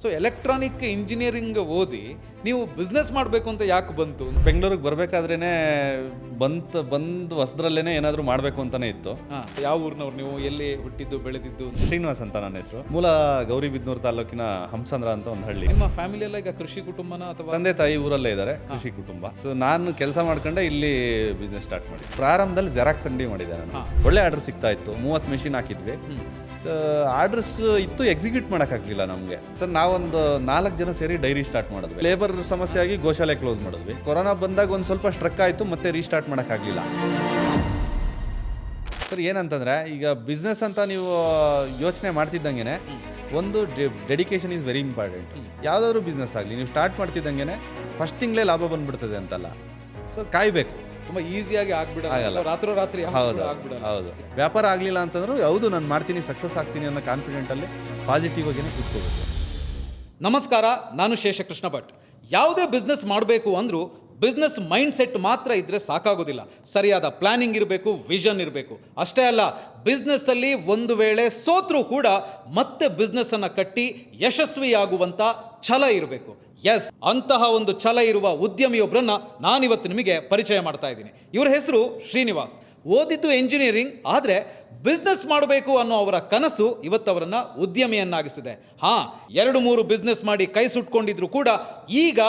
So electronic engineering ಓದಿ ನೀವು business ಮಾಡಬೇಕು ಅಂತ ಯಾಕೆ ಬಂತು? ಬೆಂಗಳೂರಿಗೆ ಬರಬೇಕಾದ್ರೇನೆ ಬಂದು ಹೊಸದ್ರಲ್ಲೇನೆ ಏನಾದರೂ ಮಾಡಬೇಕು ಅಂತಾನೆ ಇತ್ತು. ಯಾವ ಊರಿನವ್ರು ನೀವು? ಎಲ್ಲಿ ಹುಟ್ಟಿದ್ದು ಬೆಳೆದಿದ್ದು? ಶ್ರೀನಿವಾಸ್ ಅಂತ ನನ್ನ ಹೆಸರು. ಮೂಲ ಗೌರಿಬಿದನೂರು ತಾಲೂಕಿನ ಹಂಸಂದ್ರ ಅಂತ ಒಂದು ಹಳ್ಳಿ. ನಿಮ್ಮ ಫ್ಯಾಮಿಲಿಯಲ್ಲ ಈಗ ಕೃಷಿ ಕುಟುಂಬನ ಅಥವಾ? ತಂದೆ ತಾಯಿ ಊರಲ್ಲೇ ಇದ್ದಾರೆ, ಕೃಷಿ ಕುಟುಂಬ. ಸೊ ನಾನು ಕೆಲಸ ಮಾಡ್ಕೊಂಡೆ ಇಲ್ಲಿ ಬಿಸ್ನೆಸ್ ಸ್ಟಾರ್ಟ್ ಮಾಡಿ. ಪ್ರಾರಂಭದಲ್ಲಿ ಜೆರಾಕ್ಸ್ ಅಂಗಡಿ ಮಾಡಿದೆ ನಾನು. ಒಳ್ಳೆ ಆರ್ಡರ್ ಸಿಗ್ತಾ ಇತ್ತು, 30 ಮೆಷಿನ್ ಹಾಕಿದ್ವಿ. ಆರ್ಡರ್ಸ್ ಇತ್ತು, ಎಕ್ಸಿಕ್ಯೂಟ್ ಮಾಡೋಕ್ಕಾಗಲಿಲ್ಲ ನಮಗೆ. ಸರ್ ನಾವೊಂದು 4 ಜನ ಸೇರಿ ಡೈರಿ ಸ್ಟಾರ್ಟ್ ಮಾಡಿದ್ವಿ. ಲೇಬರ್ ಸಮಸ್ಯೆ ಆಗಿ ಗೋಶಾಲೆ ಕ್ಲೋಸ್ ಮಾಡಿದ್ವಿ. ಕೊರೋನಾ ಬಂದಾಗ ಒಂದು ಸ್ವಲ್ಪ ಸ್ಟ್ರಕ್ ಆಯಿತು, ಮತ್ತೆ ರೀಸ್ಟಾರ್ಟ್ ಮಾಡೋಕ್ಕಾಗಲಿಲ್ಲ. ಸರ್ ಏನಂತಂದರೆ, ಈಗ ಬಿಸ್ನೆಸ್ ಅಂತ ನೀವು ಯೋಚನೆ ಮಾಡ್ತಿದ್ದಂಗೆ ಒಂದು ಡೆಡಿಕೇಶನ್ ಈಸ್ ವೆರಿ ಇಂಪಾರ್ಟೆಂಟ್. ಯಾವುದಾದ್ರೂ ಬಿಸ್ನೆಸ್ ಆಗಲಿ ನೀವು ಸ್ಟಾರ್ಟ್ ಮಾಡ್ತಿದ್ದಂಗೆ ಫಸ್ಟ್ ತಿಂಗಳೇ ಲಾಭ ಬಂದ್ಬಿಡ್ತದೆ ಅಂತಲ್ಲ. ಸೊ ಕಾಯಬೇಕು. ತುಂಬ ಈಸಿಯಾಗಿ ಆಗ್ಬಿಡಲ್ಲ, ರಾತ್ರಿ ಹೌದು. ವ್ಯಾಪಾರ ಆಗಲಿಲ್ಲ ಅಂತಂದ್ರೂ ಹೌದು ನಾನು ಮಾಡ್ತೀನಿ, ಸಕ್ಸಸ್ ಆಗ್ತೀನಿ ಅನ್ನೋ ಕಾನ್ಫಿಡೆಂಟಲ್ಲಿ ಪಾಸಿಟಿವ್ ಆಗಿನೇ ಕೂತ್ಕೋಬೇಕು. ನಮಸ್ಕಾರ, ನಾನು ಶೇಷಕೃಷ್ಣ ಭಟ್. ಯಾವುದೇ ಬಿಸ್ನೆಸ್ ಮಾಡಬೇಕು ಅಂದರೂ ಬಿಸ್ನೆಸ್ ಮೈಂಡ್ ಸೆಟ್ ಮಾತ್ರ ಇದ್ದರೆ ಸಾಕಾಗೋದಿಲ್ಲ. ಸರಿಯಾದ ಪ್ಲಾನಿಂಗ್ ಇರಬೇಕು, ವಿಷನ್ ಇರಬೇಕು. ಅಷ್ಟೇ ಅಲ್ಲ, ಬಿಸ್ನೆಸ್ಸಲ್ಲಿ ಒಂದು ವೇಳೆ ಸೋತ್ರೂ ಕೂಡ ಮತ್ತೆ ಬಿಸ್ನೆಸ್ಸನ್ನು ಕಟ್ಟಿ ಯಶಸ್ವಿಯಾಗುವಂಥ ಛಲ ಇರಬೇಕು. ಎಸ್, ಅಂತಹ ಒಂದು ಛಲ ಇರುವ ಉದ್ಯಮಿಯೊಬ್ಬರನ್ನ ನಾನಿವತ್ತು ನಿಮಗೆ ಪರಿಚಯ ಮಾಡ್ತಾ ಇದ್ದೀನಿ. ಇವರ ಹೆಸರು ಶ್ರೀನಿವಾಸ್. ಓದಿದ್ದು ಎಂಜಿನಿಯರಿಂಗ್, ಆದರೆ ಬಿಸ್ನೆಸ್ ಮಾಡಬೇಕು ಅನ್ನೋ ಅವರ ಕನಸು ಇವತ್ತು ಅವರನ್ನು ಉದ್ಯಮಿಯನ್ನಾಗಿಸಿದೆ. 2-3 ಬಿಸ್ನೆಸ್ ಮಾಡಿ ಕೈ ಸುಟ್ಕೊಂಡಿದ್ರು ಕೂಡ ಈಗ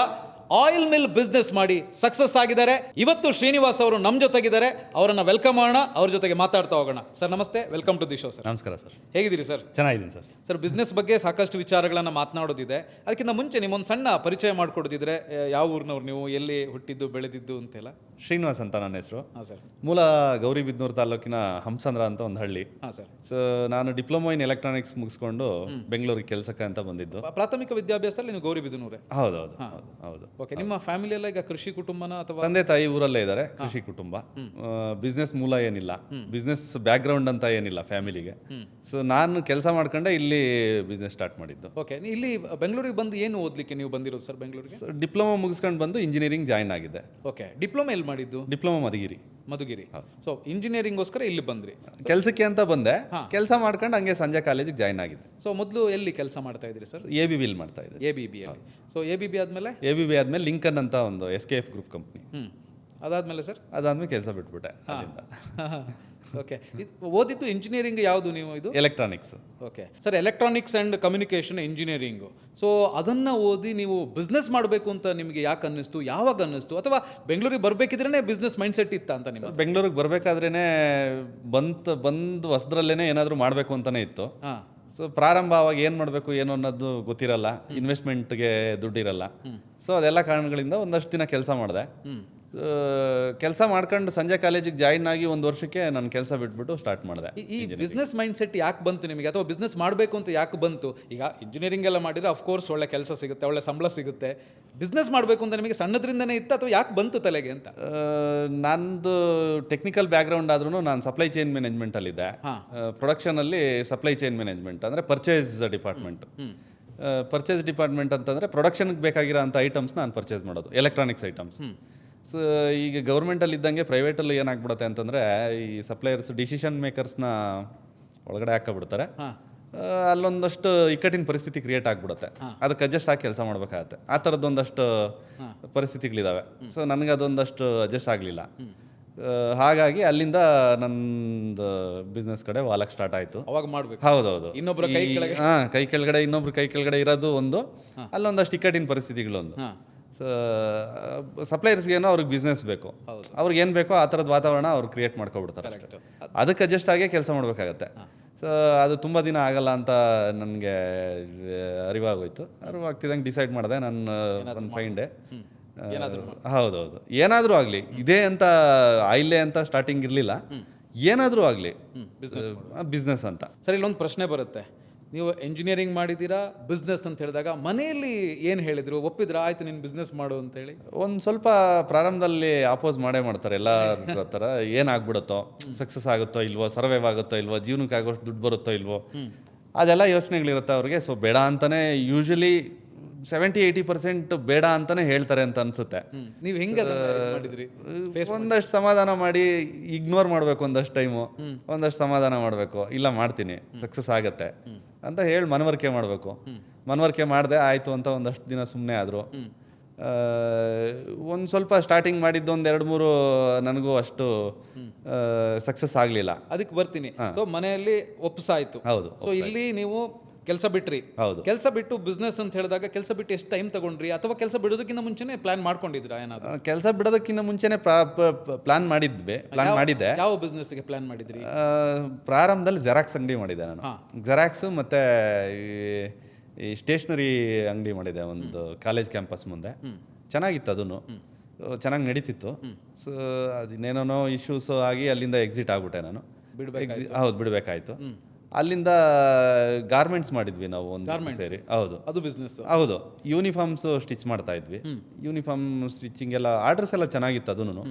ಆಯಿಲ್ ಮಿಲ್ ಬಿಸ್ನೆಸ್ ಮಾಡಿ ಸಕ್ಸಸ್ ಆಗಿದ್ದಾರೆ. ಇವತ್ತು ಶ್ರೀನಿವಾಸ್ ಅವರು ನಮ್ಮ ಜೊತೆಗಿದ್ದಾರೆ. ಅವರನ್ನು ವೆಲ್ಕಮ್ ಮಾಡೋಣ, ಅವ್ರ ಜೊತೆಗೆ ಮಾತಾಡ್ತಾ ಹೋಗೋಣ. ಸರ್ ನಮಸ್ತೆ, welcome to the show. Sir ನಮಸ್ಕಾರ. ಸರ್ ಹೇಗಿದ್ದೀರಿ? ಸರ್ ಚೆನ್ನಾಗಿದ್ದೀನಿ ಸರ್. ಸರ್ ಬಿಸ್ನೆಸ್ ಬಗ್ಗೆ ಸಾಕಷ್ಟು ವಿಚಾರಗಳನ್ನು ಮಾತನಾಡೋದಿದೆ. ಅದಕ್ಕಿಂತ ಮುಂಚೆ ನಿಮ್ಮೊಂದು ಸಣ್ಣ ಪರಿಚಯ ಮಾಡಿಕೊಡೋದಿದ್ರೆ, ಯಾವ ಊರಿನವ್ರು ನೀವು, ಎಲ್ಲಿ ಹುಟ್ಟಿದ್ದು ಬೆಳೆದಿದ್ದು ಅಂತೆಲ್ಲ? ಶ್ರೀನಿವಾಸ್ ಅಂತ ನನ್ನ ಹೆಸರು. ಹಾಂ ಸರ್. ಮೂಲ ಗೌರಿಬಿದನೂರು ತಾಲೂಕಿನ ಹಂಸಂದ್ರ ಅಂತ ಒಂದು ಹಳ್ಳಿ. ಹಾಂ ಸರ್. ಸೊ ನಾನು ಡಿಪ್ಲೊಮಾ ಇನ್ ಎಲೆಕ್ಟ್ರಾನಿಕ್ಸ್ ಮುಗಿಸ್ಕೊಂಡು ಬೆಂಗಳೂರಿಗೆ ಕೆಲಸಕ್ಕೆ ಅಂತ ಬಂದಿದ್ದು. ಪ್ರಾಥಮಿಕ ವಿದ್ಯಾಭ್ಯಾಸದಲ್ಲಿ ನೀವು ಗೌರಿಬಿದನೂರೇ? ಹೌದು. ಓಕೆ. ನಿಮ್ಮ ಫ್ಯಾಮಿಲಿಯಲ್ಲ ಈಗ ಕೃಷಿ ಕುಟುಂಬನ ಅಥವಾ? ತಂದೆ ತಾಯಿ ಊರಲ್ಲೇ ಇದ್ದಾರೆ, ಕೃಷಿ ಕುಟುಂಬ. ಬಿಸ್ನೆಸ್ ಮೂಲ ಏನಿಲ್ಲ, ಬಿಸ್ನೆಸ್ ಬ್ಯಾಕ್ ಗ್ರೌಂಡ್ ಅಂತ ಏನಿಲ್ಲ ಫ್ಯಾಮಿಲಿಗೆ. ಸೊ ನಾನು ಕೆಲಸ ಮಾಡ್ಕೊಂಡೆ ಇಲ್ಲಿ ಬಿಸ್ನೆಸ್ ಸ್ಟಾರ್ಟ್ ಮಾಡಿದ್ದು. ಓಕೆ. ಇಲ್ಲಿ ಬೆಂಗಳೂರಿಗೆ ಬಂದು ಏನು ಓದಲಿಕ್ಕೆ ನೀವು ಬಂದಿರೋದು ಸರ್ ಬೆಂಗಳೂರಿಗೆ? ಡಿಪ್ಲೊಮಾ ಮುಗಿಸ್ಕೊಂಡು ಬಂದು ಇಂಜಿನಿಯರಿಂಗ್ ಜಾಯ್ನ್ ಆಗಿದ್ದೆ. ಓಕೆ. ಡಿಪ್ಲೊಮಾ ಎಲ್ಲಿ ಮಾಡಿದ್ದು? ಡಿಪ್ಲೊಮಾ ಮಧುಗಿರಿ. ಸೊ ಇಂಜಿನಿಯರಿಂಗೋಸ್ಕರ ಇಲ್ಲಿ ಬಂದ್ರಿ? ಕೆಲಸಕ್ಕೆ ಅಂತ ಬಂದೆ, ಕೆಲಸ ಮಾಡ್ಕೊಂಡು ಹಂಗೆ ಸಂಜೆ ಕಾಲೇಜಿಗೆ ಜಾಯ್ನ್ ಆಗಿದ್ದೆ. ಸೊ ಮೊದಲು ಎಲ್ಲಿ ಕೆಲಸ ಮಾಡ್ತಾ ಇದ್ರಿ ಸರ್? ABB ಮಾಡ್ತಾ ಇದ್ದೆ. ABB ಅಲ್ಲಿ. ಸೊ ABB ಆದ್ಮೇಲೆ ಲಿಂಕನ್ ಅಂತ ಒಂದು SKF ಗ್ರೂಪ್ ಕಂಪ್ನಿ. ಅದಾದ್ಮೇಲೆ ಸರ್? ಅದಾದ್ಮೇಲೆ ಕೆಲಸ ಬಿಟ್ಬಿಟ್ಟೆ ಅಲ್ಲಿಂದ. ಓಕೆ. ಓದಿದ್ದು ಇಂಜಿನಿಯರಿಂಗ್ ಯಾವುದು ನೀವು? ಇದು electronics. Okay sir. Electronics and communication engineering. So ಅದನ್ನು ಓದಿ ನೀವು ಬಿಸ್ನೆಸ್ ಮಾಡಬೇಕು ಅಂತ ನಿಮಗೆ ಯಾಕೆ ಅನ್ನಿಸ್ತು, ಯಾವಾಗ ಅನ್ನಿಸ್ತು? ಅಥವಾ ಬೆಂಗಳೂರಿಗೆ ಬರಬೇಕಿದ್ರೇ ಬಿಸ್ನೆಸ್ ಮೈಂಡ್ ಸೆಟ್ ಇತ್ತ ಅಂತ ನಿಮ್ಮ? ಬೆಂಗಳೂರಿಗೆ ಬರಬೇಕಾದ್ರೇ ಬಂದು ಹೊಸದ್ರಲ್ಲೇ ಏನಾದರೂ ಮಾಡಬೇಕು ಅಂತಲೇ ಇತ್ತು. ಸೊ ಪ್ರಾರಂಭ ಅವಾಗ ಏನು ಮಾಡಬೇಕು ಏನು ಅನ್ನೋದು ಗೊತ್ತಿರಲ್ಲ, ಇನ್ವೆಸ್ಟ್ಮೆಂಟ್ಗೆ ದುಡ್ಡಿರಲ್ಲ. ಸೊ ಅದೆಲ್ಲ ಕಾರಣಗಳಿಂದ ಒಂದಷ್ಟು ದಿನ ಕೆಲಸ ಮಾಡಿದೆ. ಕೆಲಸ ಮಾಡ್ಕೊಂಡು ಸಂಜೆ ಕಾಲೇಜಿಗೆ ಜಾಯಿನ್ ಆಗಿ 1 ವರ್ಷಕ್ಕೆ ನಾನು ಕೆಲಸ ಬಿಟ್ಬಿಟ್ಟು ಸ್ಟಾರ್ಟ್ ಮಾಡಿದೆ. ಈ ಬಿಸ್ನೆಸ್ ಮೈಂಡ್ ಸೆಟ್ ಯಾಕೆ ಬಂತು ನಿಮಗೆ, ಅಥವಾ ಬಿಸ್ನೆಸ್ ಮಾಡಬೇಕು ಅಂತ ಯಾಕೆ ಬಂತು? ಈಗ ಇಂಜಿನಿಯರಿಂಗ್ ಎಲ್ಲ ಮಾಡಿದ್ರೆ ಅಫ್ಕೋರ್ಸ್ ಒಳ್ಳೆ ಕೆಲಸ ಸಿಗುತ್ತೆ, ಒಳ್ಳೆ ಸಂಬಳ ಸಿಗುತ್ತೆ. ಬಿಸ್ನೆಸ್ ಮಾಡಬೇಕು ಅಂತ ನಿಮಗೆ ಸಣ್ಣದ್ರಿಂದನೇ ಇತ್ತು ಅಥವಾ ಯಾಕೆ ಬಂತು ತಲೆಗೆ ಅಂತ? ನಂದು ಟೆಕ್ನಿಕಲ್ ಬ್ಯಾಕ್ಗ್ರೌಂಡ್ ಆದ್ರೂ ನಾನು ಸಪ್ಲೈ ಚೈನ್ ಮ್ಯಾನೇಜ್ಮೆಂಟಲ್ಲಿದ್ದೆ. ಪ್ರೊಡಕ್ಷನಲ್ಲಿ ಸಪ್ಲೈ ಚೈನ್ ಮ್ಯಾನೇಜ್ಮೆಂಟ್ ಅಂದರೆ ಪರ್ಚೇಸ್ ಡಿಪಾರ್ಟ್ಮೆಂಟ್. ಪರ್ಚೇಸ್ ಡಿಪಾರ್ಟ್ಮೆಂಟ್ ಅಂತಂದರೆ ಪ್ರೊಡಕ್ಷನ್ಗೆ ಬೇಕಾಗಿರೋ ಅಂಥ ಐಟಮ್ಸ್ ನಾನು ಪರ್ಚೇಸ್ ಮಾಡೋದು, ಎಲೆಕ್ಟ್ರಾನಿಕ್ಸ್ ಐಟಮ್ಸ್. ಸೊ ಈಗ ಗೌರ್ಮೆಂಟಲ್ಲಿ ಇದ್ದಂಗೆ ಪ್ರೈವೇಟಲ್ಲಿ ಏನಾಗ್ಬಿಡುತ್ತೆ ಅಂತಂದರೆ, ಈ ಸಪ್ಲೈಯರ್ಸ್ ಡಿಸಿಷನ್ ಮೇಕರ್ಸ್ನ ಒಳಗಡೆ ಹಾಕೋಬಿಡ್ತಾರೆ. ಅಲ್ಲೊಂದಷ್ಟು ಇಕ್ಕಟ್ಟಿನ ಪರಿಸ್ಥಿತಿ ಕ್ರಿಯೇಟ್ ಆಗಿಬಿಡುತ್ತೆ. ಅದಕ್ಕೆ ಅಡ್ಜಸ್ಟ್ ಆಗಿ ಕೆಲಸ ಮಾಡಬೇಕಾಗತ್ತೆ. ಆ ಥರದ್ದೊಂದಷ್ಟು ಪರಿಸ್ಥಿತಿಗಳಿದ್ದಾವೆ. ಸೊ ನನಗೆ ಅದೊಂದಷ್ಟು ಅಡ್ಜಸ್ಟ್ ಆಗಲಿಲ್ಲ. ಹಾಗಾಗಿ ಅಲ್ಲಿಂದ ನಂದು ಬಿಸ್ನೆಸ್ ಕಡೆ ವಾಲಕ್ಕೆ ಸ್ಟಾರ್ಟ್ ಆಯಿತು. ಅವಾಗ ಮಾಡಬೇಕು. ಹೌದೌದು. ಇನ್ನೊಬ್ಬರ ಕೈ ಕೆಳಗೆ ಕೈ ಕೆಳಗಡೆ ಇನ್ನೊಬ್ರು ಕೈ ಕೆಳಗಡೆ ಇರೋದು ಒಂದು, ಅಲ್ಲೊಂದಷ್ಟು ಇಕ್ಕಟ್ಟಿನ ಪರಿಸ್ಥಿತಿಗಳೊಂದು. ಸೊ ಸಪ್ಲೈಯರ್ಸ್ಗೇನೋ ಅವ್ರಿಗೆ ಬಿಸ್ನೆಸ್ ಬೇಕು, ಅವ್ರಿಗೆ ಏನು ಬೇಕೋ ಆ ಥರದ ವಾತಾವರಣ ಅವ್ರು ಕ್ರಿಯೇಟ್ ಮಾಡ್ಕೊಬಿಡ್ತಾರೆ. ಅದಕ್ಕೆ ಅಡ್ಜಸ್ಟ್ ಆಗೇ ಕೆಲಸ ಮಾಡಬೇಕಾಗತ್ತೆ. ಸೊ ಅದು ತುಂಬ ದಿನ ಆಗಲ್ಲ ಅಂತ ನನಗೆ ಅರಿವಾಗೋಯ್ತು. ಅರಿವಾಗ್ತಿದ್ದಂಗೆ ಡಿಸೈಡ್ ಮಾಡಿದೆ ನಾನು ಫೈನ್ ಡೇ ಹೌದೌದು ಏನಾದರೂ ಆಗಲಿ, ಇದೇ ಅಂತ ಆಯಿಲ್ಲೇ ಅಂತ ಸ್ಟಾರ್ಟಿಂಗ್ ಇರಲಿಲ್ಲ, ಏನಾದರೂ ಆಗಲಿ ಬಿಸ್ನೆಸ್ ಅಂತ. ಸರ್, ಇಲ್ಲೊಂದು ಪ್ರಶ್ನೆ ಬರುತ್ತೆ. ನೀವು ಎಂಜಿನಿಯರಿಂಗ್ ಮಾಡಿದ್ದೀರಾ, ಬಿಸ್ನೆಸ್ ಅಂತ ಹೇಳಿದಾಗ ಮನೆಯಲ್ಲಿ ಏನು ಹೇಳಿದ್ರು? ಒಪ್ಪಿದ್ರಾ? ಆಯ್ತು ನೀನು ಬಿಸ್ನೆಸ್ ಮಾಡು ಅಂತೇಳಿ? ಒಂದು ಸ್ವಲ್ಪ ಪ್ರಾರಂಭದಲ್ಲಿ ಅಪೋಸ್ ಮಾಡ್ತಾರೆ ಎಲ್ಲ ಥರ. ಏನಾಗ್ಬಿಡುತ್ತೋ, ಸಕ್ಸಸ್ ಆಗುತ್ತೋ ಇಲ್ವೋ, ಸರ್ವೈವ್ ಆಗುತ್ತೋ ಇಲ್ವೋ, ಜೀವನಕ್ಕೆ ಆಗೋಷ್ಟು ದುಡ್ಡು ಬರುತ್ತೋ ಇಲ್ವೋ, ಅದೆಲ್ಲ ಯೋಚನೆಗಳಿರುತ್ತೆ ಅವ್ರಿಗೆ. ಸೊ ಬೇಡ ಅಂತಲೇ ಯೂಶಲಿ 70-80% ಬೇಡ ಅಂತಾನೆ ಹೇಳ್ತಾರೆ ಅಂತ ಅನ್ಸುತ್ತೆ. ನೀವು ಹೆಂಗೆ ಮಾಡಿದ್ರಿ? ಒಂದಷ್ಟು ಸಮಾಧಾನ ಮಾಡಿ ಇಗ್ನೋರ್ ಮಾಡಬೇಕು, ಒಂದಷ್ಟು ಟೈಮು ಒಂದಷ್ಟು ಸಮಾಧಾನ ಮಾಡಬೇಕು. ಇಲ್ಲ ಮಾಡ್ತೀನಿ, ಸಕ್ಸಸ್ ಆಗತ್ತೆ ಅಂತ ಹೇಳಿ ಮನವರಿಕೆ ಮಾಡಬೇಕು. ಮನವರಿಕೆ ಮಾಡಿದೆ ಆಯಿತು ಅಂತ ಒಂದಷ್ಟು ದಿನ ಸುಮ್ಮನೆ ಆದರು. ಒಂದು ಸ್ವಲ್ಪ ಸ್ಟಾರ್ಟಿಂಗ್ ಮಾಡಿದ್ದು ಒಂದು 2-3 ನನಗೂ ಅಷ್ಟು ಸಕ್ಸಸ್ ಆಗಲಿಲ್ಲ. ಅದಕ್ಕೆ ಬರ್ತೀನಿ. ಸೊ ಮನೆಯಲ್ಲಿ ಒಪ್ಸಾಯ್ತು. ಹೌದು. ಸೊ ಇಲ್ಲಿ ನೀವು ಕೆಲಸ ಬಿಟ್ರಿ. ಹೌದು. ಕೆಲಸ ಬಿಟ್ಟು ಬಿಸ್ನೆಸ್ ಅಂತ ಹೇಳಿದಾಗ ಕೆಲಸ ಬಿಟ್ಟು ಎಷ್ಟು ಟೈಮ್ ತಗೊಂಡ್ರಿ, ಅಥವಾ ಕೆಲಸ ಬಿಡೋದಕ್ಕಿಂತ ಮುಂಚೆನೆ ಪ್ಲಾನ್ ಮಾಡ್ಕೊಂಡಿದ್ರಾ ಏನಾದ್ರು? ಕೆಲಸ ಬಿಡೋದಕ್ಕಿಂತ ಮುಂಚೆನೆ ಪ್ಲಾನ್ ಮಾಡಿದ್ದೆ. ಯಾವ ಬಿಸ್ನೆಸ್ಗೆ ಪ್ಲಾನ್ ಮಾಡಿದ್ರಿ? ಪ್ರಾರಂಭದಲ್ಲಿ ಜೆರಾಕ್ಸ್ ಅಂಗಡಿ ಮಾಡಿದ್ದೆ ನಾನು. ಜೆರಾಕ್ಸು ಮತ್ತು ಈ ಸ್ಟೇಷ್ನರಿ ಅಂಗಡಿ ಮಾಡಿದೆ ಒಂದು ಕಾಲೇಜ್ ಕ್ಯಾಂಪಸ್ ಮುಂದೆ. ಚೆನ್ನಾಗಿತ್ತು, ಅದನ್ನು ಚೆನ್ನಾಗಿ ನಡೀತಿತ್ತು. ಸೊ ಅದಿನ್ನೇನೋ ಇಶ್ಯೂಸು ಆಗಿ ಅಲ್ಲಿಂದ ಎಕ್ಸಿಟ್ ಆಗ್ಬಿಟ್ಟೆ ನಾನು. ಹೌದು, ಬಿಡಬೇಕಾಯ್ತು. ಅಲ್ಲಿಂದ ಗಾರ್ಮೆಂಟ್ಸ್ ಮಾಡಿದ್ವಿ ನಾವು ಒಂದು ಸೇರಿ. ಹೌದು, ಅದು ಬಿಸ್ನೆಸ್. ಹೌದು, ಯೂನಿಫಾರ್ಮ್ಸ್ ಸ್ಟಿಚ್ ಮಾಡ್ತಾ ಇದ್ವಿ. ಯೂನಿಫಾರ್ಮ್ ಸ್ಟಿಚಿಂಗ್ ಎಲ್ಲ ಆರ್ಡರ್ಸ್ ಎಲ್ಲ ಚೆನ್ನಾಗಿತ್ತು ಅದನ್ನು.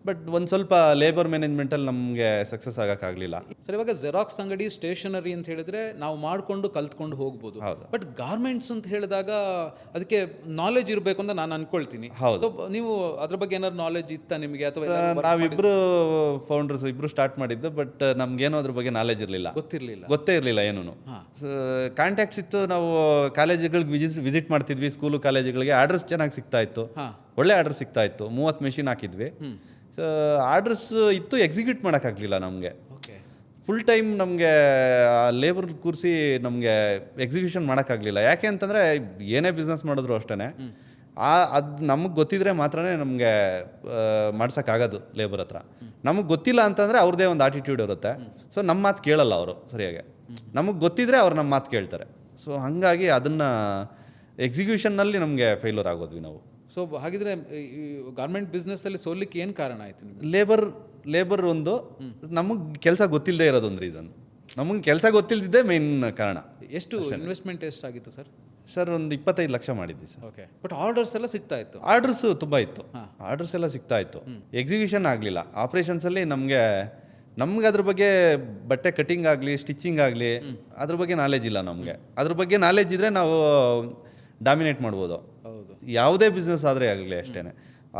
ಬಟ್ ಒಂದು ಸ್ವಲ್ಪ ಲೇಬರ್ ಮ್ಯಾನೇಜ್ಮೆಂಟಲ್ಲಿ ನಮಗೆ ಸಕ್ಸಸ್ ಆಗೋಕ್ಕಾಗಲಿಲ್ಲ. ಸರ್, ಇವಾಗ ಜೆರಾಕ್ಸ್ ಅಂಗಡಿ, ಸ್ಟೇಷನರಿ ಅಂತ ಹೇಳಿದ್ರೆ ನಾವು ಮಾಡಿಕೊಂಡು ಕಲ್ತ್ಕೊಂಡು ಹೋಗ್ಬೋದು. ಬಟ್ ಗಾರ್ಮೆಂಟ್ಸ್ ಅಂತ ಹೇಳಿದಾಗ ಅದಕ್ಕೆ ನಾಲೆಜ್ ಇರಬೇಕು ಅಂತ ನಾನು ಅನ್ಕೊಳ್ತೀನಿ. ಸೊ ನೀವು ಅದ್ರ ಬಗ್ಗೆ ಏನಾದ್ರು ನಾಲೆಜ್ ಇತ್ತಾ ನಿಮಗೆ? ಅಥವಾ ನಾವಿಬ್ರು ಫೌಂಡರ್ಸ್ ಇಬ್ರು ಸ್ಟಾರ್ಟ್ ಮಾಡಿದ್ದು, ಬಟ್ ನಮ್ಗೇನೋ ಅದ್ರ ಬಗ್ಗೆ ನಾಲೆಜ್ ಇರಲಿಲ್ಲ, ಗೊತ್ತೇ ಇರಲಿಲ್ಲ ಏನೂ. ಕಾಂಟ್ಯಾಕ್ಟ್ಸ್ ಇತ್ತು, ನಾವು ಕಾಲೇಜುಗಳಿಗೆ ವಿಸಿಟ್ ಮಾಡ್ತಿದ್ವಿ, ಸ್ಕೂಲು ಕಾಲೇಜುಗಳಿಗೆ. ಆರ್ಡರ್ಸ್ ಚೆನ್ನಾಗಿ ಸಿಗ್ತಾ ಇತ್ತು, ಒಳ್ಳೆ ಆರ್ಡರ್ ಸಿಗ್ತಾ ಇತ್ತು. 30 ಮೆಷಿನ್ ಹಾಕಿದ್ವಿ. ಸೊ ಆರ್ಡರ್ಸ್ ಇತ್ತು, ಎಕ್ಸಿಕ್ಯೂಟ್ ಮಾಡೋಕ್ಕಾಗಲಿಲ್ಲ ನಮಗೆ. ಫುಲ್ ಟೈಮ್ ನಮಗೆ ಲೇಬರ್ ಕೂರಿಸಿ ನಮಗೆ ಎಕ್ಸಿಕ್ಯೂಷನ್ ಮಾಡೋಕ್ಕಾಗಲಿಲ್ಲ. ಯಾಕೆ ಅಂತಂದರೆ ಏನೇ ಬಿಸ್ನೆಸ್ ಮಾಡಿದ್ರು ಅಷ್ಟೇ, ಅದು ನಮಗೆ ಗೊತ್ತಿದ್ರೆ ಮಾತ್ರನೇ ನಮಗೆ ಮಾಡ್ಸೋಕ್ಕಾಗೋದು ಲೇಬರ್ ಹತ್ರ. ನಮಗೆ ಗೊತ್ತಿಲ್ಲ ಅಂತಂದರೆ ಅವ್ರದ್ದೇ ಒಂದು ಆಟಿಟ್ಯೂಡ್ ಇರುತ್ತೆ. ಸೊ ನಮ್ಮ ಮಾತು ಕೇಳಲ್ಲ ಅವರು ಸರಿಯಾಗಿ. ನಮಗೆ ಗೊತ್ತಿದ್ರೆ ಅವ್ರು ನಮ್ಮ ಮಾತು ಕೇಳ್ತಾರೆ. ಸೊ ಹಾಗಾಗಿ ಅದನ್ನು ಎಕ್ಸಿಕ್ಯೂಷನ್ನಲ್ಲಿ ನಮಗೆ ಫೇಲ್ಯೂರ್ ಆಗೋದ್ವಿ ನಾವು. ಸೊ ಹಾಗಿದ್ರೆ ಗಾರ್ಮೆಂಟ್ ಬಿಸ್ನೆಸ್ಸಲ್ಲಿ ಸೋಲಿಕ್ಕೆ ಏನು ಕಾರಣ ಆಯಿತು ನಿಮಗೆ? ಲೇಬರ್ ಒಂದು, ನಮಗೆ ಕೆಲಸ ಗೊತ್ತಿಲ್ಲದೆ ಇರೋದೊಂದು ರೀಸನ್. ನಮಗೆ ಕೆಲಸ ಗೊತ್ತಿಲ್ಲದಿದ್ದೇ ಮೇನ್ ಕಾರಣ. ಎಷ್ಟು ಇನ್ವೆಸ್ಟ್ಮೆಂಟ್ ಎಷ್ಟಾಗಿತ್ತು ಸರ್? ಸರ್, ಒಂದು 25 ಲಕ್ಷ ಮಾಡಿದ್ವಿ ಸರ್. ಓಕೆ. ಬಟ್ ಆರ್ಡರ್ಸ್ ಎಲ್ಲ ಸಿಗ್ತಾ ಇತ್ತು? ಆರ್ಡರ್ಸ್ ತುಂಬ ಇತ್ತು, ಆರ್ಡರ್ಸ್ ಎಲ್ಲ ಸಿಗ್ತಾ ಇತ್ತು. ಎಕ್ಸಿಕ್ಯೂಷನ್ ಆಗಲಿಲ್ಲ. ಆಪ್ರೇಷನ್ಸಲ್ಲಿ ನಮಗೆ ಅದ್ರ ಬಗ್ಗೆ ಬಟ್ಟೆ ಕಟಿಂಗ್ ಆಗಲಿ, ಸ್ಟಿಚಿಂಗ್ ಆಗಲಿ, ಅದ್ರ ಬಗ್ಗೆ ನಾಲೆಜ್ ಇಲ್ಲ ನಮಗೆ. ಅದ್ರ ಬಗ್ಗೆ ನಾಲೆಜ್ ಇದ್ದರೆ ನಾವು ಡಾಮಿನೇಟ್ ಮಾಡ್ಬೋದು. ಹೌದು, ಯಾವುದೇ ಬಿಸ್ನೆಸ್ ಆದರೆ ಆಗಲಿ ಅಷ್ಟೇ.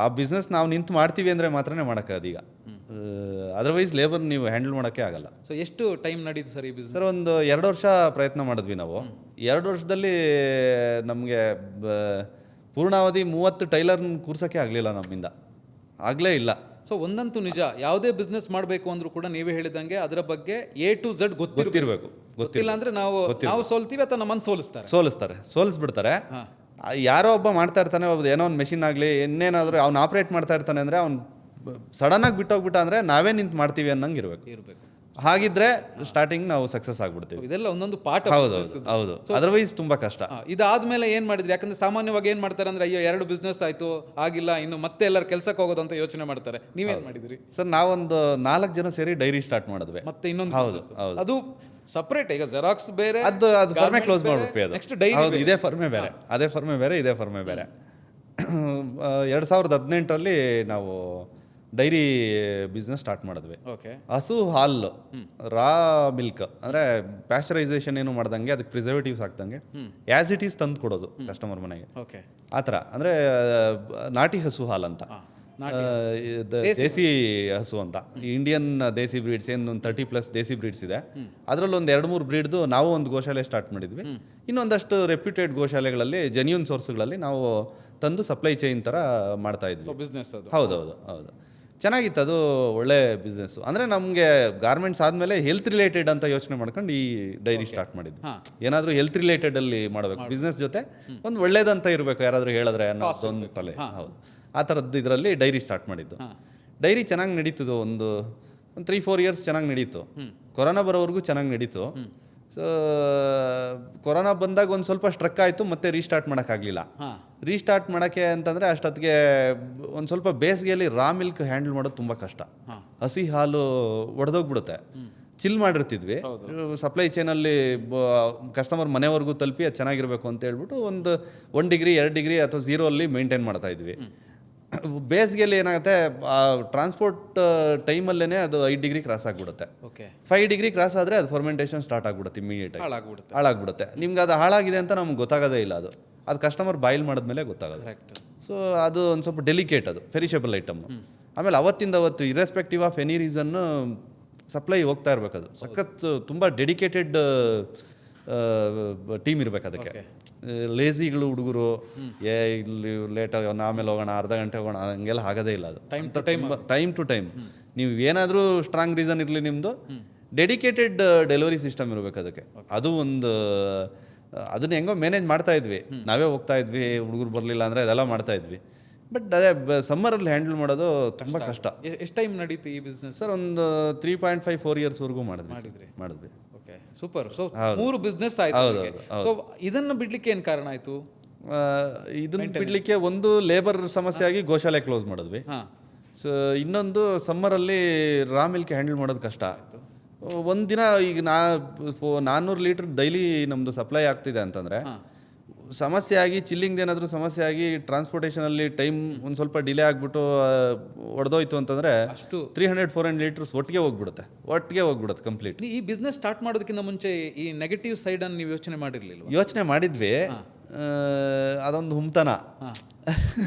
ಆ ಬಿಸ್ನೆಸ್ ನಾವು ನಿಂತು ಮಾಡ್ತೀವಿ ಅಂದರೆ ಮಾತ್ರನೇ ಮಾಡೋಕ್ಕಾಗದು. ಈಗ ಅದರ್ವೈಸ್ ಲೇಬರ್ ನೀವು ಹ್ಯಾಂಡಲ್ ಮಾಡೋಕ್ಕೆ ಆಗಲ್ಲ. ಸೊ ಎಷ್ಟು ಟೈಮ್ ನಡೀತು ಸರ್ ಈ ಬಿಸ್ನೆಸ್? ಸರ್, ಒಂದು 2 ವರ್ಷ ಪ್ರಯತ್ನ ಮಾಡಿದ್ವಿ ನಾವು. 2 ವರ್ಷದಲ್ಲಿ ನಮಗೆ ಪೂರ್ಣಾವಧಿ 30 ಟೈಲರ್ನ ಕೂರ್ಸೋಕ್ಕೆ ಆಗಲಿಲ್ಲ, ನಮ್ಮಿಂದ ಆಗಲೇ ಇಲ್ಲ. ಸೊ ಒಂದಂತೂ ನಿಜ, ಯಾವುದೇ ಬಿಸ್ನೆಸ್ ಮಾಡಬೇಕು ಅಂದ್ರೂ ಕೂಡ ನೀವೇ ಹೇಳಿದಂಗೆ ಅದರ ಬಗ್ಗೆ A to Z ಗೊತ್ತಿರಬೇಕು. ಗೊತ್ತಿಲ್ಲ ಅಂದರೆ ನಾವು ಸೋಲ್ತೀವಿ ಅಥವಾ ನಮ್ಮನ್ನು ಸೋಲಿಸ್ಬಿಡ್ತಾರೆ. ಯಾರೋ ಒಬ್ಬ ಮಾಡ್ತಾ ಇರ್ತಾನೆ, ಏನೋ ಒಂದು ಮೆಷಿನ್ ಆಗಲಿ, ಇನ್ನೇನಾದರೂ ಅವ್ನು ಆಪ್ರೇಟ್ ಮಾಡ್ತಾ ಇರ್ತಾನೆ ಅಂದರೆ ಅವ್ನು ಸಡನ್ನಾಗಿ ಬಿಟ್ಟೋಗ್ಬಿಟ್ಟ ಅಂದರೆ ನಾವೇ ನಿಂತು ಮಾಡ್ತೀವಿ ಅನ್ನಂಗೆ ಇರಬೇಕು. ಹಾಗಿದ್ರೆ ಸ್ಟಾರ್ಟಿಂಗ್ ನಾವು ಸಕ್ಸಸ್ ಆಗ್ಬಿಡ್ತೀವಿ. ಇದೆಲ್ಲ ಒಂದೊಂದು ಪಾಠ. ಹೌದು. ಅದರ್ವೈಸ್ ತುಂಬಾ ಕಷ್ಟ. ಇದಾದ್ಮೇಲೆ ಏನ್ ಮಾಡಿದ್ರಿ? ಯಾಕಂದ್ರೆ ಸಾಮಾನ್ಯವಾಗಿ ಏನ್ ಮಾಡ್ತಾರೆ ಅಂದ್ರೆ, ಅಯ್ಯೋ 2 ಬಿಸ್ನೆಸ್ ಆಯ್ತು, ಆಗಿಲ್ಲ, ಇನ್ನು ಮತ್ತೆ ಎಲ್ಲರೂ ಕೆಲಸಕ್ಕೆ ಹೋಗೋದು ಅಂತ ಯೋಚನೆ ಮಾಡ್ತಾರೆ. ನೀವೇನ್ ಮಾಡಿದ್ರಿ? ಸರ್, ನಾವೊಂದು 4 ಜನ ಸೇರಿ ಡೈರಿ ಸ್ಟಾರ್ಟ್ ಮಾಡಿದ್ವಿ. ಮತ್ತೆ ಇನ್ನೊಂದು ಅದು ಸಪ್ರೇಟ್. ಈಗ ಜೆರಾಕ್ಸ್ ಬೇರೆ, ಅದು ಫರ್ಮೆ ಕ್ಲೋಸ್ ಮಾಡ್ಬಿಟ್ವಿ. ಅದು ನೆಕ್ಸ್ಟ್ ಡೈರಿ. ಇದೇ ಫರ್ಮೆ ಬೇರೆ, ಅದೇ ಫರ್ಮೆ ಬೇರೆ, ಇದೇ ಫರ್ಮೆ ಬೇರೆ. 2018ರಲ್ಲಿ ನಾವು ಡೈರಿ ಬಿಸ್ನೆಸ್ ಸ್ಟಾರ್ಟ್ ಮಾಡಿದ್ವಿ. ಹಸು ಹಾಲು, ರಾ ಮಿಲ್ಕ್ ಅಂದರೆ ಪ್ಯಾಸ್ಚರೈಸೇಷನ್ ಏನು ಮಾಡ್ದಂಗೆ, ಅದಕ್ಕೆ ಪ್ರಿಸರ್ವೇಟಿವ್ಸ್ ಹಾಕ್ದಂಗೆ ಆ್ಯಸ್ ಇಟ್ ಈಸ್ ತಂದು ಕೊಡೋದು ಕಸ್ಟಮರ್ ಮನೆಗೆ. ಆ ಥರ ಅಂದರೆ ನಾಟಿ ಹಸು ಹಾಲು ಅಂತ, ದೇಸಿ ಹಸು ಅಂತ. ಇಂಡಿಯನ್ ದೇಸಿ ಬ್ರೀಡ್ಸ್ ಏನು ಒಂದು 30+ ದೇಸಿ ಬ್ರೀಡ್ಸ್ ಇದೆ. ಅದರಲ್ಲಿ ಒಂದು 2-3 ಬ್ರೀಡ್ದು ನಾವು ಒಂದು ಗೋಶಾಲೆ ಸ್ಟಾರ್ಟ್ ಮಾಡಿದ್ವಿ. ಇನ್ನೊಂದಷ್ಟು ರೆಪ್ಯೂಟೆಡ್ ಗೋಶಾಲೆಗಳಲ್ಲಿ, ಜೆನ್ಯೂನ್ ಸೋರ್ಸ್ಗಳಲ್ಲಿ ನಾವು ತಂದು ಸಪ್ಲೈ ಚೈನ್ ಥರ ಮಾಡ್ತಾ ಇದ್ವಿ ಬಿಸ್ನೆಸ್. ಹೌದು. ಚೆನ್ನಾಗಿತ್ತು, ಅದು ಒಳ್ಳೆ ಬಿಸ್ನೆಸ್ಸು. ಅಂದರೆ ನಮಗೆ ಗಾರ್ಮೆಂಟ್ಸ್ ಆದಮೇಲೆ ಹೆಲ್ತ್ ರಿಲೇಟೆಡ್ ಅಂತ ಯೋಚನೆ ಮಾಡ್ಕೊಂಡು ಈ ಡೈರಿ ಸ್ಟಾರ್ಟ್ ಮಾಡಿದ್ವಿ. ಏನಾದರೂ ಹೆಲ್ತ್ ರಿಲೇಟೆಡಲ್ಲಿ ಮಾಡಬೇಕು, ಬಿಸ್ನೆಸ್ ಜೊತೆ ಒಂದು ಒಳ್ಳೇದಂತ ಇರಬೇಕು, ಯಾರಾದರೂ ಹೇಳಿದ್ರೆ ಅನ್ನೋದೊಂದು ತಲೆ. ಹೌದು, ಆ ಥರದ್ದು ಇದರಲ್ಲಿ ಡೈರಿ ಸ್ಟಾರ್ಟ್ ಮಾಡಿದ್ದು. ಡೈರಿ ಚೆನ್ನಾಗಿ ನಡೀತದೆ. ಒಂದು 3-4 ಇಯರ್ಸ್ ಚೆನ್ನಾಗಿ ನಡೀತು. ಕೊರೋನಾ ಬರೋವರೆಗೂ ಚೆನ್ನಾಗಿ ನಡೀತು. ಸೊ ಕೊರೋನಾ ಬಂದಾಗ ಒಂದು ಸ್ವಲ್ಪ ಸ್ಟ್ರಕ್ ಆಯಿತು, ಮತ್ತೆ ರೀಸ್ಟಾರ್ಟ್ ಮಾಡೋಕ್ಕಾಗಲಿಲ್ಲ. ರೀಸ್ಟಾರ್ಟ್ ಮಾಡೋಕ್ಕೆ ಅಂತಂದರೆ ಅಷ್ಟೊತ್ತಿಗೆ ಒಂದು ಸ್ವಲ್ಪ ಬೇಸಿಗೆಯಲ್ಲಿ ರಾ ಮಿಲ್ಕ್ ಹ್ಯಾಂಡಲ್ ಮಾಡೋದು ತುಂಬ ಕಷ್ಟ. ಹಸಿ ಹಾಲು ಒಡೆದೋಗ್ಬಿಡುತ್ತೆ. ಚಿಲ್ ಮಾಡಿರ್ತಿದ್ವಿ, ಸಪ್ಲೈ ಚೈನಲ್ಲಿ ಕಸ್ಟಮರ್ ಮನೆವರೆಗೂ ತಲುಪಿ ಅದು ಚೆನ್ನಾಗಿರಬೇಕು ಅಂತ ಹೇಳ್ಬಿಟ್ಟು 1 ಡಿಗ್ರಿ 2 ಡಿಗ್ರಿ ಅಥವಾ 0 ಅಲ್ಲಿ ಮೇಂಟೈನ್ ಮಾಡ್ತಾ ಇದ್ವಿ. ಬೇಸಿಗೆಯಲ್ಲಿ ಏನಾಗುತ್ತೆ, ಟ್ರಾನ್ಸ್ಪೋರ್ಟ್ ಟೈಮಲ್ಲೇ ಅದು 5 ಡಿಗ್ರಿ ಕ್ರಾಸ್ ಆಗಿಬಿಡುತ್ತೆ. 5 ಡಿಗ್ರಿ ಕ್ರಾಸ್ ಆದರೆ ಅದು ಫರ್ಮೆಂಟೇಷನ್ ಸ್ಟಾರ್ಟ್ ಆಗಿಬಿಡುತ್ತೆ, ಇಮಿಡಿಯೇಟಾಗಿ ಹಾಳಾಗ್ಬಿಡುತ್ತೆ. ನಿಮ್ಗೆ ಅದು ಹಾಳಾಗಿದೆ ಅಂತ ನಮ್ಗೆ ಗೊತ್ತಾಗೋದೇ ಇಲ್ಲ. ಅದು ಕಸ್ಟಮರ್ ಬಾಯ್ಲ್ ಮಾಡಿದ್ಮೇಲೆ ಗೊತ್ತಾಗೋದು. ಸೊ ಅದು ಒಂದು ಸ್ವಲ್ಪ ಡೆಲಿಕೇಟ್, ಅದು ಪೆರಿಷಬಲ್ ಐಟಮ್. ಆಮೇಲೆ ಅವತ್ತಿಂದ irrespective of any reason supply ಹೋಗ್ತಾ ಇರಬೇಕು. ಅದು ಸಖತ್ ತುಂಬ ಡೆಡಿಕೇಟೆಡ್ ಟೀಮ್ ಇರ್ಬೇಕು ಅದಕ್ಕೆ. ಲೇಸಿಗಳು ಹುಡುಗರು ಇಲ್ಲಿ ಲೇಟ್ ಆಗೋಣ ಆಮೇಲೆ ಹೋಗೋಣ ಅರ್ಧ ಗಂಟೆ ಹೋಗೋಣ ಹಂಗೆಲ್ಲ ಆಗೋದೇ ಇಲ್ಲ. ಅದು ಟೈಮ್ ಟು ಟೈಮ್ ನೀವು ಏನಾದರೂ ಸ್ಟ್ರಾಂಗ್ ರೀಸನ್ ಇರಲಿ ನಿಮ್ಮದು ಡೆಡಿಕೇಟೆಡ್ ಡೆಲಿವರಿ ಸಿಸ್ಟಮ್ ಇರಬೇಕು ಅದಕ್ಕೆ. ಅದು ಒಂದು ಅದನ್ನ ಹೆಂಗೋ ಮ್ಯಾನೇಜ್ ಮಾಡ್ತಾ ಇದ್ವಿ, ನಾವೇ ಹೋಗ್ತಾ ಇದ್ವಿ, ಹುಡುಗರು ಬರಲಿಲ್ಲ ಅಂದರೆ ಅದೆಲ್ಲ ಮಾಡ್ತಾ ಇದ್ವಿ. ಬಟ್ ಅದೇ ಸಮ್ಮರಲ್ಲಿ ಹ್ಯಾಂಡಲ್ ಮಾಡೋದು ತುಂಬ ಕಷ್ಟ. ಎಷ್ಟು ಟೈಮ್ ನಡೀತು ಈ ಬಿಸ್ನೆಸ್? ಸರ್ ಒಂದು 3.5-4 ಇಯರ್ಸ್ವರೆಗೂ ಮಾಡಿದ್ವಿ. Okay, super. ಸೊ 3 ಬಿಸ್ನೆಸ್ ಆಯ್ತು. ಸೊ ಇದನ್ನು ಬಿಡ್ಲಿಕ್ಕೆ ಏನು ಕಾರಣ ಆಯಿತು? ಇದನ್ನ ಬಿಡ್ಲಿಕ್ಕೆ ಒಂದು ಲೇಬರ್ ಸಮಸ್ಯೆ ಆಗಿ ಗೋಶಾಲೆ ಕ್ಲೋಸ್ ಮಾಡಿದ್ವಿ. ಸೊ ಇನ್ನೊಂದು ಸಮ್ಮರಲ್ಲಿ ರಾ ಮಿಲ್ಕ್ ಹ್ಯಾಂಡಲ್ ಮಾಡೋದು ಕಷ್ಟ. ಒಂದಿನ ಈಗ 400 ಲೀಟ್ರ್ ಡೈಲಿ ನಮ್ಮದು ಸಪ್ಲೈ ಆಗ್ತಿದೆ ಅಂತಂದರೆ ಸಮಸ್ಯೆ ಆಗಿ ಚಿಲ್ಲಿಂಗ್ ಏನಾದರೂ ಸಮಸ್ಯೆ ಆಗಿ ಟ್ರಾನ್ಸ್ಪೋರ್ಟೇಷನಲ್ಲಿ ಟೈಮ್ ಒಂದು ಸ್ವಲ್ಪ ಡಿಲೇ ಆಗಿಬಿಟ್ಟು ಹೊಡೆದೋಯ್ತು ಅಂತಂದರೆ 300-400 ಲೀಟರ್ಸ್ ಒಟ್ಟಿಗೆ ಹೋಗ್ಬಿಡುತ್ತೆ ಕಂಪ್ಲೀಟ್. ಈ ಬಿಸ್ನೆಸ್ ಸ್ಟಾರ್ಟ್ ಮಾಡೋದಕ್ಕಿಂತ ಮುಂಚೆ ಈ ನೆಗೆಟಿವ್ ಸೈಡನ್ನು ನೀವು ಯೋಚನೆ ಮಾಡಿರಲಿಲ್ಲ? ಯೋಚನೆ ಮಾಡಿದ್ವಿ, ಅದೊಂದು ಹುಮ್ತನ.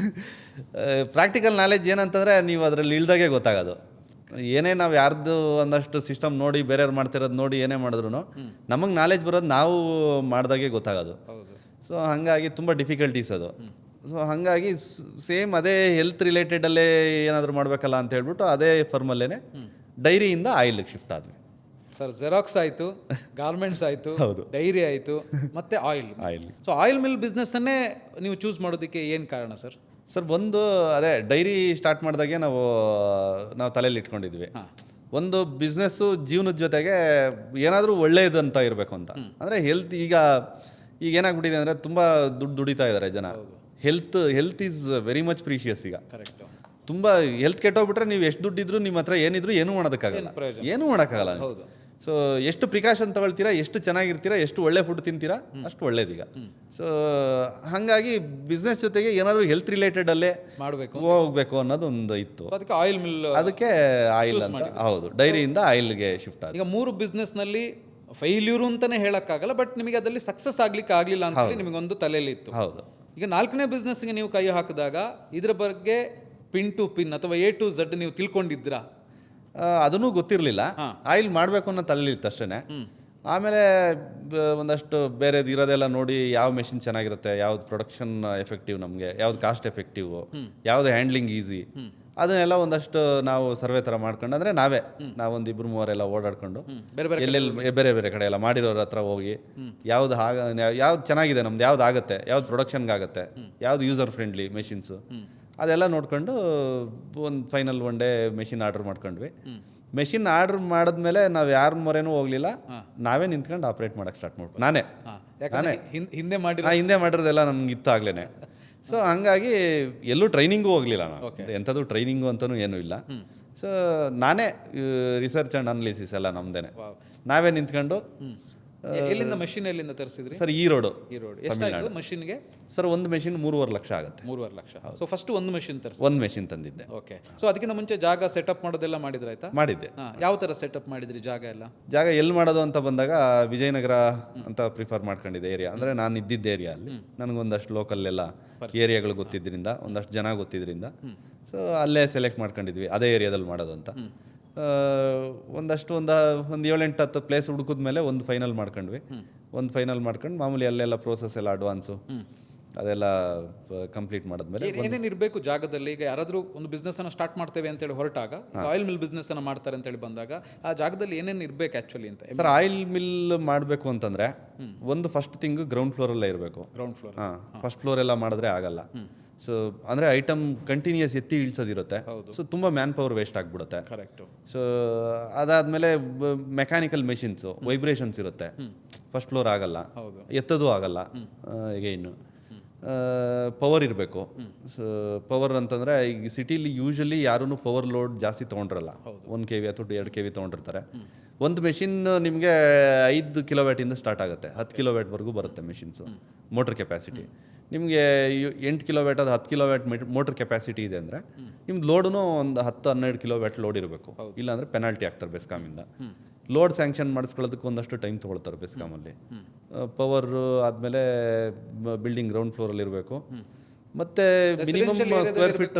ಪ್ರಾಕ್ಟಿಕಲ್ ನಾಲೆಜ್ ಏನಂತಂದರೆ ನೀವು ಅದರಲ್ಲಿ ಇಳ್ದಾಗೆ ಗೊತ್ತಾಗೋದು. ಏನೇ ನಾವು ಯಾರ್ದು ಒಂದಷ್ಟು ಸಿಸ್ಟಮ್ ನೋಡಿ ಬೇರೆಯವ್ರು ಮಾಡ್ತಿರೋದು ನೋಡಿ ಏನೇ ಮಾಡಿದ್ರು ನಮಗೆ ನಾಲೆಜ್ ಬರೋದು ನಾವು ಮಾಡಿದಾಗೆ ಗೊತ್ತಾಗೋದು. ಸೊ ಹಾಗಾಗಿ ತುಂಬ ಡಿಫಿಕಲ್ಟೀಸ್ ಅದು. ಸೊ ಹಾಗಾಗಿ ಸೇಮ್ ಅದೇ ಹೆಲ್ತ್ ರಿಲೇಟೆಡಲ್ಲೇ ಏನಾದರೂ ಮಾಡಬೇಕಲ್ಲ ಅಂತ ಹೇಳ್ಬಿಟ್ಟು ಅದೇ ಫರ್ಮಲ್ಲೇ ಡೈರಿಯಿಂದ ಆಯಿಲ್ಗೆ ಶಿಫ್ಟ್ ಆದ್ವಿ. ಸರ್, ಜೆರಾಕ್ಸ್ ಆಯಿತು, ಗಾರ್ಮೆಂಟ್ಸ್ ಆಯಿತು, ಹೌದು, ಡೈರಿ ಆಯಿತು, ಮತ್ತೆ ಆಯಿಲ್. ಸೊ ಆಯಿಲ್ ಮಿಲ್ ಬಿಸ್ನೆಸ್ಸನ್ನೇ ನೀವು ಚೂಸ್ ಮಾಡೋದಕ್ಕೆ ಏನು ಕಾರಣ ಸರ್? ಸರ್, ಒಂದು ಅದೇ ಡೈರಿ ಸ್ಟಾರ್ಟ್ ಮಾಡಿದಾಗೆ ನಾವು ತಲೆಯಲ್ಲಿ ಇಟ್ಕೊಂಡಿದ್ವಿ, ಒಂದು ಬಿಸ್ನೆಸ್ಸು ಜೀವನದ ಜೊತೆಗೆ ಏನಾದರೂ ಒಳ್ಳೆಯದಂತ ಇರಬೇಕು ಅಂತ. ಅಂದರೆ ಈಗ ಏನಾಗ್ಬಿಟ್ಟಿದೆ ಅಂದರೆ ತುಂಬ ದುಡ್ಡು ದುಡಿತಾ ಇದ್ದಾರೆ ಜನ. Health is very much precious ಈಗ. ಕರೆಕ್ಟ್. ತುಂಬ ಹೆಲ್ತ್ ಕೆಟ್ಟೋಗ್ಬಿಟ್ರೆ ನೀವು ಎಷ್ಟು ದುಡ್ಡಿದ್ರು ನಿಮ್ಮ ಹತ್ರ ಏನಿದ್ರು ಏನೂ ಮಾಡೋದಕ್ಕಾಗಲ್ಲ. ಹೌದು. ಸೊ ಎಷ್ಟು ಪ್ರಿಕಾಷನ್ ತಗೊಳ್ತೀರಾ, ಎಷ್ಟು ಚೆನ್ನಾಗಿರ್ತೀರಾ, ಎಷ್ಟು ಒಳ್ಳೆ ಫುಡ್ ತಿಂತೀರಾ ಅಷ್ಟು ಒಳ್ಳೇದೀಗ. ಸೊ ಹಾಗಾಗಿ ಬಿಸ್ನೆಸ್ ಜೊತೆಗೆ ಏನಾದರೂ ಹೆಲ್ತ್ ರಿಲೇಟೆಡಲ್ಲೇ ಹೋಗ್ಬೇಕು ಅನ್ನೋದು ಒಂದು ಇತ್ತು. ಅದಕ್ಕೆ ಆಯಿಲ್ ಅಂತ. ಹೌದು, ಡೈರಿಯಿಂದ ಆಯಿಲ್ಗೆ ಶಿಫ್ಟ್ ಆದ. ಈಗ 3 ಬಿಸ್ನೆಸ್ನಲ್ಲಿ ಫೈಲ್ಯೂರು ಅಂತಲೇ ಹೇಳೋಕ್ಕಾಗಲ್ಲ, ಬಟ್ ನಿಮಗೆ ಅದರಲ್ಲಿ ಸಕ್ಸಸ್ ಆಗ್ಲಿಕ್ಕೆ ಆಗಲಿಲ್ಲ ಅಂತ ಹೇಳಿ ನಿಮಗೊಂದು ತಲೆಯಲ್ಲಿ ಇತ್ತು. ಹೌದು. ಈಗ 4ನೇ ಬಿಸ್ನೆಸ್ಗೆ ನೀವು ಕೈ ಹಾಕಿದಾಗ ಇದ್ರ ಬಗ್ಗೆ ಪಿನ್ ಟು ಪಿನ್ ಅಥವಾ A to Z ನೀವು ತಿಳ್ಕೊಂಡಿದ್ರಾ? ಅದನ್ನೂ ಗೊತ್ತಿರಲಿಲ್ಲ. ಆಯಿಲ್ ಮಾಡಬೇಕು ಅನ್ನೋ ತಲೆಯಿತ್ತು ಅಷ್ಟೇ. ಆಮೇಲೆ ಒಂದಷ್ಟು ಬೇರೆದು ಇರೋದೆಲ್ಲ ನೋಡಿ ಯಾವ ಮೆಷಿನ್ ಚೆನ್ನಾಗಿರುತ್ತೆ, ಯಾವ್ದು ಪ್ರೊಡಕ್ಷನ್ ಎಫೆಕ್ಟಿವ್, ನಮಗೆ ಯಾವ್ದು ಕಾಸ್ಟ್ ಎಫೆಕ್ಟಿವ್, ಯಾವ್ದು ಹ್ಯಾಂಡ್ಲಿಂಗ್ ಈಸಿ, ಅದನ್ನೆಲ್ಲ ಒಂದಷ್ಟು ನಾವು ಸರ್ವೆ ಥರ ಮಾಡ್ಕೊಂಡು, ಅಂದರೆ ನಾವೊಂದು 2-3 ಓಡಾಡ್ಕೊಂಡು ಎಲ್ಲೆಲ್ಲಿ ಬೇರೆ ಬೇರೆ ಕಡೆ ಎಲ್ಲ ಮಾಡಿರೋರ ಹತ್ರ ಹೋಗಿ ಯಾವ್ದು ಚೆನ್ನಾಗಿದೆ, ನಮ್ದು ಯಾವ್ದು ಆಗುತ್ತೆ, ಯಾವ್ದು ಪ್ರೊಡಕ್ಷನ್ಗೆ ಆಗುತ್ತೆ, ಯಾವ್ದು ಯೂಸರ್ ಫ್ರೆಂಡ್ಲಿ ಮೆಷಿನ್ಸು, ಅದೆಲ್ಲ ನೋಡ್ಕೊಂಡು ಒಂದು final one day machine order ಮಾಡ್ಕೊಂಡ್ವಿ. ಮೆಷಿನ್ ಆರ್ಡರ್ ಮಾಡಿದ್ಮೇಲೆ ನಾವು ಯಾರ ಮೊರೆನೂ ಹೋಗ್ಲಿಲ್ಲ, ನಾವೇ ನಿಂತ್ಕೊಂಡು ಆಪ್ರೇಟ್ ಮಾಡಕ್ಕೆ ಸ್ಟಾರ್ಟ್ ಮಾಡ್ಬೋದು. ನಾನೇ ಹಿಂದೆ ಮಾಡಿರೋದೆಲ್ಲ ನಮ್ಗೆ ಇತ್ತು ಆಗ್ಲೇ. ಸೊ ಹಂಗಾಗಿ ಎಲ್ಲೂ ಟ್ರೈನಿಂಗು ಹೋಗಲಿಲ್ಲ ನಾನು, ಎಂಥದ್ದು ಟ್ರೈನಿಂಗು ಅಂತಲೂ ಏನೂ ಇಲ್ಲ. ಸೊ ನಾನೇ ರಿಸರ್ಚ್ ಆ್ಯಂಡ್ ಅನಾಲಿಸಿಸ್ ಎಲ್ಲ ನಮ್ಮದೇನೆ, ನಾವೇ ನಿಂತ್ಕೊಂಡು. ಎಲ್ಲಿಂದ ಮಷಿನ್ ಎಲ್ಲಿಂದ ತರಿಸಿದ್ರಿ ಸರ್? ಈರೋಡು. ಎಷ್ಟಾಯ್ತು ಮಷಿನ್ಗೆ? ಸರ್, ಒಂದು ಮೆಷಿನ್ 3.5 ಲಕ್ಷ ಆಗುತ್ತೆ. 3.5 ಲಕ್ಷ. ಸೊ ಫಸ್ಟ್ ಒಂದು ಮೆಷಿನ್ ತಂದಿದ್ದೆ. ಓಕೆ. ಸೊ ಅದಕ್ಕಿಂತ ಮುಂಚೆ ಜಾಗ ಸೆಟಪ್ ಮಾಡೋದೆಲ್ಲ ಮಾಡಿದ್ರಾಯ್ತಾ? ಮಾಡಿದ್ದೆ. ಯಾವ ಥರ ಸೆಟಪ್ ಮಾಡಿದ್ರಿ ಜಾಗ ಎಲ್ಲ? ಜಾಗ ಎಲ್ಲಿ ಮಾಡೋದು ಅಂತ ಬಂದಾಗ ವಿಜಯನಗರ ಅಂತ ಪ್ರಿಫರ್ ಮಾಡ್ಕೊಂಡಿದ್ದೆ ಏರಿಯಾ. ಅಂದರೆ ನಾನು ಇದ್ದಿದ್ದ ಏರಿಯಾ ಅಲ್ಲಿ ನನಗೊಂದಷ್ಟು ಲೋಕಲ್ಲೆಲ್ಲ ಏರಿಯಾಗಳು ಗೊತ್ತಿದ್ದರಿಂದ, ಒಂದಷ್ಟು ಜನ ಗೊತ್ತಿದ್ದರಿಂದ, ಸೊ ಅಲ್ಲೇ ಸೆಲೆಕ್ಟ್ ಮಾಡ್ಕೊಂಡಿದ್ವಿ ಅದೇ ಏರಿಯಾದಲ್ಲಿ ಮಾಡೋದು ಅಂತ. ಒಂದು 7-8-10 ಪ್ಲೇಸ್ ಹುಡುಕಿದ್ಮೇಲೆ ಒಂದು ಫೈನಲ್ ಮಾಡ್ಕೊಂಡ್ವಿ. ಮಾಡ್ಕೊಂಡು ಮಾಮೂಲಿ ಅಲ್ಲೆಲ್ಲ ಪ್ರೋಸೆಸ್ ಎಲ್ಲ ಅಡ್ವಾನ್ಸು ಅದೆಲ್ಲ ಕಂಪ್ಲೀಟ್ ಮಾಡಿದ್ಮೇಲೆ ಏನೇನು ಇರಬೇಕು ಜಾಗದಲ್ಲಿ. ಈಗ ಯಾರಾದರೂ ಒಂದು ಬಿಸ್ನೆಸ್ಸನ್ನು ಸ್ಟಾರ್ಟ್ ಮಾಡ್ತೇವೆ ಅಂತೇಳಿ ಹೊರಟಾಗ, ಆಯಿಲ್ ಮಿಲ್ ಬಿಸ್ನೆಸ್ಸನ್ನು ಮಾಡ್ತಾರೆ ಅಂತೇಳಿ ಬಂದಾಗ ಆ ಜಾಗದಲ್ಲಿ ಏನೇನು ಇರಬೇಕು ಆ್ಯಕ್ಚುಲಿ ಅಂತ? ಸರ್, ಆಯಿಲ್ ಮಿಲ್ ಮಾಡಬೇಕು ಅಂತಂದರೆ ಒಂದು ಫಸ್ಟ್ ಥಿಂಗ್ ಗ್ರೌಂಡ್ ಫ್ಲೋರಲ್ಲೇ ಇರಬೇಕು. ಫಸ್ಟ್ ಫ್ಲೋರ್ ಎಲ್ಲ ಮಾಡಿದ್ರೆ ಆಗಲ್ಲ. ಸೊ ಅಂದರೆ ಐಟಮ್ ಕಂಟಿನ್ಯೂಸ್ ಎತ್ತಿ ಇಳಿಸೋದಿರುತ್ತೆ. ಸೊ ತುಂಬ ಮ್ಯಾನ್ ಪವರ್ ವೇಸ್ಟ್ ಆಗಿಬಿಡುತ್ತೆ. ಕರೆಕ್ಟು. ಸೊ ಅದಾದಮೇಲೆ ಮೆಕ್ಯಾನಿಕಲ್ ಮೆಷಿನ್ಸು ವೈಬ್ರೇಷನ್ಸ್ ಇರುತ್ತೆ, ಫಸ್ಟ್ ಫ್ಲೋರ್ ಆಗಲ್ಲ, ಎತ್ತೋದು ಆಗಲ್ಲ. ಇನ್ನು ಪವರ್ ಇರಬೇಕು. ಸೊ ಪವರ್ ಅಂತಂದರೆ ಈಗ ಸಿಟಿಲಿ ಯೂಶಲಿ ಯಾರೂ ಪವರ್ ಲೋಡ್ ಜಾಸ್ತಿ ತೊಗೊಂಡ್ರಲ್ಲ. 1 kV ಅಥವಾ 2 kV ತೊಗೊಂಡಿರ್ತಾರೆ. ಒಂದು ಮೆಷಿನ್ ನಿಮಗೆ 5 ಕಿಲೋವ್ಯಾಟಿಂದ ಸ್ಟಾರ್ಟ್ ಆಗುತ್ತೆ, 10 ಕಿಲೋವ್ಯಾಟ್ವರೆಗೂ ಬರುತ್ತೆ ಮೆಷಿನ್ಸು. ಮೋಟರ್ ಕೆಪಾಸಿಟಿ ನಿಮಗೆ 8 ಕಿಲೋವ್ಯಾಟ್ ಅದು 10 ಕಿಲೋವ್ಯಾಟ್ ಮೋಟರ್ ಕೆಪಾಸಿಟಿ ಇದೆ ಅಂದರೆ ನಿಮ್ದು ಲೋಡೂ ಒಂದು 10-12 ಕಿಲೋವ್ಯಾಟ್ ಲೋಡ್ ಇರಬೇಕು. ಇಲ್ಲಾಂದರೆ ಪೆನಾಲ್ಟಿ ಆಗ್ತಾರೆ ಬೆಸ್ಕಾಮಿಂದ. ಲೋಡ್ ಸ್ಯಾಂಕ್ಷನ್ ಮಾಡಿಸ್ಕೊಳ್ಳೋದಕ್ಕೆ ಒಂದಷ್ಟು ಟೈಮ್ ತೊಗೊಳ್ತಾರೆ ಬೆಸ್ಕಾಮಲ್ಲಿ. ಪವರ್ ಆದಮೇಲೆ ಬಿಲ್ಡಿಂಗ್ ಗ್ರೌಂಡ್ ಫ್ಲೋರಲ್ಲಿ ಇರಬೇಕು. ಮತ್ತು ಮಿನಿಮಮ್ ಸ್ಕ್ವೇರ್ ಫೀಟ್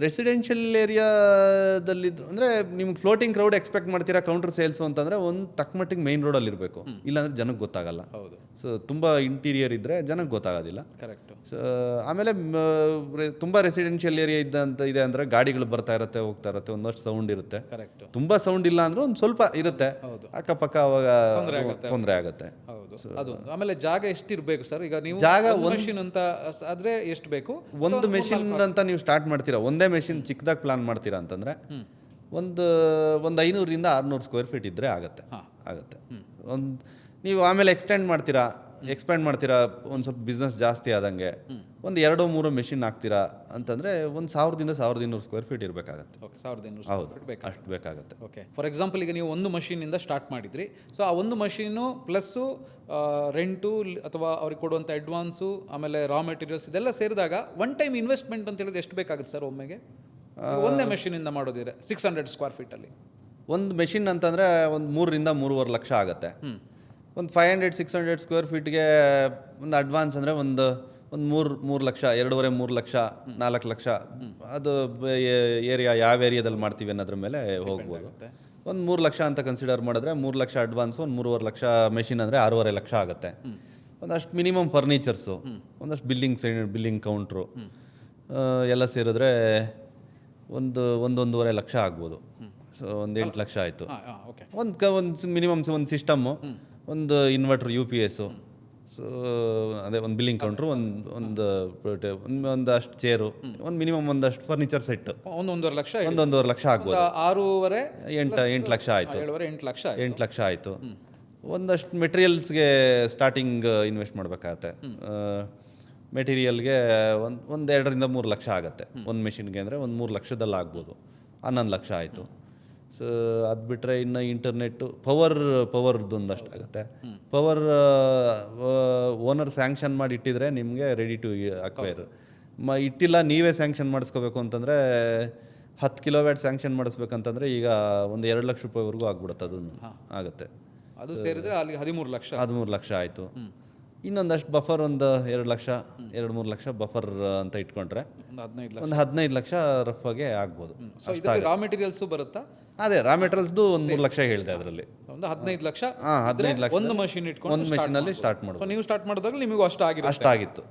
ರೆಸಿಡೆನ್ಷಿಯಲ್ ಏರಿಯಾದಲ್ಲಿ ಅಂದರೆ ನಿಮ್ಗೆ ಫ್ಲೋಟಿಂಗ್ ಕ್ರೌಡ್ ಎಕ್ಸ್ಪೆಕ್ಟ್ ಮಾಡ್ತೀರಾ ಕೌಂಟರ್ ಸೇಲ್ಸು ಅಂತಂದರೆ ಒಂದು ತಕ್ಕಮಟ್ಟಿಗೆ ಮೈನ್ ರೋಡಲ್ಲಿ ಇರಬೇಕು, ಇಲ್ಲಾಂದರೆ ಜನಕ್ಕೆ ಗೊತ್ತಾಗಲ್ಲ. ಹೌದು. ಸೊ ತುಂಬ ಇಂಟೀರಿಯರ್ ಇದ್ದರೆ ಜನಕ್ಕೆ ಗೊತ್ತಾಗೋದಿಲ್ಲ. ಕರೆಕ್ಟ್. ಸೊ ಆಮೇಲೆ ತುಂಬ ರೆಸಿಡೆನ್ಷಿಯಲ್ ಏರಿಯಾ ಇದೆ ಅಂದರೆ ಗಾಡಿಗಳು ಬರ್ತಾ ಇರುತ್ತೆ, ಹೋಗ್ತಾ ಇರುತ್ತೆ, ಒಂದಷ್ಟು ಸೌಂಡ್ ಇರುತ್ತೆ. ಕರೆಕ್ಟ್. ತುಂಬ ಸೌಂಡ್ ಇಲ್ಲ ಅಂದರೂ ಒಂದು ಸ್ವಲ್ಪ ಇರುತ್ತೆ, ಅಕ್ಕಪಕ್ಕ ಅವಾಗ ತೊಂದರೆ ಆಗುತ್ತೆ. ಹೌದು, ಅದು. ಆಮೇಲೆ ಜಾಗ ಎಷ್ಟಿರಬೇಕು ಸರ್? ಈಗ ನೀವು ಜಾಗ ಒಂದು ಮೆಷಿನ್ ಅಂತ ಆದ್ರೆ ಎಷ್ಟು ಬೇಕು? ಒಂದು ಮೆಷಿನ್ ಅಂತ ನೀವು ಸ್ಟಾರ್ಟ್ ಮಾಡ್ತೀರಾ, ಒಂದೇ ಮೆಷಿನ್ ಚಿಕ್ಕದಾಗಿ ಪ್ಲಾನ್ ಮಾಡ್ತೀರಾ ಅಂತಂದರೆ ಒಂದು 500ರಿಂದ 600 ಸ್ಕ್ವೇರ್ ಫೀಟ್ ಇದ್ದರೆ ಆಗುತ್ತೆ. ಒಂದು ನೀವು ಆಮೇಲೆ ಎಕ್ಸ್ಪ್ಯಾಂಡ್ ಮಾಡ್ತೀರಾ, ಒಂದು ಸ್ವಲ್ಪ ಬಿಸ್ನೆಸ್ ಜಾಸ್ತಿ ಆದಂಗೆ ಒಂದು 2-3 ಮೆಷಿನ್ ಹಾಕ್ತೀರಾ ಅಂತಂದರೆ ಒಂದು 1000ರಿಂದ 1200 ಸ್ಕ್ವೇರ್ ಫೀಟ್ ಇರಬೇಕಾಗತ್ತೆ. ಓಕೆ, 1200 ಹೌದು, ಸ್ಕ್ವೇರ್ ಫೀಟ್ ಅಷ್ಟು ಬೇಕಾಗುತ್ತೆ. ಓಕೆ. ಫಾರ್ ಎಕ್ಸಾಂಪಲ್ ಈಗ ನೀವು ಒಂದು ಮಷೀನಿಂದ ಸ್ಟಾರ್ಟ್ ಮಾಡಿದ್ರಿ, ಸೊ ಆ ಒಂದು ಮಷೀನು ಪ್ಲಸ್ಸು ರೆಂಟು ಅಥವಾ ಅವ್ರಿಗೆ ಕೊಡುವಂಥ ಅಡ್ವಾನ್ಸು ಆಮೇಲೆ ರಾ ಮೆಟೀರಿಯಲ್ಸ್ ಇದೆಲ್ಲ ಸೇರಿದಾಗ ಒನ್ ಟೈಮ್ ಇನ್ವೆಸ್ಟ್ಮೆಂಟ್ ಅಂತ ಹೇಳಿದ್ರೆ ಎಷ್ಟು ಬೇಕಾಗುತ್ತೆ ಸರ್ ಒಮ್ಮೆಗೆ? ಒಂದೇ ಮೆಷಿನಿಂದ ಮಾಡೋದಿದ್ರೆ 600 ಸ್ಕ್ವೇರ್ ಫೀಟಲ್ಲಿ ಒಂದು ಮೆಷಿನ್ ಅಂತಂದರೆ ಒಂದು 3ರಿಂದ 3.5 ಲಕ್ಷ ಆಗುತ್ತೆ. ಒಂದು 500-600 ಸ್ಕ್ವೇರ್ ಫೀಟ್ಗೆ ಒಂದು ಅಡ್ವಾನ್ಸ್ ಅಂದರೆ ಒಂದು 3 ಲಕ್ಷ, 2.5-3 ಲಕ್ಷ, 4 ಲಕ್ಷ, ಅದು ಏರಿಯಾ ಯಾವ ಏರಿಯಾದಲ್ಲಿ ಮಾಡ್ತೀವಿ ಅನ್ನೋದ್ರ ಮೇಲೆ ಹೋಗ್ಬೋದು. ಒಂದು 3 ಲಕ್ಷ ಅಂತ ಕನ್ಸಿಡರ್ ಮಾಡಿದ್ರೆ 3 ಲಕ್ಷ ಅಡ್ವಾನ್ಸು, ಒಂದು 3.5 ಲಕ್ಷ ಮೆಷಿನ್ ಅಂದರೆ 6.5 ಲಕ್ಷ ಆಗುತ್ತೆ. ಒಂದಷ್ಟು ಮಿನಿಮಮ್ ಫರ್ನಿಚರ್ಸು, ಒಂದಷ್ಟು ಬಿಲ್ಲಿಂಗ್ ಕೌಂಟ್ರು ಎಲ್ಲ ಸೇರಿದ್ರೆ ಒಂದೂವರೆ ಲಕ್ಷ ಆಗ್ಬೋದು. ಸೊ ಒಂದು 8 ಲಕ್ಷ ಆಯಿತು. ಒಂದು ಮಿನಿಮಮ್ ಒಂದು ಸಿಸ್ಟಮ್ಮು, ಒಂದು ಇನ್ವರ್ಟ್ರ್, UPS, ಸೊ ಅದೇ ಒಂದು ಬಿಲ್ಲಿಂಗ್ ಕೌಂಟ್ರು, ಒಂದಷ್ಟು ಚೇರು, ಒಂದು ಮಿನಿಮಮ್ ಒಂದಷ್ಟು ಫರ್ನಿಚರ್ ಸೆಟ್, 1.5 ಲಕ್ಷ, 1.5 ಲಕ್ಷ ಆಗ್ಬೋದು. 8 ಲಕ್ಷ ಆಯಿತು. 8 ಲಕ್ಷ ಆಯಿತು. ಒಂದಷ್ಟು ಮೆಟೀರಿಯಲ್ಸ್ಗೆ ಸ್ಟಾರ್ಟಿಂಗ್ ಇನ್ವೆಸ್ಟ್ ಮಾಡಬೇಕಾಗತ್ತೆ. ಮೆಟೀರಿಯಲ್ಗೆ ಒಂದು 2-3 ಲಕ್ಷ ಆಗುತ್ತೆ ಒಂದು ಮೆಷಿನ್ಗೆ, ಅಂದರೆ ಒಂದು 3 ಲಕ್ಷದಲ್ಲಿ ಆಗ್ಬೋದು. 11 ಲಕ್ಷ ಆಯಿತು. ಸೊ ಅದು ಬಿಟ್ಟರೆ ಇನ್ನು ಇಂಟರ್ನೆಟ್ಟು, ಪವರ್ದು ಒಂದಷ್ಟು ಆಗುತ್ತೆ. ಪವರ್ ಓನರ್ ಸ್ಯಾಂಕ್ಷನ್ ಮಾಡಿ ಇಟ್ಟಿದ್ರೆ ನಿಮಗೆ ರೆಡಿ ಟು ಅಕ್ವೈರ್. ಇಟ್ಟಿಲ್ಲ, ನೀವೇ ಸ್ಯಾಂಕ್ಷನ್ ಮಾಡಿಸ್ಕೋಬೇಕು ಅಂತಂದರೆ 10 ಕಿಲೋವ್ಯಾಟ್ ಸ್ಯಾಂಕ್ಷನ್ ಮಾಡಿಸ್ಬೇಕಂತಂದರೆ ಈಗ ಒಂದು 2 ಲಕ್ಷ ರೂಪಾಯಿವರೆಗೂ ಆಗ್ಬಿಡುತ್ತೆ. ಅದನ್ನು ಆಗುತ್ತೆ. ಅದು ಸೇರಿದ್ರೆ ಅಲ್ಲಿಗೆ 13 ಲಕ್ಷ ಆಯಿತು. ಇನ್ನೊಂದಷ್ಟು ಬಫರ್ ಒಂದು 2-3 ಲಕ್ಷ ಬಫರ್ ಅಂತ ಇಟ್ಕೊಂಡ್ರೆ ಒಂದು 15 ಲಕ್ಷ ರಫ್ ಆಗಿ ಆಗ್ಬೋದು. ಸೊ ಇದಕ್ಕೆ ರಾ ಮೆಟೀರಿಯಲ್ಸು ಬರುತ್ತಾ? ಅದೇ ರಾ ಮೆಟೀರಿಯಲ್ಸ್ದು ಒಂದು 3 ಲಕ್ಷ ಹೇಳಿದೆ ಅದರಲ್ಲಿ. ಒಂದು 15 ಲಕ್ಷ. 15 ಲಕ್ಷ ಒಂದು ಮಷಿನ್ ಇಟ್ಕೊಂಡು ಒಂದು ಮೆಷಿನಲ್ಲಿ ಸ್ಟಾರ್ಟ್ ಮಾಡೋದು. ನೀವು ಸ್ಟಾರ್ಟ್ ಮಾಡಿದಾಗ ನಿಮಗೂ ಅಷ್ಟಾಗಿತ್ತು.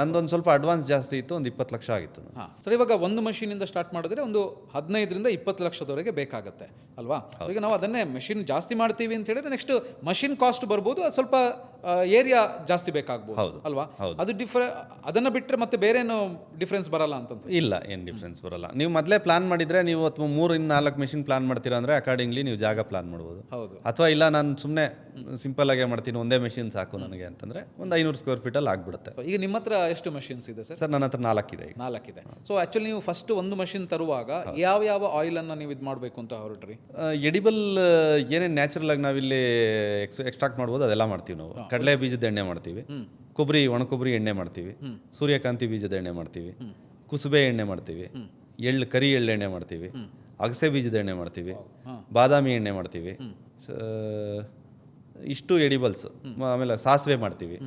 ನಂದೊಂದು ಸ್ವಲ್ಪ ಅಡ್ವಾನ್ಸ್ ಜಾಸ್ತಿ ಇತ್ತು, ಒಂದು 20 ಲಕ್ಷ ಆಗಿತ್ತು. ಸರ್, ಇವಾಗ ಒಂದು ಮಷೀನಿಂದ ಸ್ಟಾರ್ಟ್ ಮಾಡಿದ್ರೆ ಒಂದು 15ರಿಂದ 20 ಲಕ್ಷದವರೆಗೆ ಬೇಕಾಗುತ್ತೆ ಅಲ್ವಾ? ಈಗ ನಾವು ಅದನ್ನೇ ಮಷಿನ್ ಜಾಸ್ತಿ ಮಾಡ್ತೀವಿ ಅಂತ ಹೇಳಿದ್ರೆ ನೆಕ್ಸ್ಟ್ ಮಷಿನ್ ಕಾಸ್ಟ್ ಬರ್ಬೋದು, ಅದು ಸ್ವಲ್ಪ ಏರಿಯಾ ಜಾಸ್ತಿ ಬೇಕಾಗ್ಬೋದು ಅಲ್ವಾ? ಅದು ಅದನ್ನ ಬಿಟ್ಟರೆ ಮತ್ತೆ ಬೇರೆ ಏನು ಡಿಫ್ರೆನ್ಸ್ ಬರಲ್ಲ ಅಂತ ಅನ್ಸುತ್ತೆ? ಇಲ್ಲ, ಏನು ಡಿಫ್ರೆನ್ಸ್ ಬರಲ್ಲ. ನೀವು ಮೊದಲೇ ಪ್ಲಾನ್ ಮಾಡಿದ್ರೆ ನೀವು ಅಥವಾ 3-4 ಮೆಷಿನ್ ಪ್ಲಾನ್ ಮಾಡ್ತೀರಾ ಅಂದರೆ ಅಕಾರ್ಡಿಂಗ್ಲಿ ನೀವು ಜಾಗ ಪ್ಲಾನ್ ಮಾಡ್ಬೋದು. ಅಥವಾ ಇಲ್ಲ ನಾನು ಸುಮ್ಮನೆ ಸಿಂಪಲ್ ಆಗೇ ಮಾಡ್ತೀನಿ, ಒಂದೇ ಮೆಷಿನ್ ಸಾಕು ನನಗೆ ಅಂತಂದರೆ ಒಂದು 500 ಸ್ಕ್ವೇರ್ ಫೀಟಲ್ಲಿ ಆಗಿಬಿಡುತ್ತೆ. ಈಗ ನಿಮ್ಮ ಹತ್ರ ಎಷ್ಟು ಮಷಿನ್ಸ್ ಇದೆ ಸರ್? ನನ್ನ ಹತ್ರ 4 ಇದೆ. 4 ಇದೆ. ಸೊ ಆ್ಯಕ್ಚುಲಿ ನೀವು ಫಸ್ಟ್ ಒಂದು ಮಷಿನ್ ತರುವಾಗ ಯಾವ ಆಯಿಲನ್ನು ನೀವು ಇದು ಮಾಡಬೇಕು ಅಂತ ಹೊರಟ್ರಿ? ಎಡಿಬಲ್ ಏನೇನು ನ್ಯಾಚುರಲ್ ಆಗಿ ನಾವಿಲ್ಲಿ ಎಕ್ಸ್ಟ್ರಾಕ್ಟ್ ಮಾಡ್ಬೋದು ಅದೆಲ್ಲ ಮಾಡ್ತೀವಿ ನಾವು. ಕಡಲೆ ಬೀಜದ ಎಣ್ಣೆ ಮಾಡ್ತೀವಿ, ಒಣ ಕೊಬ್ಬರಿ ಎಣ್ಣೆ ಮಾಡ್ತೀವಿ, ಸೂರ್ಯಕಾಂತಿ ಬೀಜದ ಎಣ್ಣೆ ಮಾಡ್ತೀವಿ, ಕುಸುಬೆ ಎಣ್ಣೆ ಮಾಡ್ತೀವಿ, ಕರಿ ಎಳ್ಳೆಣ್ಣೆ ಮಾಡ್ತೀವಿ, ಅಗಸೆ ಬೀಜದ ಎಣ್ಣೆ ಮಾಡ್ತೀವಿ, ಬಾದಾಮಿ ಎಣ್ಣೆ ಮಾಡ್ತೀವಿ, ಇಷ್ಟು ಎಡಿಬಲ್ಸ್. ಆಮೇಲೆ ಸಾಸಿವೆ ಮಾಡ್ತೀವಿ,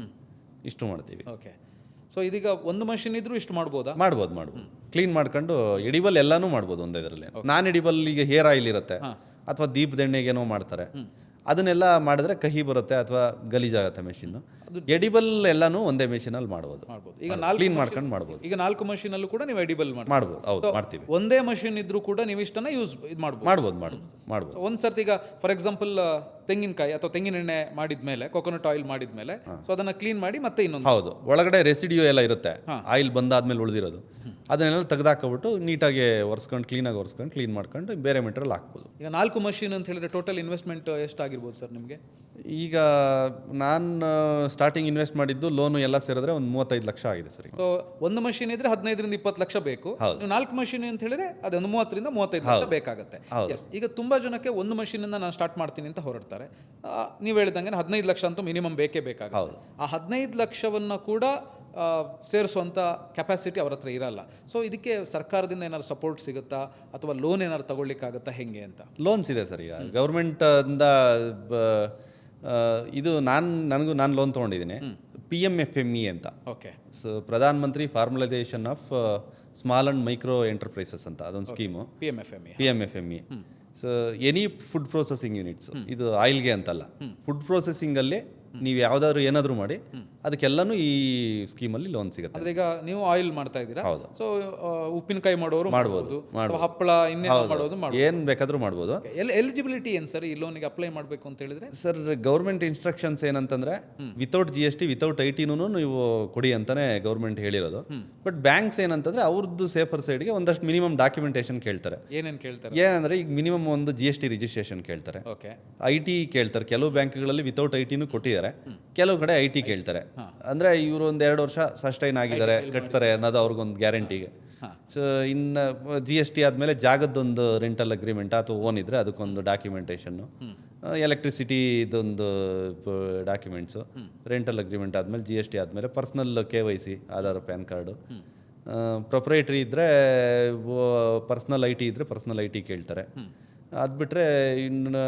ಇಷ್ಟು ಮಾಡ್ತೀವಿ. ಓಕೆ. ಸೊ ಇದೀಗ ಒಂದು ಮಷಿನ್ ಇದ್ರೂ ಇಷ್ಟು ಮಾಡ್ಬೋದಾ? ಮಾಡ್ಬೋದು. ಕ್ಲೀನ್ ಮಾಡ್ಕೊಂಡು ಎಡಿಬಲ್ ಎಲ್ಲನೂ ಮಾಡ್ಬೋದು ಒಂದೇ ಇದರಲ್ಲಿ. ನಾನ್ ಎಡಿಬಲ್ ಈಗ ಹೇರ್ ಆಯಿಲ್ ಇರುತ್ತೆ ಅಥವಾ ದೀಪದ ಎಣ್ಣೆಗೇನೋ ಮಾಡ್ತಾರೆ, ಅದನ್ನೆಲ್ಲ ಮಾಡಿದ್ರೆ ಕಹಿ ಬರುತ್ತೆ ಅಥವಾ ಗಲೀಜಾಗುತ್ತೆ ಮೆಷಿನ್. ಎಡಿಬಲ್ ಎಲ್ಲನೂ ಒಂದೇ ಮೆಷಿನಲ್ಲಿ ಮಾಡ್ಬೋದು. ಈಗ ಕ್ಲೀನ್ ಮಾಡ್ಕೊಂಡು ಮಾಡ್ಬೋದು. ಈಗ 4 ಮಷಿನಲ್ಲೂ ಕೂಡ ನೀವು ಎಡಿಬಲ್ ಮಾಡ್ಬೋದು. ಹೌದು, ಮಾಡ್ತೀವಿ. ಒಂದೇ ಮಷಿನ್ ಇದ್ರೂ ಕೂಡ ನೀವು ಇಷ್ಟನ್ನ ಯೂಸ್ ಮಾಡ್ಬೋದು. ಒಂದು ಸರ್ತಿ ಈಗ ಫಾರ್ ಎಕ್ಸಾಂಪಲ್ ತೆಂಗಿನಕಾಯಿ ಅಥವಾ ತೆಂಗಿನ ಎಣ್ಣೆ ಮಾಡಿದ್ಮೇಲೆ, ಕೊಕೊನಟ್ ಆಯಿಲ್ ಮಾಡಿದ್ಮೇಲೆ, ಸೊ ಅದನ್ನ ಕ್ಲೀನ್ ಮಾಡಿ ಮತ್ತೆ ಇನ್ನೊಂದು, ಹೌದು, ಒಳಗಡೆ ರೆಸಿಡ್ಯೂ ಎಲ್ಲ ಇರುತ್ತೆ, ಆಯಿಲ್ ಬಂದಾದ್ಮೇಲೆ ಉಳಿದಿರೋದು, ಅದನ್ನೆಲ್ಲ ತೆಗೆದಾಕೋಬಿಟ್ಟು ನೀಟಾಗಿ ಕ್ಲೀನಾಗಿ ಒರೆಸ್ಕೊಂಡು ಕ್ಲೀನ್ ಮಾಡ್ಕೊಂಡು ಬೇರೆ ಮೆಟೀರಿಯಲ್ ಹಾಕ್ಬೋದು. ಈಗ 4 ಮಷಿನ್ ಅಂತ ಹೇಳಿದ್ರೆ ಟೋಟಲ್ ಇನ್ವೆಸ್ಟ್ಮೆಂಟ್ ಎಷ್ಟಾಗಿರ್ಬೋದು ಸರ್ ನಿಮಗೆ? ಈಗ ನಾನು ಸ್ಟಾರ್ಟಿಂಗ್ ಇನ್ವೆಸ್ಟ್ ಮಾಡಿದ್ದು ಲೋನು ಎಲ್ಲ ಸೇರಿದ್ರೆ ಒಂದು 35 ಲಕ್ಷ ಆಗಿದೆ ಸರ್. ಸೊ ಒಂದು ಮಷಿನ್ ಇದ್ರೆ 15ರಿಂದ 20 ಲಕ್ಷ ಬೇಕು. ನೀವು 4 ಮಷಿನ್ ಅಂತ ಹೇಳಿದ್ರೆ ಅದೊಂದು 30ರಿಂದ 35 ಲಕ್ಷ ಬೇಕಾಗುತ್ತೆ. ಈಗ ತುಂಬಾ ಜನಕ್ಕೆ ಒಂದು ಮಷಿನ್ ನಾನು ಸ್ಟಾರ್ಟ್ ಮಾಡ್ತೀನಿ ಅಂತ ಹೊರಡ್ತಾರೆ. ನೀವು ಹೇಳಿದಂಗೆ 15 ಲಕ್ಷ ಅಂತೂ ಮಿನಿಮಮ್ ಬೇಕೇ ಬೇಕಾಗುತ್ತೆ. ಆ 15 ಲಕ್ಷವನ್ನ ಕೂಡ ಸೇರಿಸುವಂಥ ಕೆಪಾಸಿಟಿ ಅವ್ರ ಹತ್ರ ಇರಲ್ಲ. ಸೊ ಇದಕ್ಕೆ ಸರ್ಕಾರದಿಂದ ಏನಾದ್ರು ಸಪೋರ್ಟ್ ಸಿಗುತ್ತಾ ಅಥವಾ ಲೋನ್ ಏನಾದ್ರು ತಗೊಳ್ಳಿಕ್ಕಾಗತ್ತಾ, ಹೆಂಗೆ ಅಂತ? ಲೋನ್ಸ್ ಇದೆ ಸರ್. ಈಗ ಗೌರ್ಮೆಂಟಿಂದ ಇದು ನಾನು ಲೋನ್ ತೊಗೊಂಡಿದ್ದೀನಿ, PMFME ಅಂತ. Okay. So Pradhan Mantri formalisation of small and micro enterprises ಅಂತ ಅದೊಂದು scheme PMFME. PMFME. So any food processing units, ಇದು ಆಯಿಲ್ಗೆ ಅಂತಲ್ಲ, ಫುಡ್ ಪ್ರೊಸೆಸಿಂಗಲ್ಲಿ ನೀವು ಯಾವುದಾದ್ರು ಏನಾದರೂ ಮಾಡಿ ಅದಕ್ಕೆಲ್ಲನೂ ಈ ಸ್ಕೀಮಲ್ಲಿ ಲೋನ್ ಸಿಗುತ್ತೆ. ಅಂದ್ರೆ ಈಗ ನೀವು ಆಯಿಲ್ ಮಾಡ್ತಾ ಇದ್ದೀರಾ, ಹೌದು. ಸೊ ಉಪ್ಪಿನಕಾಯಿ ಮಾಡೋರು ಮಾಡ್ಬೋದು. ಅಥವಾ ಹಪ್ಪಳ ಇನ್ನೇನು ಮಾಡೋದು ಮಾಡ್ಬೋದು. ಏನು ಬೇಕಾದರೂ ಮಾಡ್ಬೋದು. ಎಲಿಜಿಬಿಲಿಟಿ ಏನು ಸರ್ ಈ ಲೋನಿಗೆ ಅಪ್ಲೈ ಮಾಡಬೇಕು ಅಂತ ಹೇಳಿದ್ರೆ? ಸರ್ ಗೌರ್ಮೆಂಟ್ ಇನ್ಸ್ಟ್ರಕ್ಷನ್ಸ್ ಏನಂತಂದ್ರೆ ವಿತೌಟ್ GST ವಿತೌಟ್ ITನೂ ನೀವು ಕೊಡಿ ಅಂತಾನೆ ಗೌರ್ಮೆಂಟ್ ಹೇಳಿರೋದು. ಬಟ್ ಬ್ಯಾಂಕ್ಸ್ ಏನಂತಂದ್ರೆ ಅವ್ರದ್ದು ಸೇಫರ್ ಸೈಡ್ಗೆ ಒಂದಷ್ಟು ಮಿನಿಮಮ್ ಡಾಕ್ಯುಮೆಂಟೇಶನ್ ಕೇಳ್ತಾರೆ. ಏನೇನು ಕೇಳ್ತಾರೆ? ಏನಂದ್ರೆ ಈಗ ಮಿನಿಮಮ್ ಒಂದು GST ರಿಜಿಸ್ಟ್ರೇಷನ್ ಕೇಳ್ತಾರೆ, ಓಕೆ, IT ಕೇಳ್ತಾರೆ. ಕೆಲವು ಬ್ಯಾಂಕ್ಗಳಲ್ಲಿ ವಿತೌಟ್ ITನೂ ಕೊಟ್ಟಿದ್ದಾರೆ, ಕೆಲವು ಕಡೆ IT ಕೇಳ್ತಾರೆ. ಅಂದ್ರೆ ಇವರು ಒಂದು 2 ವರ್ಷ ಸಸ್ಟೈನ್ ಆಗಿದ್ದಾರೆ, ಕಟ್ತಾರೆ ಅನ್ನೋದು ಅವ್ರಿಗೊಂದು ಗ್ಯಾರಂಟಿಗೆ. ಸೊ ಇನ್ನು GST ಆದಮೇಲೆ ಜಾಗದ್ದೊಂದು ರೆಂಟಲ್ ಅಗ್ರಿಮೆಂಟ್ ಅಥವಾ ಓನ್ ಇದ್ರೆ ಅದಕ್ಕೊಂದು ಡಾಕ್ಯುಮೆಂಟೇಷನ್ನು, ಎಲೆಕ್ಟ್ರಿಸಿಟಿದೊಂದು ಡಾಕ್ಯುಮೆಂಟ್ಸು, ರೆಂಟಲ್ ಅಗ್ರಿಮೆಂಟ್ ಆದಮೇಲೆ GST ಆದಮೇಲೆ personal KYC, Aadhaar, PAN card. Proprietary ಇದ್ದರೆ ಪರ್ಸ್ನಲ್ IT ಇದ್ದರೆ ಪರ್ಸ್ನಲ್ IT ಕೇಳ್ತಾರೆ. ಅದು ಬಿಟ್ಟರೆ ಇನ್ನು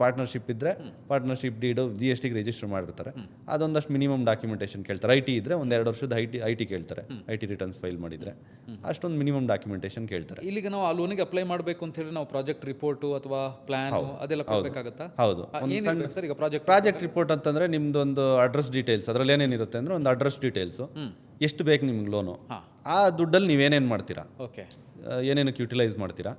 ಪಾರ್ಟ್ನರ್ಶಿಪ್ ಇದ್ದರೆ ಪಾರ್ಟ್ನರ್ಶಿಪ್ ಡೀಡು GSTಗೆ ರಿಜಿಸ್ಟರ್ ಮಾಡಿರ್ತಾರೆ, ಅದೊಂದಷ್ಟು ಮಿನಿಮಮ್ ಡಾಕ್ಯುಮೆಂಟೇಷನ್ ಕೇಳ್ತಾರೆ. IT ಇದ್ದರೆ ಒಂದು 2 ವರ್ಷದ IT ಕೇಳ್ತಾರೆ, IT ರಿಟರ್ನ್ಸ್ ಫೈಲ್ ಮಾಡಿದರೆ ಅಷ್ಟೊಂದು ಮಿನಿಮಮ್ ಡಾಕ್ಯುಮೆಂಟೇಷನ್ ಕೇಳ್ತಾರೆ. ಇಲ್ಲಿಗೆ ನಾವು ಆ ಲೋನಿಗೆ ಅಪ್ಲೈ ಮಾಡಬೇಕು ಅಂತ ಹೇಳಿ ನಾವು ಪ್ರಾಜೆಕ್ಟ್ ರಿಪೋರ್ಟು ಅಥವಾ ಪ್ಲಾನ್ ಅದೆಲ್ಲ ಕೊಡಬೇಕಾಗತ್ತಾ? ಹೌದು. ಸರ್ ಈಗ ಪ್ರಾಜೆಕ್ಟ್ ರಿಪೋರ್ಟ್ ಅಂತಂದರೆ ನಿಮ್ಮದೊಂದು ಅಡ್ರೆಸ್ ಡೀಟೇಲ್ಸ್, ಅದರಲ್ಲಿ ಏನೇನಿರುತ್ತೆ ಅಂದರೆ ಒಂದು ಅಡ್ರೆಸ್ ಡೀಟೇಲ್ಸು, ಎಷ್ಟು ಬೇಕು ನಿಮ್ಗೆ ಲೋನು, ಆ ದುಡ್ಡಲ್ಲಿ ನೀವೇನೇನು ಮಾಡ್ತೀರಾ, ಓಕೆ, ಏನೇನಕ್ಕೆ ಯುಟಿಲೈಸ್ ಮಾಡ್ತೀರಾ.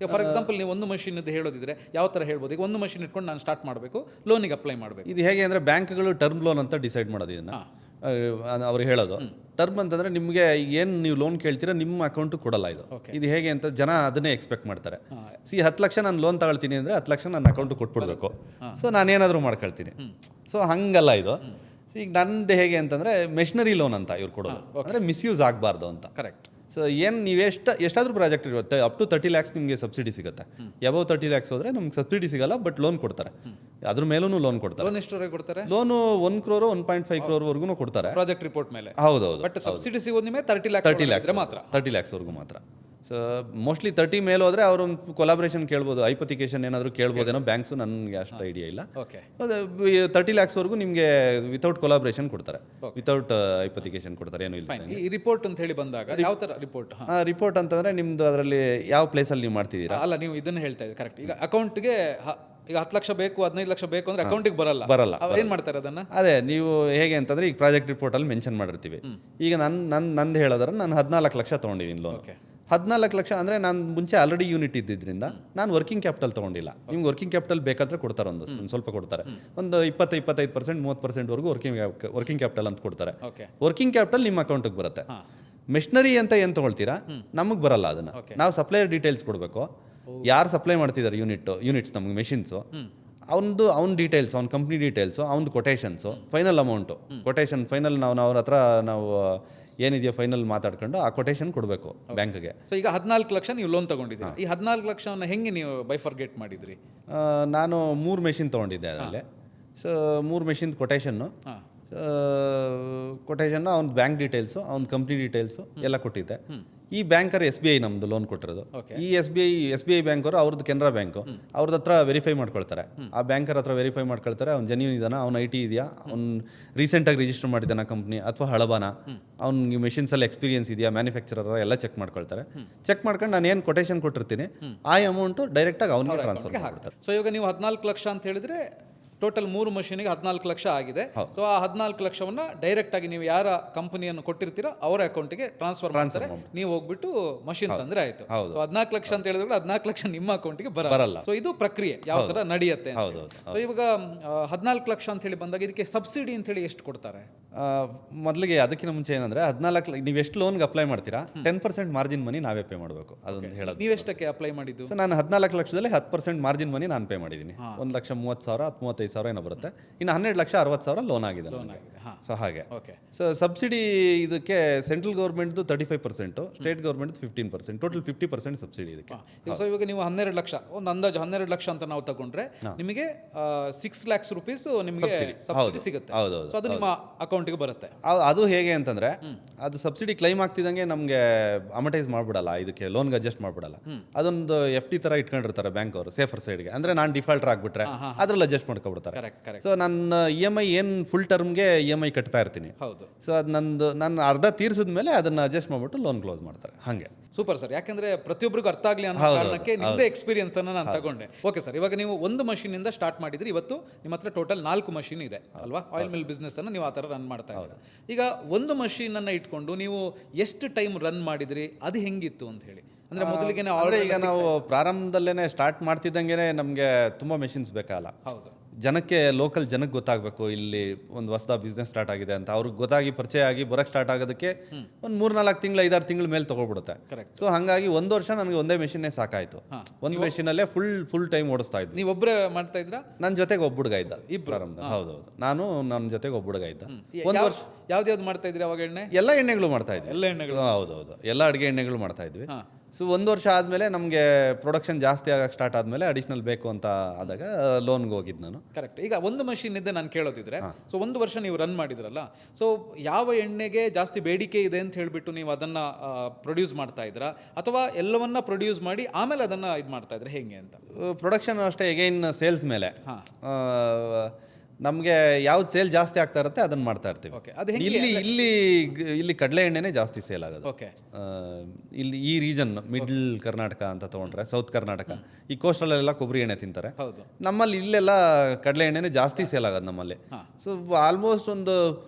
ಈಗ ಫಾರ್ ಎಕ್ಸಾಂಪಲ್ ನೀವು ಒಂದು ಮಷಿನ್ ಹೇಳ್ಬೋದಿದ್ರೆ ಯಾವ ಥರ ಹೇಳ್ಬೋದು? ಈಗ ಒಂದು ಮಷಿನ್ ಇಟ್ಕೊಂಡು ನಾನು ಸ್ಟಾರ್ಟ್ ಮಾಡಬೇಕು, ಲೋನಿಗೆ ಅಪ್ಲೈ ಮಾಡಬೇಕು. ಇದು ಹೇಗೆ ಅಂದರೆ ಬ್ಯಾಂಕ್ಗಳು ಟರ್ಮ್ ಲೋನ್ ಅಂತ ಡಿಸೈಡ್ ಮಾಡೋದು. ಇದನ್ನು ಅವ್ರು ಹೇಳೋದು ಟರ್ಮ್ ಅಂತಂದರೆ ನಿಮಗೆ ಏನು ನೀವು ಲೋನ್ ಕೇಳ್ತೀರಾ ನಿಮ್ಮ ಅಕೌಂಟು ಕೊಡಲ್ಲ ಇದು. ಇದು ಹೇಗೆ ಅಂತ ಜನ ಅದನ್ನೇ ಎಕ್ಸ್ಪೆಕ್ಟ್ ಮಾಡ್ತಾರೆ. 10 ಲಕ್ಷ ನಾನು ಲೋನ್ ತಗೊಳ್ತೀನಿ ಅಂದರೆ 10 ಲಕ್ಷ ನನ್ನ ಅಕೌಂಟು ಕೊಟ್ಬಿಡ್ಬೇಕು, ಸೊ ನಾನೇನಾದರೂ ಮಾಡ್ಕೊಳ್ತೀನಿ. ಸೊ ಹಂಗಲ್ಲ ಇದು. ಈಗ ನಂದು ಹೇಗೆ ಅಂತಂದರೆ ಮೆಷಿನರಿ ಲೋನ್ ಅಂತ ಇವ್ರು ಕೊಡೋದು, ಅಂದರೆ ಮಿಸ್ಯೂಸ್ ಆಗಬಾರ್ದು ಅಂತ. ಕರೆಕ್ಟ್. ಸೊ ಏನು ನೀವು ಎಷ್ಟಾದರೂ ಪ್ರಾಜೆಕ್ಟ್ ಇರುತ್ತೆ, ಅಪ್ ಟು 30 lakhs ನಿಮಗೆ ಸಬ್ಸಿಡಿ ಸಿಗುತ್ತೆ. ಎಬವ್ 30 lakhs ಹೋದರೆ ನಮ್ಗೆ ಸಬ್ಸಿಡಿ ಸಿಗಲ್ಲ, ಬಟ್ ಲೋನ್ ಕೊಡ್ತಾರೆ. ಅದ್ರ ಮೇಲೂ ಲೋನ್ ಕೊಡ್ತಾರೆ. ಲೋನ್ ಎಷ್ಟುವರೆಗೆ ಕೊಡ್ತಾರೆ? ಲೋನು 1 crore 1.5 crore ಕೊಡ್ತಾರೆ ಪ್ರಾಜೆಕ್ಟ್ ರಿಪೋರ್ಟ್ ಮೇಲೆ. ಹೌದೌದು. ಬಟ್ ಸಬ್ಸಿಡಿ ಸಿಗೋದು ನಿಮಗೆ 30 lakhs ಮಾತ್ರ. 30 lakhs ಮಾತ್ರ. ಸೊ ಮೋಸ್ಟ್ಲಿ 30 ಮೇಲೆ ಹೋದರೆ ಅವರು ಒಂದು ಕೊಲಾಬ್ರೇಷನ್ ಕೇಳ್ಬೋದು, ಐಪತಿಕೇಶನ್ ಏನಾದರೂ ಕೇಳ್ಬೋದೇನೋ. ಬ್ಯಾಂಕ್ಸು ನನಗೆ ಅಷ್ಟು ಐಡಿಯಾ ಇಲ್ಲ. ಓಕೆ, 30 lakhs ನಿಮಗೆ ವಿತೌಟ್ ಕೊಲಾಬ್ರೇಷನ್ ಕೊಡ್ತಾರೆ, ವಿತೌಟ್ ಐಪತಿಕೇಶನ್ ಕೊಡ್ತಾರೆ, ಏನೂ ಇಲ್ಲ. ಈ ರಿಪೋರ್ಟ್ ಅಂತ ಹೇಳಿ ಬಂದಾಗ ಯಾವ ಥರ ರಿಪೋರ್ಟ್? ರಿಪೋರ್ಟ್ ಅಂತಂದರೆ ನಿಮ್ಮದು ಅದರಲ್ಲಿ ಯಾವ ಪ್ಲೇಸಲ್ಲಿ ನೀವು ಮಾಡ್ತಿದ್ದೀರಾ. ಅಲ್ಲ, ನೀವು ಇದನ್ನು ಹೇಳ್ತಾ ಇದ್ದೀರಿ ಕರೆಕ್ಟ್. ಈಗ ಅಕೌಂಟ್ಗೆ ಈಗ 10 ಲಕ್ಷ ಬೇಕು, 15 ಲಕ್ಷ ಬೇಕು ಅಂದ್ರೆ ಅಕೌಂಟಿಗೆ ಬರಲ್ಲ. ಅವ್ರು ಏನು ಮಾಡ್ತಾರೆ ಅದನ್ನ? ಅದೇ ನೀವು ಹೇಗೆ ಅಂತಂದ್ರೆ ಈಗ ಪ್ರಾಜೆಕ್ಟ್ ರಿಪೋರ್ಟಲ್ಲಿ ಮೆನ್ಷನ್ ಮಾಡಿರ್ತೀವಿ. ಈಗ ನಂದು ಹೇಳೋದ್ರೆ ನಾನು 14 ಲಕ್ಷ ತೊಗೊಂಡಿದ್ದೀನಿ ಲೋನ್. 14 ಲಕ್ಷ ಅಂದರೆ ನಾನು ಮುಂಚೆ ಆಲ್ರೆಡಿ ಯೂನಿಟ್ ಇದ್ದಿದ್ದರಿಂದ ನಾನು ವರ್ಕಿಂಗ್ ಕ್ಯಾಪಿಟಲ್ ತೊಗೊಂಡಿಲ್ಲ. ನಿಮ್ಗೆ ವರ್ಕಿಂಗ್ ಕ್ಯಾಪಿಟಲ್ ಬೇಕಾದ್ರೆ ಕೊಡ್ತಾರೆ, ಒಂದು ಸ್ವಲ್ಪ ಕೊಡ್ತಾರೆ, ಒಂದು 20-25% 30%ವರೆಗೂ ವರ್ಕಿಂಗ್ ಕ್ಯಾಪಿಟಲ್ ಅಂತ ಕೊಡ್ತಾರೆ. ವರ್ಕಿಂಗ್ ಕ್ಯಾಪಿಟಲ್ ನಿಮ್ಮ ಅಕೌಂಟಿಗೆ ಬರುತ್ತೆ. ಮೆಷಿನರಿ ಅಂತ ಏನು ತೊಗೊಳ್ತೀರಾ ನಮಗೆ ಬರಲ್ಲ, ಅದನ್ನು ನಾವು ಸಪ್ಲೈಯರ್ ಡೀಟೇಲ್ಸ್ ಕೊಡಬೇಕು. ಯಾರು ಸಪ್ಲೈ ಮಾಡ್ತಿದ್ದಾರೆ ಯೂನಿಟ್ಸ್ ನಮಗೆ ಮೆಷಿನ್ಸು, ಅವ್ನ ಡೀಟೇಲ್ಸ್, ಅವ್ನ ಕಂಪ್ನಿ ಡೀಟೇಲ್ಸು, ಅವ್ನದು quotations, final amount, quotation final ನಾವು ಅವ್ರ ಹತ್ರ ನಾವು ಏನಿದೆಯೋ ಫೈನಲ್ ಮಾತಾಡ್ಕೊಂಡು ಆ ಕೊಟೇಷನ್ ಕೊಡಬೇಕು ಬ್ಯಾಂಕ್ಗೆ. ಸೊ ಈಗ 14 ಲಕ್ಷ ನೀವು ಲೋನ್ ತಗೊಂಡಿದ್ದೀರಿ. ಈ 14 ಲಕ್ಷವನ್ನು ಹೆಂಗೆ ನೀವು ಬೈಫರ್ಗೇಟ್ ಮಾಡಿದ್ರಿ? ನಾನು 3 ಮೆಷಿನ್ ತೊಗೊಂಡಿದ್ದೆ ಅದರಲ್ಲಿ. ಸೊ 3 ಮೆಷಿನ್ ಕೊಟೇಷನ್ನು, ಅವ್ನ ಬ್ಯಾಂಕ್ ಡೀಟೇಲ್ಸು, ಅವ್ನ ಕಂಪ್ನಿ ಡೀಟೇಲ್ಸು ಎಲ್ಲ ಕೊಟ್ಟಿದ್ದೆ. ಈ ಬ್ಯಾಂಕರ್ SBI ನಮ್ಮದು ಲೋನ್ ಕೊಟ್ಟಿರೋದು. ಈ SBI ಬ್ಯಾಂಕರು ಅವ್ರದ್ದು ಕೆನರಾ ಬ್ಯಾಂಕು, ಅವ್ರದ್ದು ಹತ್ರ ವೆರಿಫೈ ಮಾಡ್ಕೊಳ್ತಾರೆ. ಆ ಬ್ಯಾಂಕರ್ ಹತ್ರ ವೆರಿಫೈ ಮಾಡ್ಕೊಳ್ತಾರೆ, ಅವ್ನು ಜೆನ್ಯೂನ್ ಇದಾನ, ಅವ್ನು IT ಇದೆಯಾ, ಅವ್ನು ರೀಸೆಂಟಾಗಿ ರಿಜಿಸ್ಟರ್ ಮಾಡಿದ್ದಾನ ಕಂಪ್ನಿ ಅಥವಾ ಹಳಬಾನ, ಅವ್ನಿಗೆ ಮೆಷಿನ್ಸಲ್ಲಿ ಎಕ್ಸ್ಪೀರಿಯನ್ಸ್ ಇದೆಯಾ, ಮ್ಯಾನುಫ್ಯಾಕ್ಚರರ್ ಎಲ್ಲ ಚೆಕ್ ಮಾಡ್ಕೊಳ್ತಾರೆ. ಚೆಕ್ ಮಾಡ್ಕೊಂಡು ನಾನು ಏನು ಕೊಟೇಷನ್ ಕೊಟ್ಟಿರ್ತೀನಿ ಆ ಅಮೌಂಟು ಡೈರೆಕ್ಟಾಗಿ ಅವ್ನಿಗೆ ಟ್ರಾನ್ಸ್ಫರ್ ಮಾಡ್ತಾರೆ. ಸೊ ಇವಾಗ ನೀವು 14 ಲಕ್ಷ ಅಂತ ಹೇಳಿದ್ರೆ ಟೋಟಲ್ 3 ಮಷೀನಿಗೆ 14 ಲಕ್ಷ ಆಗಿದೆ. ಸೊ ಆ 14 ಲಕ್ಷವನ್ನ ಡೈರೆಕ್ಟ್ ಆಗಿ ನೀವು ಯಾರ ಕಂಪನಿಯನ್ನು ಕೊಟ್ಟಿರ್ತೀರೋ ಅವರ ಅಕೌಂಟಿಗೆ ಟ್ರಾನ್ಸ್ಫರ್ ಮಾಡ್ತಾರೆ. ನೀವು ಹೋಗ್ಬಿಟ್ಟು ಮಷೀನ್ ತಂದ್ರೆ ಆಯ್ತು. ಸೊ 14 ಲಕ್ಷ ಅಂತ ಹೇಳಿದ್ರೆ 14 ಲಕ್ಷ ನಿಮ್ಮ ಅಕೌಂಟಿಗೆ ಬರಲ್ಲ. ಸೊ ಇದು ಪ್ರಕ್ರಿಯೆ ಯಾವ ತರ ನಡೆಯುತ್ತೆ. ಸೊ ಇವಾಗ 14 ಲಕ್ಷ ಅಂತ ಹೇಳಿ ಬಂದಾಗ ಇದಕ್ಕೆ ಸಬ್ಸಿಡಿ ಅಂತ ಹೇಳಿ ಎಷ್ಟು ಕೊಡ್ತಾರೆ? ಮೊದಲಿಗೆ ಅದಕ್ಕಿಂತ ಮುಂಚೆ ಏನಂದ್ರೆ 14 ನೀವು ಎಷ್ಟು ಲೋನ್ಗೆ ಅಪ್ಲೈ ಮಾಡ್ತೀರಾ 10% ಮಾರ್ಜಿನ್ ಮನಿ ನಾವೇ ಪೇ ಮಾಡಬೇಕು. ಅದೊಂದು ಹೇಳೋದು. ನೀವೆಷ್ಟಕ್ಕೆ ಅಪ್ಲೈ ಮಾಡಿದ್ದು? ಸೊ ನಾನು 14 ಲಕ್ಷದಲ್ಲಿ 10% ಮಾರ್ಜಿನ್ ಮನಿ ನಾನು ಪೇ ಮಾಡಿದ್ದೀನಿ. 1,30,000 35,000 ಏನೋ ಬರುತ್ತೆ. ಇನ್ನು 12 ಲಕ್ಷ 60,000 ಲೋನ್ ಆಗಿದೆ. ಸೊ ಹಾಗೆ. ಸೊ ಸಬ್ಸಿಡಿ ಇದಕ್ಕೆ ಸೆಂಟ್ರಲ್ ಗೌರ್ಮೆಂಟ್ದು 35%, ಸ್ಟೇಟ್ ಗೌರ್ಮೆಂಟ್ 15%, ಟೋಟಲ್ 50% ಸಬ್ಸಿಡಿ ಇದಕ್ಕೆ. ಸೊ ಇವಾಗ ನೀವು 12 ಲಕ್ಷ, ಒಂದು ಅಂದಾಜು 12 ಲಕ್ಷ ಅಂತ ನಾವು ತಗೊಂಡ್ರೆ ನಿಮಗೆ 6 lakhs rupees ನಿಮಗೆ ಸಬ್ಸಿಡಿ ಸಿಗುತ್ತೆ. ಸೊ ಅದು ನಿಮ್ಮ ಅಕೌಂಟಿಗೆ ಬರುತ್ತೆ. ಅದು ಹೇಗೆ ಅಂತಂದ್ರೆ ಅದು ಸಬ್ಸಿಡಿ ಕ್ಲೈಮ್ ಆಗ್ತಿದ್ದಂಗೆ ನಮಗೆ ಅಮಟೈಸ್ ಮಾಡ್ಬಿಡಲ್ಲ, ಇದಕ್ಕೆ ಲೋನ್ಗೆ ಅಡ್ಜಸ್ಟ್ ಮಾಡ್ಬಿಡಲ್ಲ. ಅದೊಂದು FD ಥರ ಇಟ್ಕೊಂಡಿರ್ತಾರೆ ಬ್ಯಾಂಕ್ ಅವರು ಸೇಫರ್ ಸೈಡ್ಗೆ. ಅಂದರೆ ನಾನು ಡಿಫಾಲ್ಟರ್ ಆಗಿಬಿಟ್ರೆ ಅದ್ರಲ್ಲಿ ಅಡ್ಜಸ್ಟ್ ಮಾಡ್ಕೊಬಿಡ್ತಾರೆ. Correct correct. ಸೊ ನನ್ನ EMI ಏನು ಫುಲ್ ಟರ್ಮ್ಗೆ EMI ಕಟ್ತಾ ಇರ್ತೀನಿ. ಹೌದು. ಸೊ ಅದು ನಾನು ಅರ್ಧ ತೀರಿಸಿದ ಮೇಲೆ ಅದನ್ನು ಅಡ್ಜಸ್ಟ್ ಮಾಡಿಬಿಟ್ಟು ಲೋನ್ ಕ್ಲೋಸ್ ಮಾಡ್ತಾರೆ. ಹಾಗೆ ಸೂಪರ್ ಸರ್. ಯಾಕಂದ್ರೆ ಪ್ರತಿಯೊಬ್ಬರಿಗೂ ಅರ್ಥ ಆಗಲಿ ಅನ್ನೋ ಕಾರಣಕ್ಕೆ ನಿಮ್ಮದೇ ಎಕ್ಸ್ಪೀರಿಯನ್ಸ್ ಅನ್ನು ನಾನು ತಗೊಂಡೆ. ಓಕೆ ಸರ್, ಇವಾಗ ನೀವು ಒಂದು ಮಷೀನ್ ಇಂದ ಸ್ಟಾರ್ಟ್ ಮಾಡಿದ್ರಿ, ಇವತ್ತು ನಿಮ್ಮ ಹತ್ರ ಟೋಟಲ್ 4 ಮಷೀನ್ ಇದೆ ಅಲ್ವಾ? ಆಯಿಲ್ ಮಿಲ್ ಬಿಸ್ನೆಸ್ ಅನ್ನು ನೀವು ಆ ಥರ ರನ್ ಮಾಡ್ತಾ ಇದ್ದೀರಾ. ಈಗ ಒಂದು ಮಷೀನ್ ಅನ್ನ ಇಟ್ಕೊಂಡು ನೀವು ಎಷ್ಟು ಟೈಮ್ ರನ್ ಮಾಡಿದ್ರಿ, ಅದು ಹೆಂಗಿತ್ತು ಅಂತ ಹೇಳಿ? ಅಂದ್ರೆ ಮೊದಲಿಗೆ ಈಗ ನಾವು ಪ್ರಾರಂಭದಲ್ಲೇ ಸ್ಟಾರ್ಟ್ ಮಾಡ್ತಿದ್ದಂಗೆ ನಮಗೆ ತುಂಬ ಮೆಷಿನ್ಸ್ ಬೇಕಲ್ಲ. ಹೌದು. ಜನಕ್ಕೆ ಲೋಕಲ್ ಜನಕ್ಕೆ ಗೊತ್ತಾಗಬೇಕು ಇಲ್ಲಿ ಒಂದು ಹೊಸದ ಬಿಸ್ನೆಸ್ ಸ್ಟಾರ್ಟ್ ಆಗಿದೆ ಅಂತ. ಅವ್ರಿಗೆ ಗೊತ್ತಾಗಿ ಪರಿಚಯ ಆಗಿ ಬರೋಕ್ಕೆ ಸ್ಟಾರ್ಟ್ ಆಗೋದಕ್ಕೆ ಒಂದು 3-4 ತಿಂಗಳು 5-6 ತಿಂಗಳ ಮೇಲೆ ತೊಗೊಬಿಡುತ್ತೆ. ಕರೆಕ್ಟ್. ಸೊ ಹಾಗಾಗಿ 1 ವರ್ಷ ನನಗೆ ಒಂದೇ ಮೆಷಿನ್ನೇ ಸಾಕಾಯಿತು. ಒಂದು ಮೆಷಿನಲ್ಲೇ ಫುಲ್ ಟೈಮ್ ಓಡಿಸ್ತಾ ಇದ್ವಿ. ನೀವು ಒಬ್ಬರೇ ಮಾಡ್ತಾ ಇದ್ರಾ? ನನ್ನ ಜೊತೆಗೆ ಒಬ್ಬ ಹುಡುಗ ಇದ್ದ ಪ್ರಾರಂಭ. ಹೌದೌದು, ನಾನು ನನ್ನ ಜೊತೆಗೆ ಒಬ್ಬ ಹುಡುಗ ಇದ್ದ. ಒಂದು ವರ್ಷ ಯಾವ್ದು ಮಾಡ್ತಾ ಇದ್ರಿ ಅವಾಗ? ಎಲ್ಲ ಎಣ್ಣೆಗಳು ಮಾಡ್ತಾ ಇದ್ವಿ. ಎಲ್ಲ ಎಣ್ಣೆಗಳು? ಹೌದೌದು, ಎಲ್ಲ ಅಡುಗೆ ಎಣ್ಣೆಗಳು ಮಾಡ್ತಾ ಇದ್ವಿ. ಸೊ 1 ವರ್ಷ ಆದಮೇಲೆ ನಮಗೆ ಪ್ರೊಡಕ್ಷನ್ ಜಾಸ್ತಿ ಆಗಕ್ಕೆ ಸ್ಟಾರ್ಟ್ ಆದಮೇಲೆ ಅಡಿಷ್ನಲ್ ಬೇಕು ಅಂತ ಆದಾಗ ಲೋನ್ಗೆ ಹೋಗಿದ್ದು ನಾನು. ಕರೆಕ್ಟ್. ಈಗ ಒಂದು ಮಷೀನ್ ಇದ್ದೆ ನಾನು ಕೇಳೋದಿದ್ರೆ, ಸೊ 1 ವರ್ಷ ನೀವು ರನ್ ಮಾಡಿದ್ರಲ್ಲ, ಸೊ ಯಾವ ಎಣ್ಣೆಗೆ ಜಾಸ್ತಿ ಬೇಡಿಕೆ ಇದೆ ಅಂತ ಹೇಳಿಬಿಟ್ಟು ನೀವು ಅದನ್ನು ಪ್ರೊಡ್ಯೂಸ್ ಮಾಡ್ತಾ ಇದ್ರಾ, ಅಥವಾ ಎಲ್ಲವನ್ನ ಪ್ರೊಡ್ಯೂಸ್ ಮಾಡಿ ಆಮೇಲೆ ಅದನ್ನು ಇದು ಮಾಡ್ತಾ ಇದ್ರೆ ಹೆಂಗೆ ಅಂತ? ಪ್ರೊಡಕ್ಷನ್ ಅಷ್ಟೇ, ಎಗೈನ್ ಸೇಲ್ಸ್ ಮೇಲೆ ನಮಗೆ ಯಾವ್ದು ಸೇಲ್ ಜಾಸ್ತಿ ಆಗ್ತಾ ಇರುತ್ತೆ ಅದನ್ನು ಮಾಡ್ತಾ ಇರ್ತೀವಿ. ಇಲ್ಲಿ ಕಡಲೆ ಎಣ್ಣೆನೇ ಜಾಸ್ತಿ ಸೇಲ್ ಆಗೋದು. ಓಕೆ. ಇಲ್ಲಿ ಈ ರೀಜನ್ ಮಿಡ್ಲ್ ಕರ್ನಾಟಕ ಅಂತ ತೊಗೊಂಡ್ರೆ, ಸೌತ್ ಕರ್ನಾಟಕ ಈ ಕೋಸ್ಟಲ್ಲೆಲ್ಲ ಕೊಬ್ಬರಿ ಎಣ್ಣೆ ತಿಂತಾರೆ. ಹೌದು. ನಮ್ಮಲ್ಲಿ ಇಲ್ಲೆಲ್ಲ ಕಡಲೆ ಎಣ್ಣೆನೇ ಜಾಸ್ತಿ ಸೇಲ್ ಆಗೋದು ನಮ್ಮಲ್ಲಿ. ಸೊ ಆಲ್ಮೋಸ್ಟ್ ಒಂದು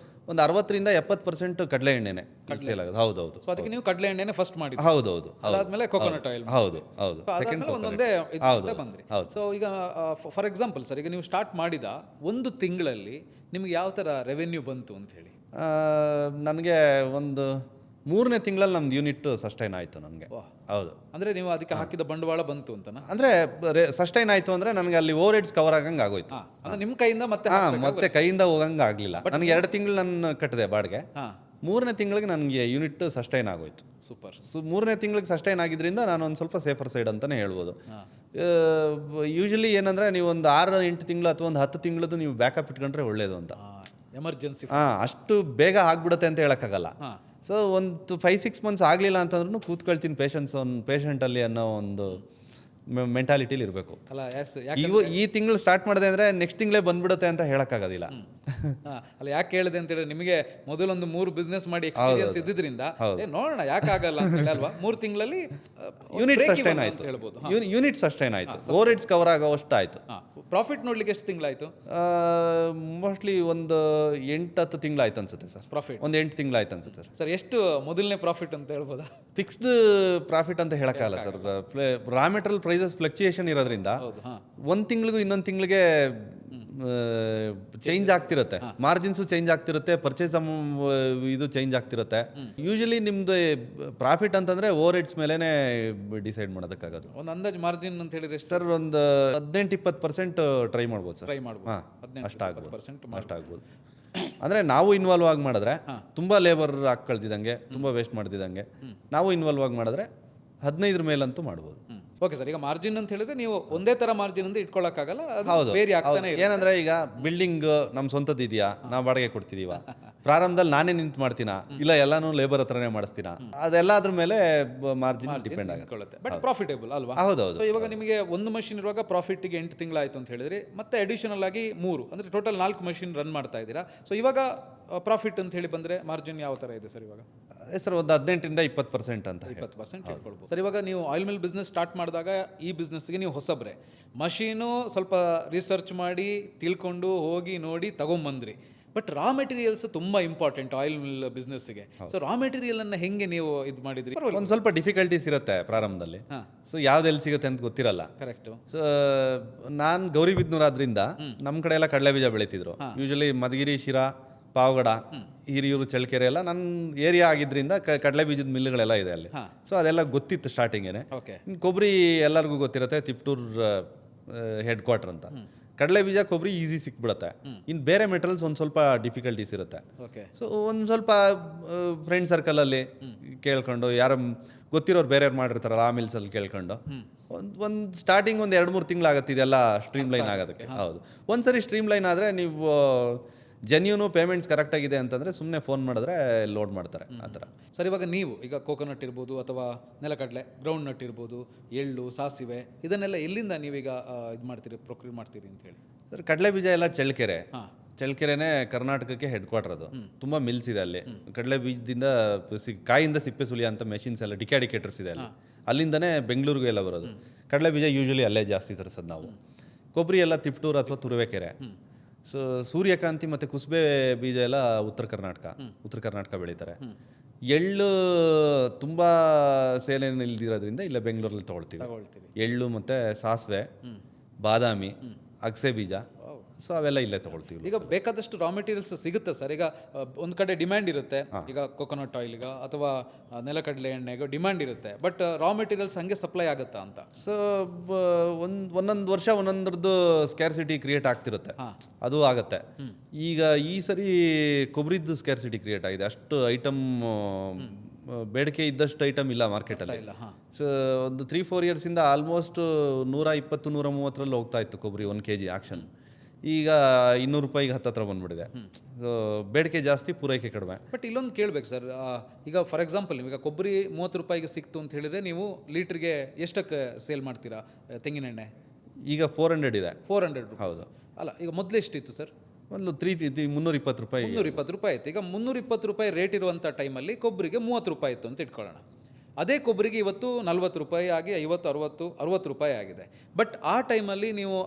60-70% ಕಡಲೆ ಎಣ್ಣೆನೆ ಸೇಲ್ ಆಗೋದು. ಹೌದೌದು. ಸೊ ಅದಕ್ಕೆ ನೀವು ಕಡಲೆ ಎಣ್ಣೆನೇ ಫಸ್ಟ್ ಮಾಡಿ. ಹೌದೌದು. ಅದಾದ್ಮೇಲೆ ಕೋಕೋನಟ್ ಆಯಿಲ್. ಹೌದು ಹೌದು. ಒಂದೊಂದೇ ಬಂದ್ರಿ. ಸೊ ಈಗ ಫಾರ್ ಎಕ್ಸಾಂಪಲ್ ಸರ್, ಈಗ ನೀವು ಸ್ಟಾರ್ಟ್ ಮಾಡಿದ 1 ತಿಂಗಳಲ್ಲಿ ನಿಮ್ಗೆ ಯಾವ ಥರ ರೆವೆನ್ಯೂ ಬಂತು ಅಂತ ಹೇಳಿ? ನನಗೆ ಒಂದು 3ನೇ ತಿಂಗಳಲ್ಲಿ ನಮ್ದು ಯೂನಿಟ್ ಸಸ್ಟೈನ್ ಆಯಿತು ನನಗೆ. ಹೌದು. ಅಂದರೆ ನೀವು ಅದಕ್ಕೆ ಹಾಕಿದ ಬಂಡವಾಳ ಬಂತು ಅಂತನಾ? ಅಂದರೆ ಸಸ್ಟೈನ್ ಆಯಿತು ಅಂದರೆ ನನಗೆ ಅಲ್ಲಿ ಓವರ್ ಹೆಡ್ಸ್ ಕವರ್ ಆಗಂಗೆ ಆಗೋಯ್ತು. ಅಂದರೆ ನಿಮ್ಮ ಕೈಯಿಂದ ಮತ್ತೆ ಕೈಯಿಂದ ಹೋಗಂಗೆ ಆಗಲಿಲ್ಲ. ನನಗೆ 2 ತಿಂಗಳು ನಾನು ಕಟ್ಟಿದೆ ಬಾಡಿಗೆ. 3ನೇ ತಿಂಗಳಿಗೆ ನನಗೆ ಯೂನಿಟ್ ಸಸ್ಟೈನ್ ಆಗೋಯ್ತು. ಸೂಪರ್. ಸೊ 3ನೇ ತಿಂಗಳಿಗೆ ಸಸ್ಟೈನ್ ಆಗಿದ್ದರಿಂದ ನಾನು ಒಂದು ಸ್ವಲ್ಪ ಸೇಫರ್ ಸೈಡ್ ಅಂತಲೇ ಹೇಳ್ಬೋದು. ಯೂಶಲಿ ಏನಂದರೆ ನೀವು ಒಂದು 6-8 ತಿಂಗಳು ಅಥವಾ ಒಂದು 10 ತಿಂಗಳದ್ದು ನೀವು ಬ್ಯಾಕಪ್ ಇಟ್ಕೊಂಡ್ರೆ ಒಳ್ಳೇದು ಅಂತ. ಎಮರ್ಜೆನ್ಸಿ. ಅಷ್ಟು ಬೇಗ ಆಗ್ಬಿಡುತ್ತೆ ಅಂತ ಹೇಳೋಕ್ಕಾಗಲ್ಲ. ಸೊ ಒಂದು 5-6 ಮಂತ್ಸ್ ಆಗಲಿಲ್ಲ ಅಂತಂದ್ರೂ ಕೂತ್ಕೊಳ್ತೀನಿ ಪೇಷಂಟಲ್ಲಿ ಅನ್ನೋ ಒಂದು ಮೆಂಟಾಲಿಟಿಲಿ ಇರಬೇಕು. ಅಲ್ಲ ಈ ತಿಂಗಳು ಸ್ಟಾರ್ಟ್ ಮಾಡಿದೆ ಅಂದರೆ ನೆಕ್ಸ್ಟ್ ತಿಂಗಳೇ ಬಂದ್ಬಿಡುತ್ತೆ ಅಂತ ಹೇಳೋಕ್ಕಾಗೋದಿಲ್ಲ. ಅಲ್ಲ ಯಾಕೆ ಹೇಳಿದೆ ಅಂತ ಹೇಳಿ, ನಿಮಗೆ ಮೊದಲೊಂದು 3 ಬಿಸ್ನೆಸ್ ಮಾಡಿ ಎಕ್ಸ್ಪೀರಿಯನ್ಸ್ ಇದ್ದಿದ್ರಿಂದ ನೋಡೋಣ ಯಾಕಾಗಲ್ಲ ಅಂತ ಹೇಳಿ ಅಲ್ವಾ? 3 ತಿಂಗಳಲ್ಲಿ ಯೂನಿಟ್ ಸಸ್ಟೈನ್ ಆಯಿತು. ಯೂನಿಟ್ ಸಸ್ಟೈನ್ ಆಯಿತು, ಓವರ್ ಹೆಡ್ಸ್ ಕವರ್ ಆಗೋಷ್ಟು ಆಯಿತು. ಪ್ರಾಫಿಟ್ ನೋಡ್ಲಿಕ್ಕೆ ಎಷ್ಟು ತಿಂಗಳಾಯಿತು? ಮೋಸ್ಟ್ಲಿ ಒಂದು 8-10 ತಿಂಗಳಾಯ್ತು ಅನ್ಸುತ್ತೆ ಸರ್. ಪ್ರಾಫಿಟ್ ಒಂದು 8 ತಿಂಗಳಾಯ್ತು ಅನ್ಸುತ್ತೆ ಸರ್. ಎಷ್ಟು ಮೊದಲನೇ ಪ್ರಾಫಿಟ್ ಅಂತ ಹೇಳ್ಬೋದಾ? ಫಿಕ್ಸ್ಡ್ ಪ್ರಾಫಿಟ್ ಅಂತ ಹೇಳೋಕ್ಕಾಗಲ್ಲ sir. Raw material prices fluctuation ಇರೋದ್ರಿಂದ 1 ತಿಂಗಳಿಗೂ ಇನ್ನೊಂದು ತಿಂಗಳಿಗೆ ಚೇಂಜ್ ಆಗ್ತಿರುತ್ತೆ. ಮಾರ್ಜಿನ್ಸು ಚೇಂಜ್ ಆಗ್ತಿರುತ್ತೆ, ಪರ್ಚೇಸ್ ಇದು ಚೇಂಜ್ ಆಗ್ತಿರುತ್ತೆ. ಯೂಶಲಿ ನಿಮ್ದು ಪ್ರಾಫಿಟ್ ಅಂತಂದ್ರೆ ಓವರ್ ಹೆಡ್ಸ್ ಮೇಲೆನೆ ಡಿಸೈಡ್ ಮಾಡೋದಕ್ಕಾಗೋದು. ಒಂದು ಅಂದಾಜು ಮಾರ್ಜಿನ್ ಅಂತ ಹೇಳಿದ್ರೆ ಸರ್ ಒಂದು 18-20% ಟ್ರೈ ಮಾಡ್ಬೋದು ಸರ್. ಟ್ರೈ ಮಾಡ್ಬೋದು. ಅಷ್ಟಾಗ್ಬೋದು. ಅಂದರೆ ನಾವು ಇನ್ವಾಲ್ವ್ ಆಗಿ ಮಾಡಿದ್ರೆ, ತುಂಬ ಲೇಬರ್ ಹಾಕಳ್ದಿದಂಗೆ, ತುಂಬ ವೇಸ್ಟ್ ಮಾಡ್ದಿದಂಗೆ ನಾವು ಇನ್ವಾಲ್ವ್ ಆಗಿ ಮಾಡಿದ್ರೆ 15 ಮೇಲಂತೂ ಮಾಡ್ಬೋದು. Okay sir. ಈಗ ಮಾರ್ಜಿನ್ ಅಂತ ಹೇಳಿದ್ರೆ ನೀವು ಒಂದೇ ತರ ಮಾರ್ಜಿನ್ ಅಂತ ಇಟ್ಕೊಳ್ಳೋಕ್ಕಾಗಲ್ಲ. ಹೌದು. ಬೇರೆ ಆಗ್ತಾನೆ ಏನಂದ್ರೆ ಈಗ ಬಿಲ್ಡಿಂಗ್ ನಮ್ಮ ಸ್ವಂತದ್ದು ಇದೆಯಾ, ನಾವು ಬಾಡಿಗೆ ಕೊಡ್ತಿದೀವ, ಪ್ರಾರಂಭದಲ್ಲಿ ನಾನೇ ನಿಂತು ಮಾಡ್ತೀನಾ ಇಲ್ಲ ಎಲ್ಲಾನು ಲೇಬರ್ ಹತ್ರನೇ ಮಾಡಿಸ್ತೀನಾ, ಅದೆಲ್ಲ ಅದ್ರ ಮೇಲೆ ಮಾರ್ಜಿನ್ ಡಿಪೆಂಡ್ ಆಗುತ್ತೆ. ಬಟ್ ಪ್ರಾಫಿಟೇಬಲ್ ಅಲ್ವಾ? ಹೌದೌದು. ಸೊ ಇವಾಗ ನಿಮಗೆ ಒಂದು ಮಷಿನ್ ಇರುವಾಗ ಪ್ರಾಫಿಟ್ಗೆ 8 ತಿಂಗಳಾಯ್ತು ಅಂತ ಹೇಳಿದ್ರಿ, ಮತ್ತೆ ಅಡಿಷನಲ್ ಆಗಿ 3 ಅಂದ್ರೆ ಟೋಟಲ್ 4 ಮಷಿನ್ ರನ್ ಮಾಡ್ತಾ ಇದ್ದೀರಾ. ಸೊ ಇವಾಗ ಪ್ರಾಫಿಟ್ ಅಂತ ಹೇಳಿ ಬಂದರೆ ಮಾರ್ಜಿನ್ ಯಾವ ಥರ ಇದೆ ಸರ್ ಇವಾಗ? ಸರ್ ಒಂದು 18-20% ಅಂತ. 20% ಹೇಳ್ಕೊಳ್ಬೋದು ಸರ್. ಇವಾಗ ನೀವು ಆಯಿಲ್ ಮಿಲ್ ಬಿಸ್ನೆಸ್ ಸ್ಟಾರ್ಟ್ ಮಾಡಿದಾಗ ಈ ಬಿಸ್ನೆಸ್ಗೆ ನೀವು ಹೊಸಬ್ರೆ, ಮಷೀನು ಸ್ವಲ್ಪ ರಿಸರ್ಚ್ ಮಾಡಿ ತಿಳ್ಕೊಂಡು ಹೋಗಿ ನೋಡಿ ತಗೊಂಬಂದ್ರಿ. ಬಟ್ ರಾ ಮೆಟೀರಿಯಲ್ಸ್ ತುಂಬ ಇಂಪಾರ್ಟೆಂಟ್ ಆಯಿಲ್ ಮಿಲ್ ಬಿಸ್ನೆಸ್ಗೆ. ಸೊ ರಾ ಮೆಟೀರಿಯಲನ್ನು ಹೆಂಗೆ ನೀವು ಇದು ಮಾಡಿದ್ರಿ? ಒಂದು ಸ್ವಲ್ಪ ಡಿಫಿಕಲ್ಟೀಸ್ ಇರುತ್ತೆ ಪ್ರಾರಂಭದಲ್ಲಿ. ಸೊ ಯಾವ್ದೆಲ್ಲಿ ಸಿಗುತ್ತೆ ಅಂತ ಗೊತ್ತಿರಲ್ಲ. ಕರೆಕ್ಟು. ಸೊ ನಾನು ಗೌರಿಬಿದನೂರು ಆದ್ರಿಂದ ನಮ್ಮ ಕಡೆ ಎಲ್ಲ ಕಡಲೆ ಬೀಜ ಬೆಳೀತಿದ್ರು. ಯೂಶಲಿ ಮಧುಗಿರಿ, ಶಿರಾ, ಪಾವಗಡ, ಹಿರಿಯೂರು, ಚಳ್ಳಕೆರೆ ಎಲ್ಲ ನನ್ನ ಏರಿಯಾ ಆಗಿದ್ದರಿಂದ ಕಡಲೆ ಬೀಜದ ಮಿಲ್ಗಳೆಲ್ಲ ಇದೆ ಅಲ್ಲಿ. ಸೊ ಅದೆಲ್ಲ ಗೊತ್ತಿತ್ತು ಸ್ಟಾರ್ಟಿಂಗೇನೆ. ಕೊಬ್ಬರಿ ಎಲ್ಲರಿಗೂ ಗೊತ್ತಿರುತ್ತೆ, ತಿಪ್ಟೂರ್ ಹೆಡ್ ಕ್ವಾರ್ಟರ್ ಅಂತ. ಕಡಲೆ ಬೀಜ, ಕೊಬ್ಬರಿ ಈಸಿ ಸಿಕ್ಬಿಡುತ್ತೆ. ಇನ್ನು ಬೇರೆ ಮೆಟೀರಿಯಲ್ಸ್ ಒಂದು ಸ್ವಲ್ಪ ಡಿಫಿಕಲ್ಟೀಸ್ ಇರುತ್ತೆ. ಸೊ ಒಂದು ಸ್ವಲ್ಪ ಫ್ರೆಂಡ್ ಸರ್ಕಲಲ್ಲಿ ಕೇಳ್ಕೊಂಡು, ಯಾರು ಗೊತ್ತಿರೋರು ಬೇರೆಯವ್ರು ಮಾಡಿರ್ತಾರಲ್ಲ ಆ ಮಿಲ್ಸಲ್ಲಿ ಕೇಳ್ಕೊಂಡು ಒಂದು ಸ್ಟಾರ್ಟಿಂಗ್ ಒಂದು 2-3 ತಿಂಗಳಾಗತ್ತೆ ಇದೆಲ್ಲ ಸ್ಟ್ರೀಮ್ ಲೈನ್ ಆಗೋದಕ್ಕೆ. ಹೌದು. ಒಂದ್ಸರಿ ಸ್ಟ್ರೀಮ್ ಲೈನ್ ಆದರೆ ನೀವು ಜೆನ್ಯೂನು ಪೇಮೆಂಟ್ಸ್ ಕರೆಕ್ಟ್ ಆಗಿದೆ ಅಂತಂದರೆ ಸುಮ್ಮನೆ ಫೋನ್ ಮಾಡಿದ್ರೆ ಲೋಡ್ ಮಾಡ್ತಾರೆ ಆ ಥರ. ಸರ್, ಇವಾಗ ನೀವು ಈಗ ಕೋಕೋನಟ್ ಇರ್ಬೋದು ಅಥವಾ ನೆಲಕಡಲೆ, ಗ್ರೌಂಡ್ ನಟ್ ಇರ್ಬೋದು, ಎಳ್ಳು, ಸಾಸಿವೆ, ಇದನ್ನೆಲ್ಲ ಎಲ್ಲಿಂದ ನೀವೀಗ ಇದು ಮಾಡ್ತೀರಿ, ಪ್ರೊಕ್ಯೂರ್ ಮಾಡ್ತೀರಿ ಅಂತ ಹೇಳಿ? ಸರ್, ಕಡಲೆ ಬೀಜ ಎಲ್ಲ ಚಳ್ಳಕೆರೆ. ಹಾಂ. ಚಳ್ಳಕೆರೆನೇ ಕರ್ನಾಟಕಕ್ಕೆ ಹೆಡ್ ಕ್ವಾರ್ಟರ್. ಅದು ತುಂಬ ಮಿಲ್ಸ್ ಇದೆ ಅಲ್ಲಿ. ಕಡಲೆ ಬೀಜದಿಂದ ಕಾಯಿಂದ ಸಿಪ್ಪೆ ಸುಲಿಯ ಅಂತ ಮೆಷಿನ್ಸ್ ಎಲ್ಲ ಡಿಕ್ಯಾಡಿಕೇಟರ್ಸ್ ಇದೆ ಅಲ್ಲಿ. ಅಲ್ಲಿಂದನೇ ಬೆಂಗಳೂರಿಗೆ ಎಲ್ಲ ಬರೋದು. ಕಡಲೆ ಬೀಜ ಯೂಶಲಿ ಅಲ್ಲೇ ಜಾಸ್ತಿ ತರಿಸೋದು ನಾವು. ಕೊಬ್ಬರಿ ಎಲ್ಲ ತಿಪ್ಟೂರು ಅಥವಾ ತುರುವೇಕೆರೆ. ಸೊ ಸೂರ್ಯಕಾಂತಿ ಮತ್ತು ಕುಸುಬೆ ಬೀಜ ಎಲ್ಲ ಉತ್ತರ ಕರ್ನಾಟಕ ಬೆಳೀತಾರೆ. ಎಳ್ಳು ತುಂಬ ಸೇಲೆಯನ್ನು ಇಲ್ದಿರೋದ್ರಿಂದ ಇಲ್ಲೇ ಬೆಂಗಳೂರಲ್ಲಿ ತೊಗೊಳ್ತೀವಿ. ಎಳ್ಳು ಮತ್ತು ಸಾಸಿವೆ, ಬಾದಾಮಿ, ಅಗಸೆ ಬೀಜ, ಸೊ ಅವೆಲ್ಲ ಇಲ್ಲೇ ತೊಗೊಳ್ತೀವಿ. ಈಗ ಬೇಕಾದಷ್ಟು ರಾ ಮೆಟೀರಿಯಲ್ಸ್ ಸಿಗುತ್ತೆ ಸರ್. ಈಗ ಒಂದು ಕಡೆ ಡಿಮ್ಯಾಂಡ್ ಇರುತ್ತೆ, ಈಗ ಕೋಕೋನಟ್ ಆಯಿಲ್ಗೆ ಅಥವಾ ನೆಲಕಡಲೆ ಎಣ್ಣೆಗೆ ಡಿಮ್ಯಾಂಡ್ ಇರುತ್ತೆ, ಬಟ್ ರಾ ಮೆಟೀರಿಯಲ್ಸ್ ಹಂಗೆ ಸಪ್ಲೈ ಆಗುತ್ತಾ ಅಂತ. ಸೊ ಒಂದೊಂದು ವರ್ಷ ಒಂದೊಂದ್ರದ್ದು ಸ್ಕ್ಯಾರ್ಸಿಟಿ ಕ್ರಿಯೇಟ್ ಆಗ್ತಿರುತ್ತೆ, ಅದು ಆಗುತ್ತೆ. ಈಗ ಈ ಸರಿ ಕೊಬ್ಬರಿದ್ದು ಸ್ಕ್ಯಾರ್ಸಿಟಿ ಕ್ರಿಯೇಟ್ ಆಗಿದೆ. ಅಷ್ಟು ಐಟಮ್ ಬೇಡಿಕೆ ಇದ್ದಷ್ಟು ಐಟಮ್ ಇಲ್ಲ ಮಾರ್ಕೆಟಲ್ಲಿ. ಸೊ ಒಂದು 3-4 ಇಯರ್ಸಿಂದ ಆಲ್ಮೋಸ್ಟ್ 120-130 ಹೋಗ್ತಾ ಇತ್ತು ಕೊಬ್ಬರಿ 1 kg ಆಕ್ಷನ್. ಈಗ 200 ರೂಪಾಯಿಗೆ ಹತ್ತತ್ರ ಬಂದ್ಬಿಟ್ಟಿದೆ. ಸೊ ಬೇಡಿಕೆ ಜಾಸ್ತಿ, ಪೂರೈಕೆ ಕಡಿಮೆ. ಬಟ್ ಇಲ್ಲೊಂದು ಕೇಳಬೇಕು ಸರ್, ಈಗ ಫಾರ್ ಎಕ್ಸಾಂಪಲ್ ನೀವೀಗ ಕೊಬ್ಬರಿ 30 ರೂಪಾಯಿಗೆ ಸಿಕ್ತು ಅಂತ ಹೇಳಿದ್ರೆ ನೀವು ಲೀಟ್ರಿಗೆ ಎಷ್ಟಕ್ಕೆ ಸೇಲ್ ಮಾಡ್ತೀರಾ ತೆಂಗಿನ ಎಣ್ಣೆ? ಈಗ 400 ಇದೆ. 400 ರೂಪಾಯಿ. ಹೌದು. ಅಲ್ಲ, ಈಗ ಮೊದಲು ಎಷ್ಟಿತ್ತು ಸರ್? ಒಂದು 320 ರೂಪಾಯಿ. 320 ರೂಪಾಯಿ ಇತ್ತು. ಈಗ 320 ರೂಪಾಯಿ ರೇಟ್ ಇರುವಂಥ ಟೈಮಲ್ಲಿ ಕೊಬ್ಬರಿಗೆ 30 ರೂಪಾಯಿ ಇತ್ತು ಅಂತ ಇಟ್ಕೊಳ್ಳೋಣ. ಅದೇ ಕೊಬ್ಬರಿಗೆ ಇವತ್ತು 40 ರೂಪಾಯಿ ಆಗಿ 50-60 ರೂಪಾಯಿ ಆಗಿದೆ. ಬಟ್ ಆ ಟೈಮಲ್ಲಿ ನೀವು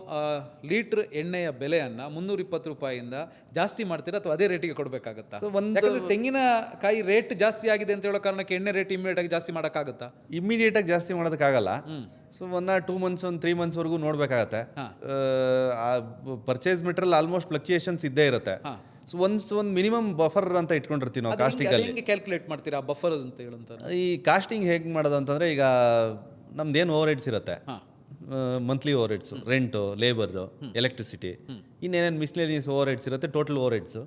ಲೀಟ್ರ್ ಎಣ್ಣೆಯ ಬೆಲೆಯನ್ನು 320 ರೂಪಾಯಿಯಿಂದ ಜಾಸ್ತಿ ಮಾಡ್ತೀರಾ ಅಥವಾ ಅದೇ ರೇಟಿಗೆ ಕೊಡಬೇಕಾಗತ್ತಾ? ಯಾಕಂದರೆ ತೆಂಗಿನಕಾಯಿ ರೇಟ್ ಜಾಸ್ತಿ ಆಗಿದೆ ಅಂತ ಹೇಳೋ ಕಾರಣಕ್ಕೆ ಎಣ್ಣೆ ರೇಟ್ ಇಮಿಡಿಯೇಟ್ ಆಗಿ ಜಾಸ್ತಿ ಮಾಡೋಕ್ಕಾಗತ್ತಾ? ಇಮಿಡಿಯೇಟ್ ಆಗಿ ಜಾಸ್ತಿ ಮಾಡೋದಕ್ಕಾಗಲ್ಲ. ಸೊ 1 or 2 months, 3 monthsವರೆಗೂ ನೋಡಬೇಕಾಗತ್ತೆ. ಪರ್ಚೇಸ್ ಮೆಟೀರಿಯಲ್ ಆಲ್ಮೋಸ್ಟ್ ಫ್ಲಕ್ಚುಯೇಷನ್ಸ್ ಇದ್ದೇ ಇರುತ್ತೆ. ಸೊ ಒಂದು ಮಿನಿಮಮ್ ಬಫರ್ ಅಂತ ಇಟ್ಕೊಂಡಿರ್ತೀವಿ ನಾವು ಕಾಸ್ಟಿಂಗಲ್ಲಿ. ಹೆಂಗೆ ಕ್ಯಾಲ್ಕುಲೇಟ್ ಮಾಡ್ತೀರಾ ಬಫರ್ ಅಂತ ಹೇಳುವಂತ? ಈ ಕಾಸ್ಟಿಂಗ್ ಹೇಗೆ ಮಾಡೋದು ಅಂತಂದರೆ, ಈಗ ನಮ್ದೇನು ಓವರ್ ಹೆಡ್ಸ್ ಇರುತ್ತೆ, monthly overheads, rent, labour, electricity, ಇನ್ನೇನೇನು ಮಿಸ್ಲೇನಿಯಸ್ ಓವರ್ ಹೆಡ್ಸ್ ಇರುತ್ತೆ, ಟೋಟಲ್ ಓವರ್ ಹೆಡ್ಸು,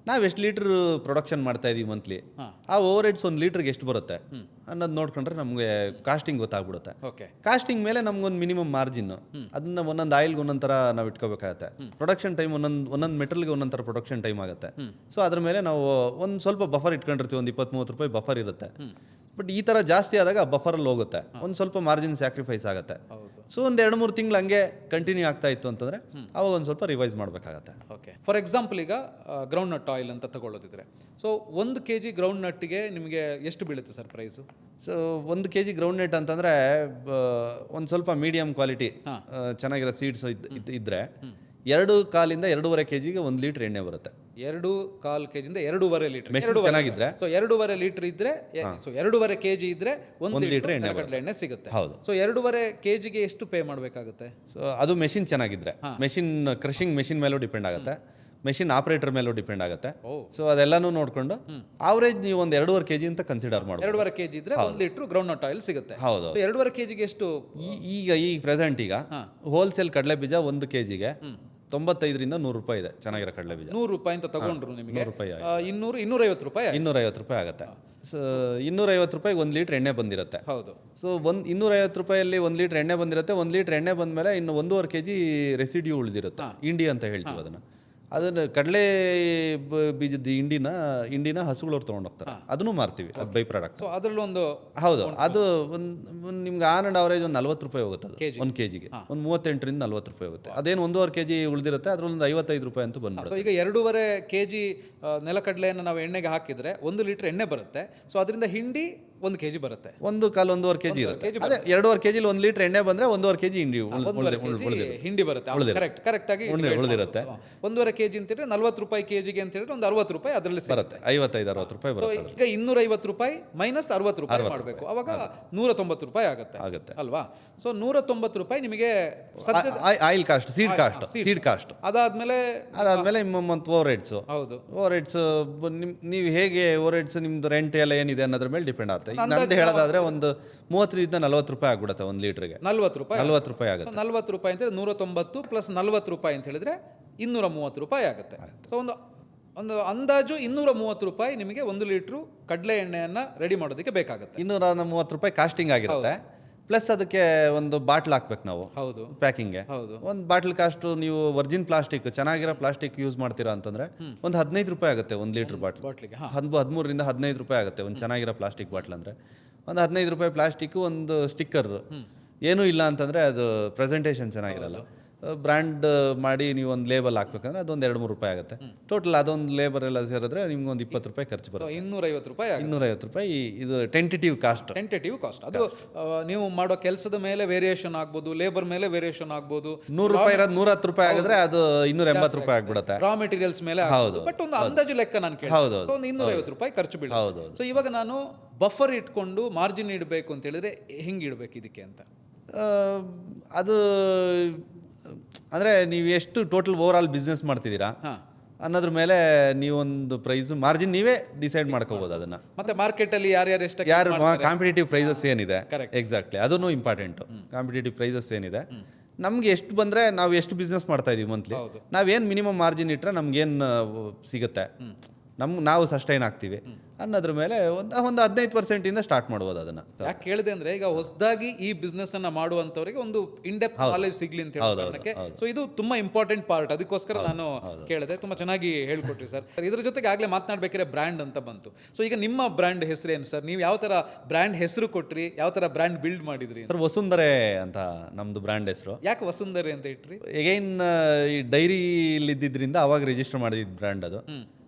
ನಾವು ಎಷ್ಟು ಲೀಟ್ರ್ ಪ್ರೊಡಕ್ಷನ್ ಮಾಡ್ತಾ ಇದೀವಿ ಮಂತ್ಲಿ, ಆ ಓವರ್ ಹೆಡ್ಸ್ 1 ಲೀಟ್ರಿಗೆ ಎಷ್ಟು ಬರುತ್ತೆ ಅನ್ನೋದು ನೋಡ್ಕೊಂಡ್ರೆ ನಮಗೆ ಕಾಸ್ಟಿಂಗ್ ಗೊತ್ತಾಗ್ಬಿಡುತ್ತೆ. ಕಾಸ್ಟಿಂಗ್ ಮೇಲೆ ನಮ್ಗೊಂದು ಮಿನಿಮಮ್ ಮಾರ್ಜಿನ್, ಅದನ್ನ ಒಂದೊಂದು ಆಯಿಲ್ಗೆ ಒಂದೊಂದು ಥರ ನಾವು ಇಟ್ಕೋಬೇಕಾಗತ್ತೆ. ಪ್ರೊಡಕ್ಷನ್ ಟೈಮ್ ಒಂದೊಂದು ಮೆಟಲ್ಗೆ ಒಂದೊಂದು ಥರ ಪ್ರೊಡಕ್ಷನ್ ಟೈಮ್ ಆಗುತ್ತೆ. ಸೊ ಅದ್ರ ಮೇಲೆ ನಾವು ಒಂದು ಸ್ವಲ್ಪ ಬಫರ್ ಇಟ್ಕೊಂಡಿರ್ತೀವಿ, ಒಂದು 20-30 ರೂಪಾಯಿ ಬಫರ್ ಇರುತ್ತೆ. ಬಟ್ ಈ ಥರ ಜಾಸ್ತಿ ಆದಾಗ ಬಫರಲ್ಲಿ ಹೋಗುತ್ತೆ, ಒಂದು ಸ್ವಲ್ಪ ಮಾರ್ಜಿನ್ ಸ್ಯಾಕ್ರಿಫೈಸ್ ಆಗುತ್ತೆ. ಸೊ ಒಂದು 2-3 ತಿಂಗಳು ಹಂಗೆ ಕಂಟಿನ್ಯೂ ಆಗ್ತಾ ಇತ್ತು ಅಂತಂದರೆ ಅವಾಗ ಒಂದು ಸ್ವಲ್ಪ ರಿವೈಸ್ ಮಾಡಬೇಕಾಗತ್ತೆ. ಓಕೆ, ಫಾರ್ ಎಕ್ಸಾಂಪಲ್ ಈಗ ಗ್ರೌಂಡ್ ನಟ್ ಆಯಿಲ್ ಅಂತ ತಗೊಳ್ಳೋದಿದ್ರೆ, ಸೊ 1 kg ಗ್ರೌಂಡ್ ನಟ್ಟಿಗೆ ನಿಮಗೆ ಎಷ್ಟು ಬೀಳುತ್ತೆ sir price? So 1 kg ground nut ಅಂತಂದರೆ ಒಂದು ಸ್ವಲ್ಪ ಮೀಡಿಯಮ್ ಕ್ವಾಲಿಟಿ ಚೆನ್ನಾಗಿರೋ ಸೀಡ್ಸ್ ಇದ್ದರೆ 2.25 2.5 kgಗೆ 1 ಲೀಟ್ರ್ ಎಣ್ಣೆ ಬರುತ್ತೆ. 2.25 kgದಿಂದ 2.5 ಲೀಟರ್ ಚೆನ್ನಾಗಿದ್ರೆ. ಸೊ 2.5 ಲೀಟರ್ ಇದ್ರೆ, ಸೊ 2.5 kg ಇದ್ರೆ 1 ಲೀಟರ್ ಎಣ್ಣೆ ಸಿಗುತ್ತೆ. ಹೌದು. ಸೊ 2.5 kgಗೆ ಎಷ್ಟು ಪೇ ಮಾಡಬೇಕಾಗುತ್ತೆ? ಸೊ ಅದು ಮೆಷಿನ್ ಚೆನ್ನಾಗಿದ್ರೆ, ಮೆಷಿನ್ ಕ್ರಷಿಂಗ್ ಮೆಷಿನ್ ಮೇಲೂ ಡಿಪೆಂಡ್ ಆಗುತ್ತೆ, ಮೆಷಿನ್ ಆಪರೇಟರ್ ಮೇಲೂ ಡಿಪೆಂಡ್ ಆಗುತ್ತೆ. ಸೊ ಅದೆಲ್ಲನೂ ನೋಡ್ಕೊಂಡು ಆವರೇಜ್ ನೀವು ಒಂದು 2.5 kg ಅಂತ ಕನ್ಸಿಡರ್ ಮಾಡಿ. 2.5 kg ಇದ್ರೆ 1 ಲೀಟರ್ ಗ್ರೌಂಡ್ ನಟ್ ಆಯಿಲ್ ಸಿಗುತ್ತೆ. ಹೌದು. 2.5 kgಗೆ ಎಷ್ಟು? ಈ ಪ್ರೆಸೆಂಟ್ ಈಗ ಹೋಲ್ಸೇಲ್ ಕಡಲೆ ಬೀಜ 1 kgಗೆ 95 100 ರೂಪಾಯಿ ಇದೆ. ಚೆನ್ನಾಗಿರೋ ಕಡಲೆ ಬೀಜ 100 ರೂಪಾಯಿ ಅಂತ ತಗೊಂಡ್ರು ನಿಮಗೆ 100 ರೂಪಾಯಿ 250 ರೂಪಾಯಿ 250 ರೂಪಾಯಿ ಆಗುತ್ತೆ. ಸೊ 250 ರೂಪಾಯಿಗೆ 1 ಲೀಟ್ರ್ ಎಣ್ಣೆ ಬಂದಿರುತ್ತೆ. ಹೌದು. ಸೊ 250 ರೂಪಾಯಲ್ಲಿ 1 ಲೀಟ್ರ್ ಎಣ್ಣೆ ಬಂದಿರುತ್ತೆ. 1 ಲೀಟ್ರ್ ಎಣ್ಣೆ ಬಂದಮೇಲೆ ಇನ್ನು 1.5 kg ರೆಸಿಡ್ಯೂ ಉಳಿದಿರುತ್ತೆ, ಇಂಡಿ ಅಂತ ಹೇಳ್ತೀವಿ ಅದನ್ನು ಕಡಲೆ ಬೀಜದ ಇಂಡಿನ ಹಸುಗಳವ್ರು ತೊಗೊಂಡೋಗ್ತಾರೆ, ಅದನ್ನು ಮಾರ್ತೀವಿ, ಅದು ಬೈ ಪ್ರಾಡಕ್ಟ್. ಸೊ ಅದರಲ್ಲೊಂದು ಹೌದು, ಅದು ಒಂದು ನಿಮ್ಗೆ ಆನ್ ಆ್ಯಂಡ್ ಅವರೇಜ್ ಒಂದು 40 ರೂಪಾಯಿ ಹೋಗುತ್ತೆ. ಅದು 1 kgಗೆ ಒಂದು 38 40 ರೂಪಾಯಿ ಹೋಗುತ್ತೆ. ಅದೇನು 1.5 kg ಉಳಿದಿರುತ್ತೆ, ಅದರಲ್ಲೊಂದು 55 ರೂಪಾಯಿ ಅಂತೂ ಬಂದ್ಬಿಡುತ್ತೆ. ಸೊ ಈಗ 2.5 kg ನೆಲಕಡಲೆಯನ್ನು ನಾವು ಎಣ್ಣೆಗೆ ಹಾಕಿದ್ರೆ 1 ಲೀಟರ್ ಎಣ್ಣೆ ಬರುತ್ತೆ. ಸೊ ಅದರಿಂದ ಹಿಂಡಿ 1 kg ಬರುತ್ತೆ. 1.5 kg ಇರುತ್ತೆ. ಅದೇ 2.5 kg 1 ಲೀಟರ್ ಎಣ್ಣೆ ಬಂದ್ರೆ 1.5 kg ಹಿಂಡಿ ಬರುತ್ತೆ. ಕರೆಕ್ಟ್ ಆಗಿ ಉಳಿದಿರುತ್ತೆ. 1.5 kg ಅಂತಿದ್ರೆ 40 ರೂಪಾಯಿ kgಗೆ ಅಂತ ಹೇಳಿದ್ರೆ ಒಂದು 60 ರೂಪಾಯಿ ಅದರಲ್ಲಿ ಬರುತ್ತೆ. 55-60 ರೂಪಾಯಿ ಬರುತ್ತೆ. ಈಗ 250 ರೂಪಾಯಿ ಮೈನಸ್ 60 ರೂಪಾಯಿ ಮಾಡಬೇಕು, ಅವಾಗ 190 ರೂಪಾಯಿ ಆಗುತ್ತೆ ಅಲ್ವಾ? ಸೊ 190 ರೂಪಾಯಿ ನಿಮಗೆ ಆಯಿಲ್ ಕಾಸ್ಟ್, ಸೀಡ್ ಕಾಸ್ಟ್. ಅದಾದ್ಮೇಲೆ ಓವರ್ ಹೆಡ್ಸ್. ಹೌದು, ಓವರ್ ಹೆಡ್ಸ್ ನೀವು ಹೇಗೆ ಓವರ್ ಹೆಡ್ಸ್ ನಿಮ್ದು ರೆಂಟ್ ಎಲ್ಲ ಏನಿದೆ ಅನ್ನೋದ್ರ ಮೇಲೆ ಡಿಪೆಂಡ್ ಆಗುತ್ತೆ. ನಂದು ಹೇಳೋದಾದ್ರೆ ಒಂದು 30-40 ರೂಪಾಯಿ ಆಗ್ಬಿಡುತ್ತೆ 1 ಲೀಟರ್ಗೆ. 40 ರೂಪಾಯಿ ಆಗುತ್ತೆ. 40 ರೂಪಾಯಿ ಅಂತ 190 ಪ್ಲಸ್ 40 ರೂಪಾಯಿ ಅಂತ ಹೇಳಿದ್ರೆ 230 ರೂಪಾಯಿ ಆಗುತ್ತೆ. ಸೊ ಒಂದು ಅಂದಾಜು 230 ರೂಪಾಯಿ ನಿಮಗೆ 1 ಲೀಟ್ರು ಕಡಲೆ ಎಣ್ಣೆಯನ್ನು ರೆಡಿ ಮಾಡೋದಕ್ಕೆ ಬೇಕಾಗುತ್ತೆ. 230 ರೂಪಾಯಿ ಕಾಸ್ಟಿಂಗ್ ಆಗಿರುತ್ತೆ. ಪ್ಲಸ್ ಅದಕ್ಕೆ ಒಂದು ಬಾಟ್ಲ್ ಹಾಕ್ಬೇಕು ನಾವು ಹೌದು ಪ್ಯಾಕಿಂಗ್ಗೆ. ಹೌದು ಒಂದು ಬಾಟ್ಲ್ ಕಾಸ್ಟ್ ನೀವು ವರ್ಜಿನ್ ಪ್ಲಾಸ್ಟಿಕ್ ಚೆನ್ನಾಗಿರೋ ಪ್ಲಾಸ್ಟಿಕ್ ಯೂಸ್ ಮಾಡ್ತೀರಾ ಅಂತಂದ್ರೆ ಒಂದು 15 ರೂಪಾಯಿ ಆಗುತ್ತೆ 1 ಲೀಟರ್ ಬಾಟ್ಲ್. ಬಾಟ್ಲಿಗೆ 13ರಿಂದ 15 ರೂಪಾಯಿ ಆಗುತ್ತೆ ಒಂದು ಚೆನ್ನಾಗಿರೋ ಪ್ಲಾಸ್ಟಿಕ್ ಬಾಟ್ಲ್ ಅಂದರೆ. ಒಂದು 15 ರೂಪಾಯಿ ಪ್ಲಾಸ್ಟಿಕ್, ಒಂದು ಸ್ಟಿಕ್ಕರ್, ಏನೂ ಇಲ್ಲ ಅಂತಂದರೆ ಅದು ಪ್ರೆಸೆಂಟೇಷನ್ ಚೆನ್ನಾಗಿರಲ್ಲ. ಬ್ರ್ಯಾಂಡ್ ಮಾಡಿ ನೀವು ಒಂದು ಲೇಬಲ್ ಹಾಕ್ಬೇಕಂದ್ರೆ ಅದೊಂದು 2-3 ರೂಪಾಯಿ ಆಗುತ್ತೆ. ಟೋಟಲ್ ಅದೊಂದು ಲೇಬರ್ ಎಲ್ಲ ಸೇರಿದ್ರೆ ನಿಮ್ಗೆ ಒಂದು 20 ರೂಪಾಯಿ ಖರ್ಚು ಬರುತ್ತೆ. 250 ರೂಪಾಯಿ 250 ರೂಪಾಯಿ ಇದು ಟೆಂಟೇಟಿವ್ ಕಾಸ್ಟ್. Tentative cost. ಅದು ನೀವು ಮಾಡೋ ಕೆಲಸದ ಮೇಲೆ ವೇರಿಯೇಷನ್ ಆಗ್ಬೋದು, ಲೇಬರ್ ಮೇಲೆ ವೇರಿಯೇಷನ್ ಆಗ್ಬೋದು. 100 ರೂಪಾಯಿ ಇರೋದು 110 ರೂಪಾಯಿ ಆಗಿದ್ರೆ ಅದು 280 ರೂಪಾಯಿ ಆಗ್ಬಿಡುತ್ತೆ. ರಾ ಮೆಟೀರಿಯಲ್ಸ್ ಮೇಲೆ ಹೌದು. ಬಟ್ ಒಂದು ಅಂದಾಜು ಲೆಕ್ಕ ನಾನು ಕೇಳಿ ಹೌದು. ಒಂದು 250 ರೂಪಾಯಿ ಖರ್ಚು ಬೀಳುತ್ತೆ. ಹೌದು. ಸೊ ಇವಾಗ ನಾನು ಬಫರ್ ಇಟ್ಕೊಂಡು ಮಾರ್ಜಿನ್ ಇಡಬೇಕು ಅಂತ ಹೇಳಿದ್ರೆ ಹೆಂಗೆ ಇಡಬೇಕು ಇದಕ್ಕೆ ಅಂತ? ಅದು ಅಂದರೆ ನೀವು ಎಷ್ಟು ಟೋಟಲ್ ಓವರ್ ಆಲ್ ಬಿಸ್ನೆಸ್ ಮಾಡ್ತಿದ್ದೀರಾ ಅನ್ನೋದ್ರ ಮೇಲೆ ನೀವೊಂದು ಪ್ರೈಸ್ ಮಾರ್ಜಿನ್ ನೀವೇ ಡಿಸೈಡ್ ಮಾಡ್ಕೋಬೋದು ಅದನ್ನು. ಮತ್ತೆ ಮಾರ್ಕೆಟಲ್ಲಿ ಯಾರ್ಯಾರು ಎಷ್ಟು ಯಾರು ಕಾಂಪಿಟೇಟಿವ್ ಪ್ರೈಸಸ್ ಏನಿದೆ, Correct. ಎಕ್ಸಾಕ್ಟ್ಲಿ ಅದನ್ನು ಇಂಪಾರ್ಟೆಂಟು. ಕಾಂಪಿಟೇಟಿವ್ ಪ್ರೈಸಸ್ ಏನಿದೆ, ನಮ್ಗೆ ಎಷ್ಟು ಬಂದರೆ ನಾವು ಎಷ್ಟು ಬಿಸ್ನೆಸ್ ಮಾಡ್ತಾ ಇದೀವಿ ಮಂತ್ಲಿ, ನಾವೇನು ಮಿನಿಮಮ್ ಮಾರ್ಜಿನ್ ಇಟ್ಟರೆ ನಮ್ಗೇನು ಸಿಗುತ್ತೆ, ನಾವು ಸಸ್ಟೈನ್ ಆಗ್ತೀವಿ ಅನ್ನೋದ್ರ ಮೇಲೆ ಒಂದು 15% ಸ್ಟಾರ್ಟ್ ಮಾಡ್ಬೋದು ಅದನ್ನು. ಯಾಕೆ ಕೇಳಿದೆ ಅಂದ್ರೆ ಈಗ ಹೊಸದಾಗಿ ಈ ಬಿಸ್ನೆಸ್ ಅನ್ನ ಮಾಡುವಂತವರಿಗೆ ಒಂದು ಇನ್ಡೆಪ್ತ್ ನಾಲೆಜ್ ಸಿಗ್ಲಿ ಅಂತ ಹೇಳೋ ಕಾರಣಕ್ಕೆ ಸೊ ಇದು ತುಂಬಾ ಇಂಪಾರ್ಟೆಂಟ್ ಪಾರ್ಟ್. ಅದಕ್ಕೋಸ್ಕರ ನಾನು ಕೇಳಿದೆ. ತುಂಬಾ ಚೆನ್ನಾಗಿ ಹೇಳ್ಕೊಟ್ರಿ ಸರ್. ಇದ್ರ ಜೊತೆಗೆ ಆಗ್ಲೇ ಮಾತನಾಡ್ಬೇಕಾದ್ರೆ ಬ್ರ್ಯಾಂಡ್ ಅಂತ ಬಂತು. ಸೊ ಈಗ ನಿಮ್ಮ ಬ್ರ್ಯಾಂಡ್ ಹೆಸರು ಏನು ಸರ್? ನೀವು ಯಾವ ತರ ಬ್ರ್ಯಾಂಡ್ ಹೆಸರು ಕೊಟ್ರಿ, ಯಾವ ತರ ಬ್ರ್ಯಾಂಡ್ ಬಿಲ್ಡ್ ಮಾಡಿದ್ರಿ? ಸರ್ ವಸುಂಧರೆ ಅಂತ ನಮ್ದು ಬ್ರ್ಯಾಂಡ್ ಹೆಸರು. ಯಾಕೆ ವಸುಂಧರೆ ಅಂತ ಇಟ್ರಿ? ಎಗೈನ್ ಈ ಡೈರಿಲಿ ಇದ್ದಿದ್ದರಿಂದ ಅವಾಗ ರಿಜಿಸ್ಟರ್ ಮಾಡಿದ ಬ್ರ್ಯಾಂಡ್ ಅದು.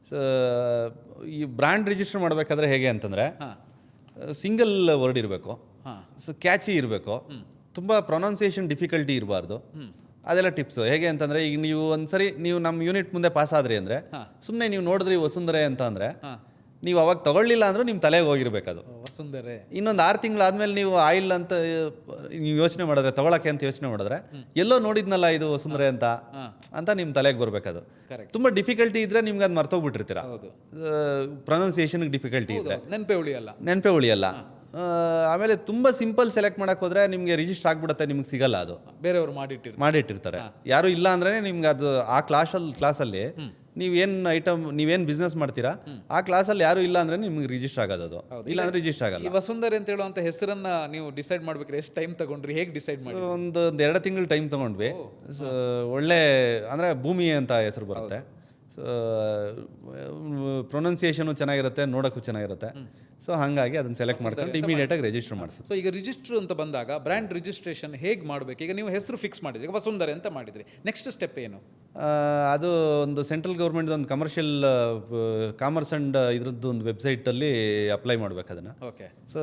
ಸೊ ಈ ಬ್ರ್ಯಾಂಡ್ ರಿಜಿಸ್ಟರ್ ಮಾಡಬೇಕಾದ್ರೆ ಹೇಗೆ ಅಂತಂದರೆ ಸಿಂಗಲ್ ವರ್ಡ್ ಇರಬೇಕು, ಸೊ ಕ್ಯಾಚಿ ಇರಬೇಕು, ತುಂಬ ಪ್ರೊನೌನ್ಸಿಯೇಷನ್ ಡಿಫಿಕಲ್ಟಿ ಇರಬಾರ್ದು. ಅದೆಲ್ಲ ಟಿಪ್ಸು. ಹೇಗೆ ಅಂತಂದರೆ ಈಗ ನೀವು ಒಂದ್ಸರಿ ನೀವು ನಮ್ಮ ಯೂನಿಟ್ ಮುಂದೆ ಪಾಸ್ ಆದ್ರಿ ಅಂದರೆ ಸುಮ್ಮನೆ ನೀವು ನೋಡಿದ್ರಿ ವಸುಂಧರೆ ಅಂತ ಅಂದರೆ ನೀವು ಅವಾಗ ತಗೊಳ್ಳಿಲ್ಲ ಅಂದ್ರೂ ನಿಮ್ಮ ತಲೆಗೆ ಹೋಗಿರ್ಬೇಕದು ವಸುಂಧರೆ. ಇನ್ನೊಂದು 6 ತಿಂಗಳಾದ್ಮೇಲೆ ನೀವು ಆಯಿಲ್ ಅಂತ ನೀವು ಯೋಚನೆ ಮಾಡಿದ್ರೆ, ತಗೊಳಕ್ಕೆ ಅಂತ ಯೋಚನೆ ಮಾಡಿದ್ರೆ ಎಲ್ಲೋ ನೋಡಿದ್ನಲ್ಲ ಇದು ವಸುಂಧರೆ ಅಂತ ನಿಮ್ಮ ತಲೆಗೆ ಬರ್ಬೇಕದು. ತುಂಬ ಡಿಫಿಕಲ್ಟಿ ಇದ್ರೆ ನಿಮ್ಗೆ ಅದು ಮರ್ತೋಗ್ಬಿಟ್ಟಿರ್ತೀರ. ಪ್ರೊನೌನ್ಸಿಯೇಷನ್ಗೆ ಡಿಫಿಕಲ್ಟಿ ಇದ್ರೆ ನೆನಪೇ ಉಳಿಯಲ್ಲ. ಆಮೇಲೆ ತುಂಬ ಸಿಂಪಲ್ ಸೆಲೆಕ್ಟ್ ಮಾಡಕ್ಕೆ ಹೋದ್ರೆ ನಿಮಗೆ ರಿಜಿಸ್ಟರ್ ಆಗ್ಬಿಡುತ್ತೆ, ನಿಮ್ಗೆ ಸಿಗಲ್ಲ ಅದು. ಬೇರೆಯವರು ಮಾಡಿಟ್ಟಿರ್ತಾರೆ. ಯಾರು ಇಲ್ಲ ಅಂದ್ರೆ ನಿಮ್ಗೆ ಅದು ಆ ಕ್ಲಾಸಲ್ಲಿ ನೀವೇನು ಬಿಸ್ನೆಸ್ ಮಾಡ್ತೀರಾ ಆ ಕ್ಲಾಸಲ್ಲಿ ಯಾರು ಇಲ್ಲ ಅಂದ್ರೆ ನಿಮ್ಗೆ ರಿಜಿಸ್ಟರ್ ಆಗೋದು. ಅದು ಇಲ್ಲ ಅಂದ್ರೆ ರಿಜಿಸ್ಟರ್ ಆಗಲ್ಲ. ವಸುಂಧರೆ ಅಂತ ಹೇಳುವಂತ ಹೆಸರನ್ನ ನೀವು ಡಿಸೈಡ್ ಮಾಡ್ಬೇಕಾದ್ರೆ ಎಷ್ಟು ಟೈಮ್ ತಗೊಂಡ್ರಿ? ಹೇಗೆ ಡಿಸೈಡ್ ಮಾಡಿ? ಒಂದು 2 ತಿಂಗಳು ಟೈಮ್ ತಗೊಂಡ್ವಿ. ಸೊ ಒಳ್ಳೆ ಅಂದ್ರೆ ಭೂಮಿ ಅಂತ ಹೆಸರು ಬರುತ್ತೆ. ಸೊ ಪ್ರೊನೌನ್ಸಿಯೇಷನು ಚೆನ್ನಾಗಿರುತ್ತೆ, ನೋಡೋಕ್ಕೂ ಚೆನ್ನಾಗಿರುತ್ತೆ. ಸೊ ಹಾಗಾಗಿ ಅದನ್ನ ಸೆಲೆಕ್ಟ್ ಮಾಡ್ಕೊಂಡು ಇಮಿಡಿಯೇಟಾಗಿ ರಿಜಿಸ್ಟರ್ ಮಾಡಿಸ್ತೀವಿ. ಸೊ ಈಗ ರಿಜಿಸ್ಟರ್ ಅಂತ ಬಂದಾಗ ಬ್ರ್ಯಾಂಡ್ ರಿಜಿಸ್ಟ್ರೇಷನ್ ಹೇಗೆ ಮಾಡಬೇಕು? ಈಗ ನೀವು ಹೆಸರು ಫಿಕ್ಸ್ ಮಾಡಿದ್ರಿ, ಈಗ ವಸುಂಧರೆ ಅಂತ ಮಾಡಿದ್ರಿ, ನೆಕ್ಸ್ಟ್ ಸ್ಟೆಪ್ ಏನು? ಅದು ಒಂದು ಸೆಂಟ್ರಲ್ ಗೌರ್ಮೆಂಟ್ ಒಂದು ಕಮರ್ಷಿಯಲ್ ಕಾಮರ್ಸ್ ಅಂಡ್ ಇದ್ರದ್ದು ಒಂದು ವೆಬ್ಸೈಟಲ್ಲಿ ಅಪ್ಲೈ ಮಾಡ್ಬೇಕು ಅದನ್ನು. ಓಕೆ. ಸೊ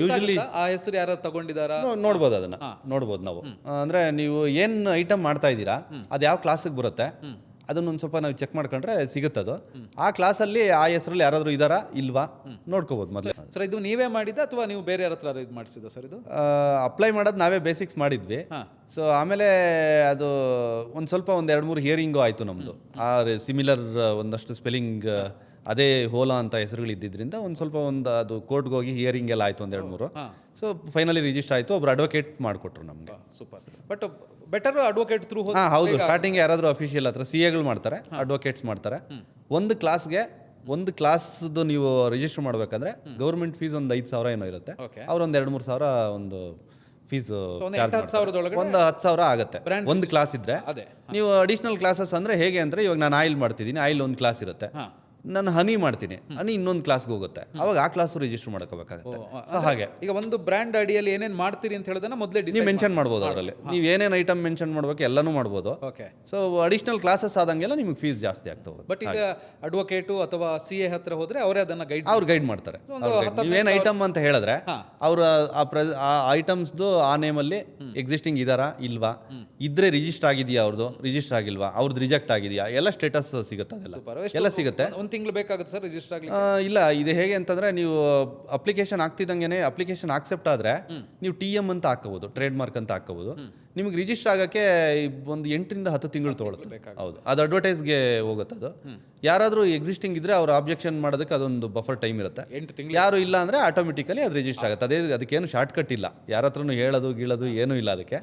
ಯೂಶಲಿ ಆ ಹೆಸರು ಯಾರು ತಗೊಂಡಿದ್ದಾರಾ ನೋಡ್ಬೋದು, ಅದನ್ನು ನೋಡ್ಬೋದು ನಾವು. ಅಂದರೆ ನೀವು ಏನು ಐಟಮ್ ಮಾಡ್ತಾ ಇದ್ದೀರಾ ಅದು ಯಾವ ಕ್ಲಾಸಿಗೆ ಬರುತ್ತೆ ಅದನ್ನೊಂದು ಸ್ವಲ್ಪ ನಾವು ಚೆಕ್ ಮಾಡ್ಕೊಂಡ್ರೆ ಸಿಗುತ್ತದು. ಆ ಕ್ಲಾಸಲ್ಲಿ ಆ ಹೆಸರಲ್ಲಿ ಯಾರಾದರೂ ಇದ್ದಾರಾ ಇಲ್ವಾ ನೋಡ್ಕೋಬೋದು ಮೊದಲೇ. ಸರ್ ಇದು ನೀವೇ ಮಾಡಿದ ಅಥವಾ ನೀವು ಬೇರೆ ಯಾರ ಹತ್ರ ಇದು ಮಾಡಿಸಿದ ಸರ್? ಇದು ಅಪ್ಲೈ ಮಾಡೋದು ನಾವೇ ಬೇಸಿಕ್ಸ್ ಮಾಡಿದ್ವಿ. ಸೊ ಆಮೇಲೆ ಅದು ಒಂದು ಸ್ವಲ್ಪ 2-3 ಹಿಯರಿಂಗು ಆಯಿತು ನಮ್ಮದು. ಆ ಸಿಮಿಲರ್ ಒಂದಷ್ಟು ಸ್ಪೆಲ್ಲಿಂಗ್ ಅದೇ ಹೋಲಾ ಅಂತ ಹೆಸರುಗಳು ಇದ್ದಿದ್ದರಿಂದ ಅದು ಕೋರ್ಟ್ಗೆ ಹೋಗಿ ಹಿಯರಿಂಗ್ ಎಲ್ಲ ಆಯಿತು 1-2-3. ಸೊ ಫೈನಲಿ ರಿಜಿಸ್ಟರ್ ಆಯಿತು. ಒಬ್ರು ಅಡ್ವೊಕೇಟ್ ಮಾಡಿಕೊಟ್ರು ನಮಗೆ. Super. But better advocate through. ಹೌದು. ಸ್ಟಾರ್ಟಿಂಗ್ ಯಾರಾದರೂ ಅಫಿಷಿಯಲ್ ಹತ್ರ CAಗಳು ಮಾಡ್ತಾರೆ, ಅಡ್ವೊಕೇಟ್ಸ್ ಮಾಡ್ತಾರೆ. ಒಂದು ಕ್ಲಾಸ್ದು ನೀವು ರಿಜಿಸ್ಟರ್ ಮಾಡಬೇಕಂದ್ರೆ ಗೌರ್ಮೆಂಟ್ ಫೀಸ್ ಒಂದು 5,000 ಏನೋ ಇರುತ್ತೆ. ಅವ್ರು ಒಂದು 2-3 ಸಾವಿರ ಒಂದು ಫೀಸ್ ಚಾರ್ಜ್ ಮಾಡ್ತಾರೆ. ಒಂದು 10,000 ಆಗುತ್ತೆ ಒಂದು ಕ್ಲಾಸ್ ಇದ್ರೆ. ನೀವು ಅಡಿಷನಲ್ ಕ್ಲಾಸಸ್ ಅಂದರೆ ಹೇಗೆ ಅಂದರೆ ಇವಾಗ ನಾನು ಆಯಿಲ್ ಮಾಡ್ತಿದ್ದೀನಿ, ಆಯಿಲ್ ಒಂದು ಕ್ಲಾಸ್ ಇರುತ್ತೆ. ನಾನು ಹನಿ ಮಾಡ್ತೀನಿ, ಹನಿ ಇನ್ನೊಂದು ಕ್ಲಾಸ್ಗೆ ಹೋಗುತ್ತೆ, ಅವಾಗ ಆ ಕ್ಲಾಸು ರಿಜಿಸ್ಟರ್ ಮಾಡ್ಕೋಬೇಕಾಗುತ್ತೆ. ಸೊ ಹಾಗೆ ಈಗ ಒಂದು ಬ್ರ್ಯಾಂಡ್ ಅಡಿಯಲ್ಲಿ ಏನೇನು ಮಾಡ್ತೀರಿ ಅಂತ ಹೇಳಿದ್ರೆ ಮೊದಲೇ ನೀವು ಮೆನ್ಷನ್ ಮಾಡ್ಬೋದು. ಅದರಲ್ಲಿ ನೀವು ಏನೇನು ಐಟಮ್ ಮೆನ್ಷನ್ ಮಾಡ್ಬೇಕು ಎಲ್ಲನೂ ಮಾಡ್ಬೋದು. ಸೊ ಅಡಿಷನಲ್ ಕ್ಲಾಸಸ್ ಆದಂಗೆಲ್ಲ ನಿಮ್ಗೆ ಫೀಸ್ ಜಾಸ್ತಿ ಆಗ್ತಾ ಹೋಗುತ್ತೆ. ಬಟ್ ಈಗ ಅಡ್ವೊಕೇಟು ಅಥವಾ CA ಹತ್ರ ಹೋದ್ರೆ ಅವರೇ ಅದನ್ನ ಗೈಡ್ ಮಾಡ್ತಾರೆ. ನೀವೇನು ಐಟಮ್ ಅಂತ ಹೇಳಿದ್ರೆ ಅವರು ಆ ಐಟಮ್ಸ್ದು ಆ ನೇಮಲ್ಲಿ ಎಕ್ಸಿಸ್ಟಿಂಗ್ ಇದಾರಾ ಇಲ್ವಾ, ಇದ್ರೆ ರಿಜಿಸ್ಟರ್ ಆಗಿದೆಯಾ, ರಿಜಿಸ್ಟರ್ ಆಗಿಲ್ವಾ, ಅವ್ರದ್ದು ರಿಜೆಕ್ಟ್ ಆಗಿದೆಯಾ, ಎಲ್ಲ ಸ್ಟೇಟಸ್ ಸಿಗುತ್ತೆ. ಅದೆಲ್ಲ ಸಿಗುತ್ತೆ. ತಿಂಗಳು ಬೇಕಾಗುತ್ತೆ ಸರ್ ರಿಜಿಸ್ಟರ್ ಆಗಲಿ? ಇಲ್ಲ, ಇದು ಹೇಗೆ ಅಂತಂದ್ರೆ ನೀವು ಅಪ್ಲಿಕೇಶನ್ ಆಗ್ತಿದ್ದಂಗೆ ಅಪ್ಲಿಕೇಶನ್ ಆಕ್ಸೆಪ್ಟ್ ಆದ್ರೆ ನೀವು TM ಅಂತ ಹಾಕೋಬಹುದು, ಟ್ರೇಡ್ ಮಾರ್ಕ್ ಅಂತ ಹಾಕೋಬಹುದು. ನಿಮಗೆ ರಿಜಿಸ್ಟರ್ ಆಗೋಕ್ಕೆ ಒಂದು 8ರಿಂದ 10 ತಿಂಗಳು ತೊಗೊಳುತ್ತೆ. ಹೌದು, ಅದು ಅಡ್ವರ್ಟೈಸ್ಗೆ ಹೋಗುತ್ತೆ. ಅದು ಯಾರಾದರೂ ಎಕ್ಸಿಸ್ಟಿಂಗ್ ಇದ್ದರೆ ಅವ್ರು ಆಬ್ಜೆಕ್ಷನ್ ಮಾಡೋದಕ್ಕೆ ಅದೊಂದು ಬಫರ್ ಟೈಮ್ ಇರುತ್ತೆ. 8 ತಿಂಗಳು ಯಾರು ಇಲ್ಲ ಅಂದರೆ ಆಟೋಮೆಟಿಕಲಿ ಅದು ರಿಜಿಸ್ಟರ್ ಆಗುತ್ತೆ. ಅದಕ್ಕೇನು ಶಾರ್ಟ್ ಕಟ್ ಇಲ್ಲ, ಯಾರ ಹತ್ರನೂ ಹೇಳೋದು ಗೀಳೋದು ಏನೂ ಇಲ್ಲ. ಅದಕ್ಕೆ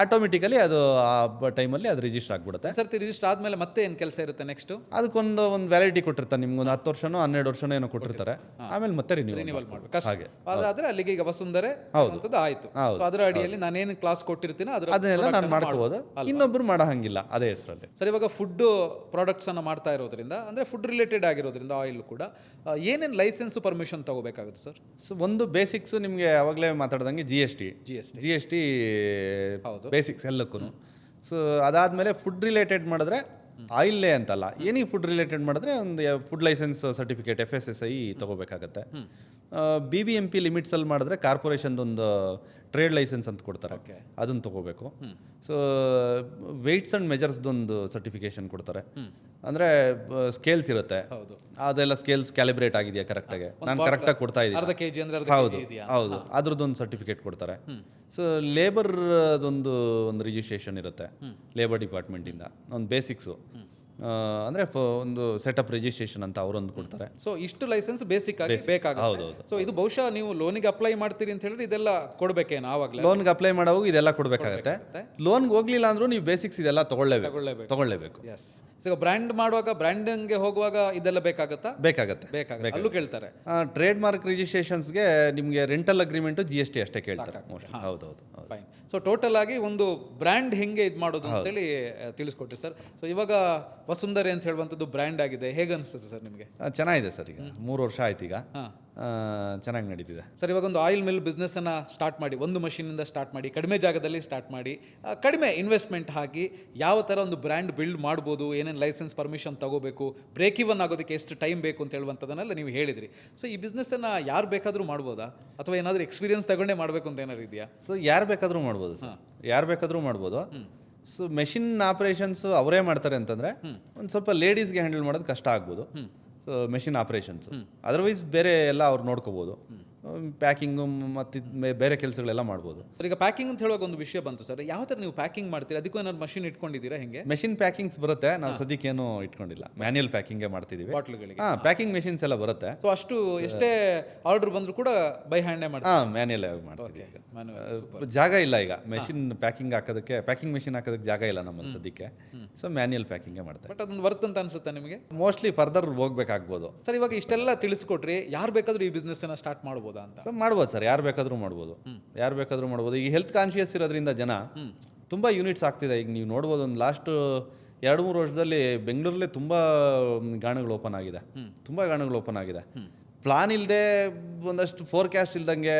ಆಟೋಮೆಟಿಕಲಿ ಅದು ಆ ಟೈಮಲ್ಲಿ ಅದು ರಿಜಿಸ್ಟರ್ ಆಗಿಬಿಡುತ್ತೆ. ಸರ್ತಿ ರಿಜಿಸ್ಟರ್ ಆದಮೇಲೆ ಮತ್ತೆ ಏನು ಕೆಲಸ ಇರುತ್ತೆ ನೆಕ್ಸ್ಟು? ಅದಕ್ಕೊಂದು ವ್ಯಾಲಿಡಿಟಿ ಕೊಟ್ಟಿರ್ತಾರೆ, ನಿಮ್ಗೊಂದು 10 ವರ್ಷನೋ 12 ವರ್ಷನೋ ಏನೋ ಕೊಟ್ಟಿರ್ತಾರೆ. ಆಮೇಲೆ ಮತ್ತೆ ರಿನ್ಯೂವಲ್ ಮಾಡಬೇಕು ಹಾಗೆ. ಅದಾದ್ರೆ ಅಲ್ಲಿಗೆ ಈಗ ವಸುಂಧರೆ ಅಂತದ್ದು ಆಯಿತು. So ಅದರ ಅಡಿಯಲ್ಲಿ ನಾನೇನು ಕ್ಲಾಸ್ ಕೊಟ್ಟಿರ್ತೀನಿ ಅದನ್ನೆಲ್ಲ ನಾನು ಮಾಡ್ಕೋಬೋದು, ಇನ್ನೊಬ್ರು ಮಾಡೋ ಹಂಗಿಲ್ಲ ಅದೇ ಹೆಸರಲ್ಲಿ. ಸರ್, ಇವಾಗ ಫುಡ್ ಪ್ರಾಡಕ್ಟ್ಸ್ ಅನ್ನು ಮಾಡ್ತಾ ಇರೋದ್ರಿಂದ ಅಂದರೆ ಫುಡ್ ರಿಲೇಟೆಡ್ ಆಗಿರೋದ್ರಿಂದ ಆಯಿಲ್ ಕೂಡ ಏನೇನು ಲೈಸೆನ್ಸ್ ಪರ್ಮಿಷನ್ ತಗೋಬೇಕಾಗುತ್ತೆ ಸರ್? ಸೊ ಒಂದು ಬೇಸಿಕ್ಸ್ ನಿಮಗೆ ಯಾವಾಗಲೇ ಮಾತಾಡ್ದಂಗೆ ಜಿ ಎಸ್ ಟಿ ಬೇಸಿಕ್ಸ್ ಎಲ್ಲಕ್ಕೂ. ಸೊ ಅದಾದಮೇಲೆ ಫುಡ್ ರಿಲೇಟೆಡ್ ಮಾಡಿದ್ರೆ ಆಯಿಲ್ಲೇ ಅಂತಲ್ಲ, ಏನಿ ಫುಡ್ ರಿಲೇಟೆಡ್ ಮಾಡಿದ್ರೆ ಒಂದು ಫುಡ್ ಲೈಸೆನ್ಸ್ ಸರ್ಟಿಫಿಕೇಟ್ FSSAI ತಗೋಬೇಕಾಗತ್ತೆ. BBMP ಲಿಮಿಟ್ಸಲ್ಲಿ ಮಾಡಿದ್ರೆ ಕಾರ್ಪೊರೇಷನ್ದೊಂದು ಟ್ರೇಡ್ ಲೈಸೆನ್ಸ್ ಅಂತ ಕೊಡ್ತಾರೆ, ಅದನ್ನು ತಗೋಬೇಕು. ಸೊ ವೆಯ್ಟ್ಸ್ ಆ್ಯಂಡ್ ಮೆಜರ್ಸ್ದೊಂದು ಸರ್ಟಿಫಿಕೇಶನ್ ಕೊಡ್ತಾರೆ, ಅಂದರೆ ಸ್ಕೇಲ್ಸ್ ಇರುತ್ತೆ, ಅದೆಲ್ಲ ಸ್ಕೇಲ್ಸ್ ಕ್ಯಾಲಿಬ್ರೇಟ್ ಆಗಿದೆಯಾ ಕರೆಕ್ಟಾಗಿ, ನಾನು ಕರೆಕ್ಟಾಗಿ ಕೊಡ್ತಾ ಇದ್ದೀನಿ, ಅರ್ಧ kg ಅಂದ್ರೆ ಹೌದು ಅದ್ರದ್ದೊಂದು ಸರ್ಟಿಫಿಕೇಟ್ ಕೊಡ್ತಾರೆ. ಸೊ ಲೇಬರ್ ಒಂದು ರಿಜಿಸ್ಟ್ರೇಷನ್ ಇರುತ್ತೆ ಲೇಬರ್ ಡಿಪಾರ್ಟ್ಮೆಂಟಿಂದ, ಒಂದು ಬೇಸಿಕ್ಸು, ಅಂದರೆ ಒಂದು ಸೆಟಪ್ ರಿಜಿಸ್ಟ್ರೇಷನ್ ಅಂತ ಅವರೊಂದು ಕೊಡ್ತಾರೆ. ಸೊ ಇಷ್ಟು ಲೈಸೆನ್ಸ್ ಬೇಸಿಕ್ ಆಗಿ ಬೇಕಾಗುತ್ತೆ. ಸೊ ಇದು ಬಹುಶಃ ನೀವು ಲೋನಿಗೆ ಅಪ್ಲೈ ಮಾಡ್ತೀರಿ ಅಂತ ಹೇಳಿದ್ರೆ ಇದೆಲ್ಲ ಕೊಡಬೇಕೇನು? ಆವಾಗಲೇ ಲೋನ್ಗೆ ಅಪ್ಲೈ ಮಾಡೋವಾಗ ಇದೆಲ್ಲ ಕೊಡಬೇಕಾಗತ್ತೆ. ಲೋನ್ಗೆ ಹೋಗ್ಲಿಲ್ಲ ಅಂದ್ರೂ ನೀವು ಬೇಸಿಕ್ಸ್ ಇದೆಲ್ಲ ತಗೊಳ್ಳೇಬೇಕು. ಎಸ್. ಈಗ ಬ್ರ್ಯಾಂಡ್ ಮಾಡುವಾಗ, ಬ್ರ್ಯಾಂಡಿಂಗ್ಗೆ ಹೋಗುವಾಗ ಇದೆಲ್ಲ ಬೇಕಾಗುತ್ತೆ. ಅಲ್ಲೂ ಕೇಳ್ತಾರೆ. ಟ್ರೇಡ್ ಮಾರ್ಕ್ ರಿಜಿಸ್ಟ್ರೇಷನ್ಸ್ಗೆ ನಿಮಗೆ ರೆಂಟಲ್ ಅಗ್ರಿಮೆಂಟು GST ಅಷ್ಟೇ ಕೇಳ್ತಾರೆ. ಹೌದು. ಫೈನ್. ಸೊ ಟೋಟಲ್ ಆಗಿ ಒಂದು ಬ್ರ್ಯಾಂಡ್ ಹೆಂಗೆ ಇದು ಮಾಡೋದು ಅಂತೇಳಿ ತಿಳಿಸ್ಕೊಟ್ರಿ ಸರ್. ಸೊ ಇವಾಗ ವಸುಂಧರೆ ಅಂತ ಹೇಳುವಂಥದ್ದು ಬ್ರ್ಯಾಂಡ್ ಆಗಿದೆ, ಹೇಗೆ ಅನಿಸ್ತದೆ ಸರ್ ನಿಮಗೆ? ಚೆನ್ನಾಗಿದೆ ಸರ್, ಈಗ 3 ವರ್ಷ ಆಯ್ತು, ಈಗ ಚೆನ್ನಾಗಿ ನಡೀತಿದೆ ಸರ್. ಇವಾಗ ಒಂದು ಆಯಿಲ್ ಮಿಲ್ ಬಿಸ್ನೆಸ್ಸನ್ನು ಸ್ಟಾರ್ಟ್ ಮಾಡಿ, ಒಂದು ಮಷೀನಿಂದ ಸ್ಟಾರ್ಟ್ ಮಾಡಿ, ಕಡಿಮೆ ಜಾಗದಲ್ಲಿ ಸ್ಟಾರ್ಟ್ ಮಾಡಿ, ಕಡಿಮೆ ಇನ್ವೆಸ್ಟ್ಮೆಂಟ್ ಹಾಕಿ ಯಾವ ಥರ ಒಂದು ಬ್ರ್ಯಾಂಡ್ ಬಿಲ್ಡ್ ಮಾಡ್ಬೋದು, ಏನೇನು ಲೈಸೆನ್ಸ್ ಪರ್ಮಿಷನ್ ತಗೋಬೇಕು, ಬ್ರೇಕ್ ಇವನ್ ಆಗೋದಕ್ಕೆ ಎಷ್ಟು ಟೈಮ್ ಬೇಕು ಅಂತ ಹೇಳುವಂಥದ್ದನ್ನೆಲ್ಲ ನೀವು ಹೇಳಿದ್ರಿ. ಸೊ ಈ ಬಿಸ್ನೆಸ್ಸನ್ನು ಯಾರು ಬೇಕಾದರೂ ಮಾಡ್ಬೋದಾ, ಅಥವಾ ಏನಾದರೂ ಎಕ್ಸ್ಪೀರಿಯನ್ಸ್ ತಗೊಂಡೇ ಮಾಡಬೇಕು ಅಂತ ಏನಾದ್ರು ಇದೆಯಾ? ಸೊ ಯಾರು ಬೇಕಾದರೂ ಮಾಡ್ಬೋದು. ಸೊ ಮೆಷಿನ್ ಆಪರೇಷನ್ಸ್ ಅವರೇ ಮಾಡ್ತಾರೆ ಅಂತಂದರೆ ಒಂದು ಸ್ವಲ್ಪ ಲೇಡೀಸ್ಗೆ ಹ್ಯಾಂಡಲ್ ಮಾಡೋದು ಕಷ್ಟ ಆಗ್ಬೋದು ಮೆಷಿನ್ ಆಪರೇಷನ್ಸ್. ಅದರ್ವೈಸ್ ಬೇರೆ ಎಲ್ಲ ಅವ್ರು ನೋಡ್ಕೋಬೋದು, ಪ್ಯಾಕಿಂಗು ಮತ್ತು ಬೇರೆ ಕೆಲಸಗಳೆಲ್ಲ ಮಾಡ್ಬೋದು. ಸರ್, ಈಗ ಪ್ಯಾಕಿಂಗ್ ಅಂತ ಹೇಳುವಾಗ ಒಂದು ವಿಷಯ ಬಂತು ಸರ್. ಯಾವ ಥರ ನೀವು ಪ್ಯಾಕಿಂಗ್ ಮಾಡ್ತೀರಾ? ಅದಕ್ಕೂ ಏನಾದ್ರು ಮಷಿನ್ ಇಟ್ಕೊಂಡಿದ್ದೀರಾ? ಹೆಂಗೆ? ಮೆಷಿನ್ ಪ್ಯಾಕಿಂಗ್ಸ್ ಬರುತ್ತೆ, ನಾವು ಸದ್ಯಕ್ಕೇನು ಇಟ್ಕೊಂಡಿಲ್ಲ, ಮ್ಯಾನ್ಯಲ್ ಪ್ಯಾಕಿಂಗೇ ಮಾಡ್ತಿದ್ದೀವಿ. ಬಾಟ್ಲುಗಳಿಗೆ ಪ್ಯಾಕಿಂಗ್ ಮೆಷಿನ್ಸ್ ಎಲ್ಲ ಬರುತ್ತೆ. ಸೊ ಅಷ್ಟು ಎಷ್ಟೇ ಆರ್ಡರ್ ಬಂದರೂ ಕೂಡ ಬೈ ಹ್ಯಾಂಡೇ ಮಾಡ್ತೀವಿ? ಮ್ಯಾನ್ಯಲ್ ಮಾಡ್ತೀವಿ. ಜಾಗ ಇಲ್ಲ ಈಗ ಮೆಷಿನ್ ಪ್ಯಾಕಿಂಗ್ ಮೆಷಿನ್ ಹಾಕೋದಕ್ಕೆ ಜಾಗ ಇಲ್ಲ ನಮ್ಮಲ್ಲಿ ಸದ್ಯಕ್ಕೆ. ಸೊ ಮ್ಯಾನ್ಯಲ್ ಪ್ಯಾಕಿಂಗೇ ಮಾಡ್ತಾರೆ. ಬಟ್ ಅದೊಂದು ವರ್ತ್ ಅಂತ ಅನ್ಸುತ್ತೆ ನಿಮಗೆ? Mostly further ಹೋಗ್ಬೇಕಾಗ್ಬೋದು. ಸರ್, ಇವಾಗ ಇಷ್ಟೆಲ್ಲ ತಿಳಿಸ್ಕೊಟ್ರಿ, ಯಾರು ಬೇಕಾದರೂ ಈ ಬಿಸ್ನೆಸ್ಸನ್ನು ಸ್ಟಾರ್ಟ್ ಮಾಡ್ಬೋದಾ ಅಂತ? ಸೊ ಮಾಡ್ಬೋದು ಸರ್, ಯಾರು ಬೇಕಾದರೂ ಮಾಡ್ಬೋದು. ಈ ಹೆಲ್ತ್ ಕಾನ್ಶಿಯಸ್ ಇರೋದ್ರಿಂದ ಜನ ತುಂಬ ಯೂನಿಟ್ಸ್ ಆಗ್ತಿದೆ. ಈಗ ನೀವು ನೋಡ್ಬೋದು, ಒಂದು ಲಾಸ್ಟ್ 2-3 ವರ್ಷದಲ್ಲಿ ಬೆಂಗಳೂರಲ್ಲೇ ತುಂಬ ಗಾಣಗಳು ಓಪನ್ ಆಗಿದೆ. ಪ್ಲಾನ್ ಇಲ್ಲದೆ ಒಂದಷ್ಟು ಫೋರ್ಕ್ಯಾಸ್ಟ್ ಇಲ್ದಂಗೆ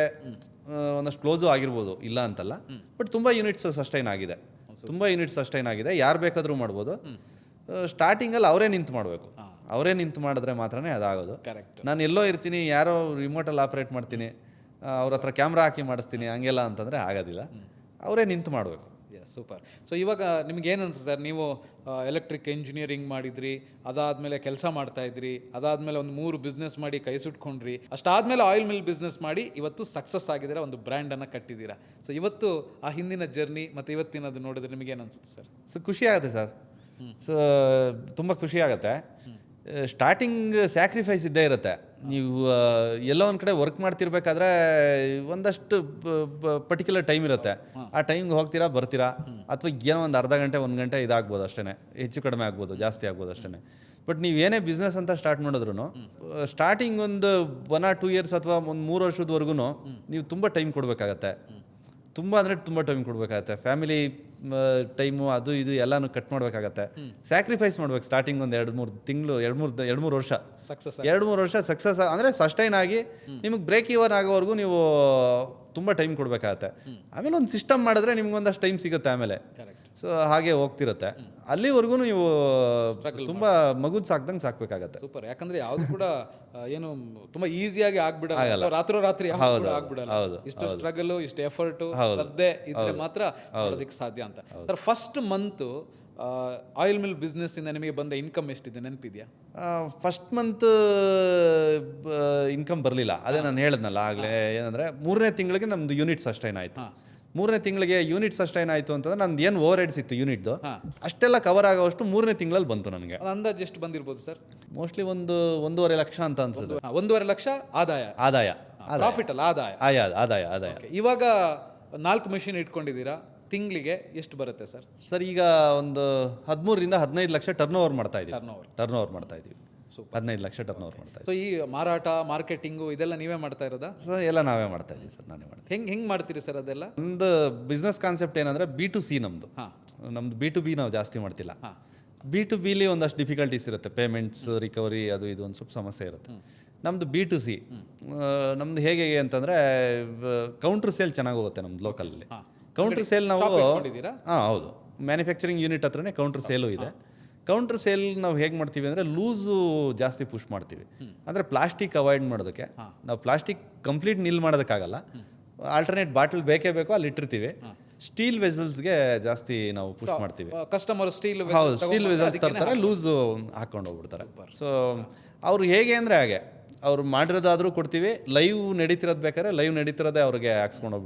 ಒಂದಷ್ಟು ಕ್ಲೋಸು ಆಗಿರ್ಬೋದು, ಇಲ್ಲ ಅಂತಲ್ಲ. ಬಟ್ ತುಂಬ ಯೂನಿಟ್ಸ್ ಸಸ್ಟೈನ್ ಆಗಿದೆ. ಯಾರು ಬೇಕಾದರೂ ಮಾಡ್ಬೋದು. ಸ್ಟಾರ್ಟಿಂಗಲ್ಲಿ ಅವರೇ ನಿಂತು ಮಾಡಿದ್ರೆ ಮಾತ್ರನೇ ಅದಾಗೋದು. ನಾನು ಎಲ್ಲೋ ಇರ್ತೀನಿ, ಯಾರೋ ರಿಮೋಟಲ್ಲಿ ಆಪ್ರೇಟ್ ಮಾಡ್ತೀನಿ, ಅವ್ರ ಹತ್ರ ಕ್ಯಾಮ್ರಾ ಹಾಕಿ ಮಾಡಿಸ್ತೀನಿ, ಹಂಗೆಲ್ಲ ಅಂತಂದರೆ ಆಗೋದಿಲ್ಲ. ಅವರೇ ನಿಂತು ಮಾಡಬೇಕು. ಸೂಪರ್. ಸೊ ಇವಾಗ ನಿಮ್ಗೆ ಏನು ಅನ್ಸುತ್ತೆ ಸರ್? ನೀವು ಎಲೆಕ್ಟ್ರಿಕ್ ಇಂಜಿನಿಯರಿಂಗ್ ಮಾಡಿದ್ರಿ, ಅದಾದಮೇಲೆ ಕೆಲಸ ಮಾಡ್ತಾಯಿದ್ರಿ, ಅದಾದಮೇಲೆ ಒಂದು 3 ಬಿಸ್ನೆಸ್ ಮಾಡಿ ಕೈ ಸುಟ್ಕೊಂಡ್ರಿ, ಅಷ್ಟಾದಮೇಲೆ ಆಯಿಲ್ ಮಿಲ್ ಬಿಸ್ನೆಸ್ ಮಾಡಿ ಇವತ್ತು ಸಕ್ಸಸ್ ಆಗಿದ್ದೀರಾ, ಒಂದು ಬ್ರ್ಯಾಂಡನ್ನು ಕಟ್ಟಿದ್ದೀರಾ. ಸೊ ಇವತ್ತು ಆ ಹಿಂದಿನ ಜರ್ನಿ ಮತ್ತು ಇವತ್ತಿನದು ನೋಡಿದ್ರೆ ನಿಮಗೇನು ಅನ್ಸುತ್ತೆ ಸರ್? ಸೊ ಖುಷಿ ಆಗುತ್ತೆ ಸರ್. ಸೊ ತುಂಬ ಖುಷಿ ಆಗುತ್ತೆ. ಸ್ಟಾರ್ಟಿಂಗ್ ಸ್ಯಾಕ್ರಿಫೈಸ್ ಇದ್ದೇ ಇರುತ್ತೆ. ನೀವು ಎಲ್ಲೋ ಒಂದು ಕಡೆ ವರ್ಕ್ ಮಾಡ್ತಿರ್ಬೇಕಾದ್ರೆ ಒಂದಷ್ಟು ಪರ್ಟಿಕ್ಯುಲರ್ ಟೈಮ್ ಇರುತ್ತೆ. ಆ ಟೈಮ್ಗೆ ಹೋಗ್ತೀರಾ, ಬರ್ತೀರಾ, ಅಥವಾ ಏನೋ ಒಂದು ಅರ್ಧ ಗಂಟೆ 1 ಗಂಟೆ ಇದಾಗ್ಬೋದು ಅಷ್ಟೇ, ಹೆಚ್ಚು ಕಡಿಮೆ ಆಗ್ಬೋದು, ಜಾಸ್ತಿ ಆಗ್ಬೋದು ಅಷ್ಟೇ. ಬಟ್ ನೀವೇನೇ ಬಿಸ್ನೆಸ್ ಅಂತ ಸ್ಟಾರ್ಟ್ ಮಾಡಿದ್ರು ಸ್ಟಾರ್ಟಿಂಗ್ ಒಂದು 1 or 2 years ಅಥವಾ ಒಂದು 3 ವರ್ಷದವರೆಗೂ ನೀವು ತುಂಬ ಟೈಮ್ ಕೊಡಬೇಕಾಗತ್ತೆ. ತುಂಬ ಟೈಮ್ ಕೊಡಬೇಕಾಗತ್ತೆ. ಫ್ಯಾಮಿಲಿ ಟೈಮು ಅದು ಇದು ಎಲ್ಲನೂ ಕಟ್ ಮಾಡಬೇಕಾಗತ್ತೆ. ಸ್ಯಾಕ್ರಿಫೈಸ್ ಮಾಡ್ಬೇಕು ಸ್ಟಾರ್ಟಿಂಗ್ ಒಂದು 2-3 ತಿಂಗಳು, 2-3 ವರ್ಷ ಸಕ್ಸಸ್ ಅಂದರೆ ಸಸ್ಟೈನ್ ಆಗಿ ನಿಮಗೆ ಬ್ರೇಕ್ ಇವನ್ ಆಗೋವರೆಗೂ ನೀವು ತುಂಬ ಟೈಮ್ ಕೊಡಬೇಕಾಗತ್ತೆ. ಆಮೇಲೆ ಒಂದು ಸಿಸ್ಟಮ್ ಮಾಡಿದ್ರೆ ನಿಮ್ಗೊಂದಷ್ಟು ಟೈಮ್ ಸಿಗುತ್ತೆ ಆಮೇಲೆ. ಸೊ ಹಾಗೆ ಹೋಗ್ತಿರುತ್ತೆ. ಅಲ್ಲಿವರೆಗೂ ನೀವು ತುಂಬ ಮಗುದ್ ಸಾಕ್ಬೇಕಾಗತ್ತೆ. ಸೂಪರ್. ಯಾಕಂದ್ರೆ ಯಾವ್ದು ಕೂಡ ಏನು ತುಂಬಾ ಈಸಿಯಾಗಿ ಆಗ್ಬಿಡಲ್ಲ, ರಾತ್ರಿ ಆಗ್ಬಿಡಲ್ಲ. ಇಷ್ಟು ಸ್ಟ್ರಗಲ್, ಇಷ್ಟು ಎಫರ್ಟ್ ಶ್ರದ್ಧೆ ಇದ್ರೆ ಮಾತ್ರ ಮಾಡೋದಕ್ಕೆ ಸಾಧ್ಯ ಅಂತ. Sir, first month oil mill business ಇಂದ ನಿಮಗೆ ಬಂದ ಇನ್ಕಮ್ ಎಷ್ಟಿದೆ ನೆನಪಿದೆಯಾ? ಫಸ್ಟ್ ಮಂತ್ ಇನ್ಕಮ್ ಬರಲಿಲ್ಲ. ಅದೇ ನಾನು ಹೇಳಿದ್ನಲ್ಲ ಆಗಲೇ, ಏನಂದರೆ 3ನೇ ತಿಂಗಳಿಗೆ ನಮ್ಮದು ಯೂನಿಟ್ಸ್ ಅಷ್ಟೇನಾಯಿತು. 3ನೇ ತಿಂಗಳಿಗೆ ಯೂನಿಟ್ಸ್ ಅಷ್ಟೇನಾಯಿತು ಅಂತಂದ್ರೆ ನಂದು ಏನು ಓವರ್ ಹೆಡ್ಸ್ ಇತ್ತು ಯೂನಿಟ್ದು ಹಾ. ಅಷ್ಟೆಲ್ಲ ಕವರ್ ಆಗೋಷ್ಟು 3ನೇ ತಿಂಗಳಲ್ಲಿ ಬಂತು ನನಗೆ. ಅದು ಅಂದಾಜು ಎಷ್ಟು ಬಂದಿರ್ಬೋದು ಸರ್? ಮೋಸ್ಟ್ಲಿ ಒಂದು 1.5 ಲಕ್ಷ ಅಂತ ಅನ್ಸುತ್ತೆ 1.5 ಲಕ್ಷ ಆದಾಯ, ಆದಾಯ. ಪ್ರಾಫಿಟ್ ಅಲ್ಲ, ಆದಾಯ. ಆದಾಯ. Okay. ಇವಾಗ 4 ಮೆಷಿನ್ ಇಟ್ಕೊಂಡಿದ್ದೀರಾ, ತಿಂಗಳಿಗೆ ಎಷ್ಟು ಬರುತ್ತೆ ಸರ್? ಸರ್ ಈಗ ಒಂದು 13ರಿಂದ 15 ಲಕ್ಷ ಟರ್ನ್ ಓವರ್ ಮಾಡ್ತಾ ಇದ್ದೀವಿ. Turnover. ಟರ್ನ್ ಓವರ್ ಮಾಡ್ತಾ ಇದ್ದೀವಿ. 15 ಲಕ್ಷ ಟರ್ನ್ ಓವರ್ ಮಾಡ್ತಾ ಇದ್ದೀವಿ. ಸೊ ಈ ಮಾರಾಟ, ಮಾರ್ಕೆಟಿಂಗು ಇದೆಲ್ಲ ನೀವೇ ಮಾಡ್ತಾ ಇರೋದಾ? ಸೊ ಎಲ್ಲ ನಾವೇ ಮಾಡ್ತಾ ಇದ್ದೀವಿ ಸರ್, ನಾನೇ ಮಾಡ್ತೀನಿ. ಹೆಂಗ್ ಮಾಡ್ತೀರಿ ಸರ್ ಅದೆಲ್ಲ? ನಮ್ದು ಬಿಸ್ನೆಸ್ ಕಾನ್ಸೆಪ್ಟ್ ಏನಂದ್ರೆ B2C ನಮ್ಮದು. ಹಾಂ. ನಮ್ದು B2B ನಾವು ಜಾಸ್ತಿ ಮಾಡ್ತಿಲ್ಲ. ಹಾಂ. B2Bಲಿ ಒಂದಷ್ಟು ಡಿಫಿಕಲ್ಟೀಸ್ ಇರುತ್ತೆ, ಪೇಮೆಂಟ್ಸ್ ರಿಕವರಿ ಅದು ಇದು ಒಂದು ಸ್ವಲ್ಪ ಸಮಸ್ಯೆ ಇರುತ್ತೆ. ನಮ್ಮದು B2C ನಮ್ದು ಹೇಗೆ ಅಂತಂದರೆ ಕೌಂಟ್ರ್ ಸೇಲ್ ಚೆನ್ನಾಗಿ ಹೋಗುತ್ತೆ ನಮ್ದು ಲೋಕಲಲ್ಲಿ. ಕೌಂಟ್ರ್ ಸೇಲ್ ನಾವು ಹಾಂ ಹೌದು, ಮ್ಯಾನುಫ್ಯಾಕ್ಚರಿಂಗ್ ಯೂನಿಟ್ ಹತ್ರನೇ ಕೌಂಟ್ರ್ ಸೇಲು ಇದೆ. ಕೌಂಟ್ರ್ ಸೇಲ್ ನಾವು ಹೇಗೆ ಮಾಡ್ತೀವಿ ಅಂದರೆ ಲೂಸು ಜಾಸ್ತಿ ಪುಷ್ ಮಾಡ್ತೀವಿ. ಅಂದರೆ ಪ್ಲಾಸ್ಟಿಕ್ ಅವಾಯ್ಡ್ ಮಾಡೋದಕ್ಕೆ. ನಾವು ಪ್ಲಾಸ್ಟಿಕ್ ಕಂಪ್ಲೀಟ್ ನಿಲ್ ಮಾಡೋದಕ್ಕಾಗಲ್ಲ, ಆಲ್ಟರ್ನೇಟ್ ಬಾಟಲ್ ಬೇಕೇ ಬೇಕೋ ಅಲ್ಲಿ ಇಟ್ಟಿರ್ತೀವಿ. ಸ್ಟೀಲ್ ವೆಸಲ್ಸ್ಗೆ ಜಾಸ್ತಿ ನಾವು ಪುಷ್ ಮಾಡ್ತೀವಿ. ಕಸ್ಟಮರ್ ಸ್ಟೀಲ್ ಹೌದು, ಸ್ಟೀಲ್ ವೆಸಲ್ಸ್ ತರ್ತಾರೆ, ಲೂಸು ಹಾಕೊಂಡು ಹೋಗ್ಬಿಡ್ತಾರೆ. ಸೊ ಅವ್ರು ಹೇಗೆ ಅಂದರೆ ಹಾಗೆ ಅವ್ರು ಮಾಡಿರೋದಾದರೂ ಕೊಡ್ತೀವಿ, ಲೈವ್ ನಡೀತಿರೋದು ಬೇಕಾದ್ರೆ ಲೈವ್ ನಡೀತಿರೋದೇ ಅವ್ರಿಗೆ ಹಾಕ್ಸ್ಕೊಂಡು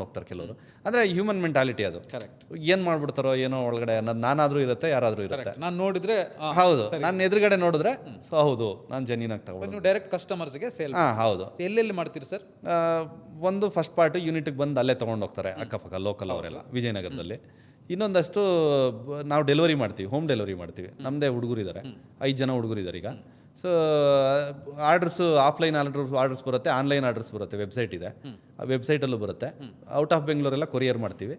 ಹೋಗ್ತಾರೆ ಕೆಲವರು. ಅಂದರೆ ಹ್ಯೂಮನ್ ಮೆಂಟಾಲಿಟಿ ಅದು. ಕರೆಕ್ಟ್. ಏನು ಮಾಡ್ಬಿಡ್ತಾರೋ ಏನೋ ಒಳಗಡೆ ನಾನಾದರೂ ಇರುತ್ತೆ, ಯಾರಾದರೂ ಇರುತ್ತೆ. ನಾನು ನೋಡಿದ್ರೆ ಹೌದು, ನಾನು ಎದುರುಗಡೆ ನೋಡಿದ್ರೆ ಸೊ ಹೌದು ನಾನು ಜೆನ್ಯೂನಾಗಿ ತಗೊಂಡು ನೀವು ಡೈರೆಕ್ಟ್ ಕಸ್ಟಮರ್ಸ್ಗೆ ಸೇಲ್. ಹಾಂ ಹೌದು. ಎಲ್ಲೆಲ್ಲಿ ಮಾಡ್ತೀರಿ ಸರ್? ಒಂದು ಫಸ್ಟ್ ಪಾರ್ಟ್ ಯೂನಿಟ್ಗೆ ಬಂದು ಅಲ್ಲೇ ತೊಗೊಂಡು ಹೋಗ್ತಾರೆ ಅಕ್ಕಪಕ್ಕ ಲೋಕಲ್ ಅವರೆಲ್ಲ ವಿಜಯನಗರದಲ್ಲಿ. ಇನ್ನೊಂದಷ್ಟು ನಾವು ಡೆಲಿವರಿ ಮಾಡ್ತೀವಿ, ಹೋಮ್ ಡೆಲಿವರಿ ಮಾಡ್ತೀವಿ. ನಮ್ಮದೇ ಹುಡುಗರಿದ್ದಾರೆ, 5 ಜನ ಹುಡುಗರಿದ್ದಾರೆ ಈಗ. ಸೊ ಆರ್ಡರ್ಸು ಆಫ್ಲೈನ್ ಆರ್ಡರ್ಸ್ ಬರುತ್ತೆ, ಆನ್ಲೈನ್ ಆರ್ಡರ್ಸ್ ಬರುತ್ತೆ. ವೆಬ್ಸೈಟ್ ಇದೆ, ಆ ವೆಬ್ಸೈಟಲ್ಲೂ ಬರುತ್ತೆ. ಔಟ್ ಆಫ್ ಬೆಂಗಳೂರೆಲ್ಲ ಕೊರಿಯರ್ ಮಾಡ್ತೀವಿ.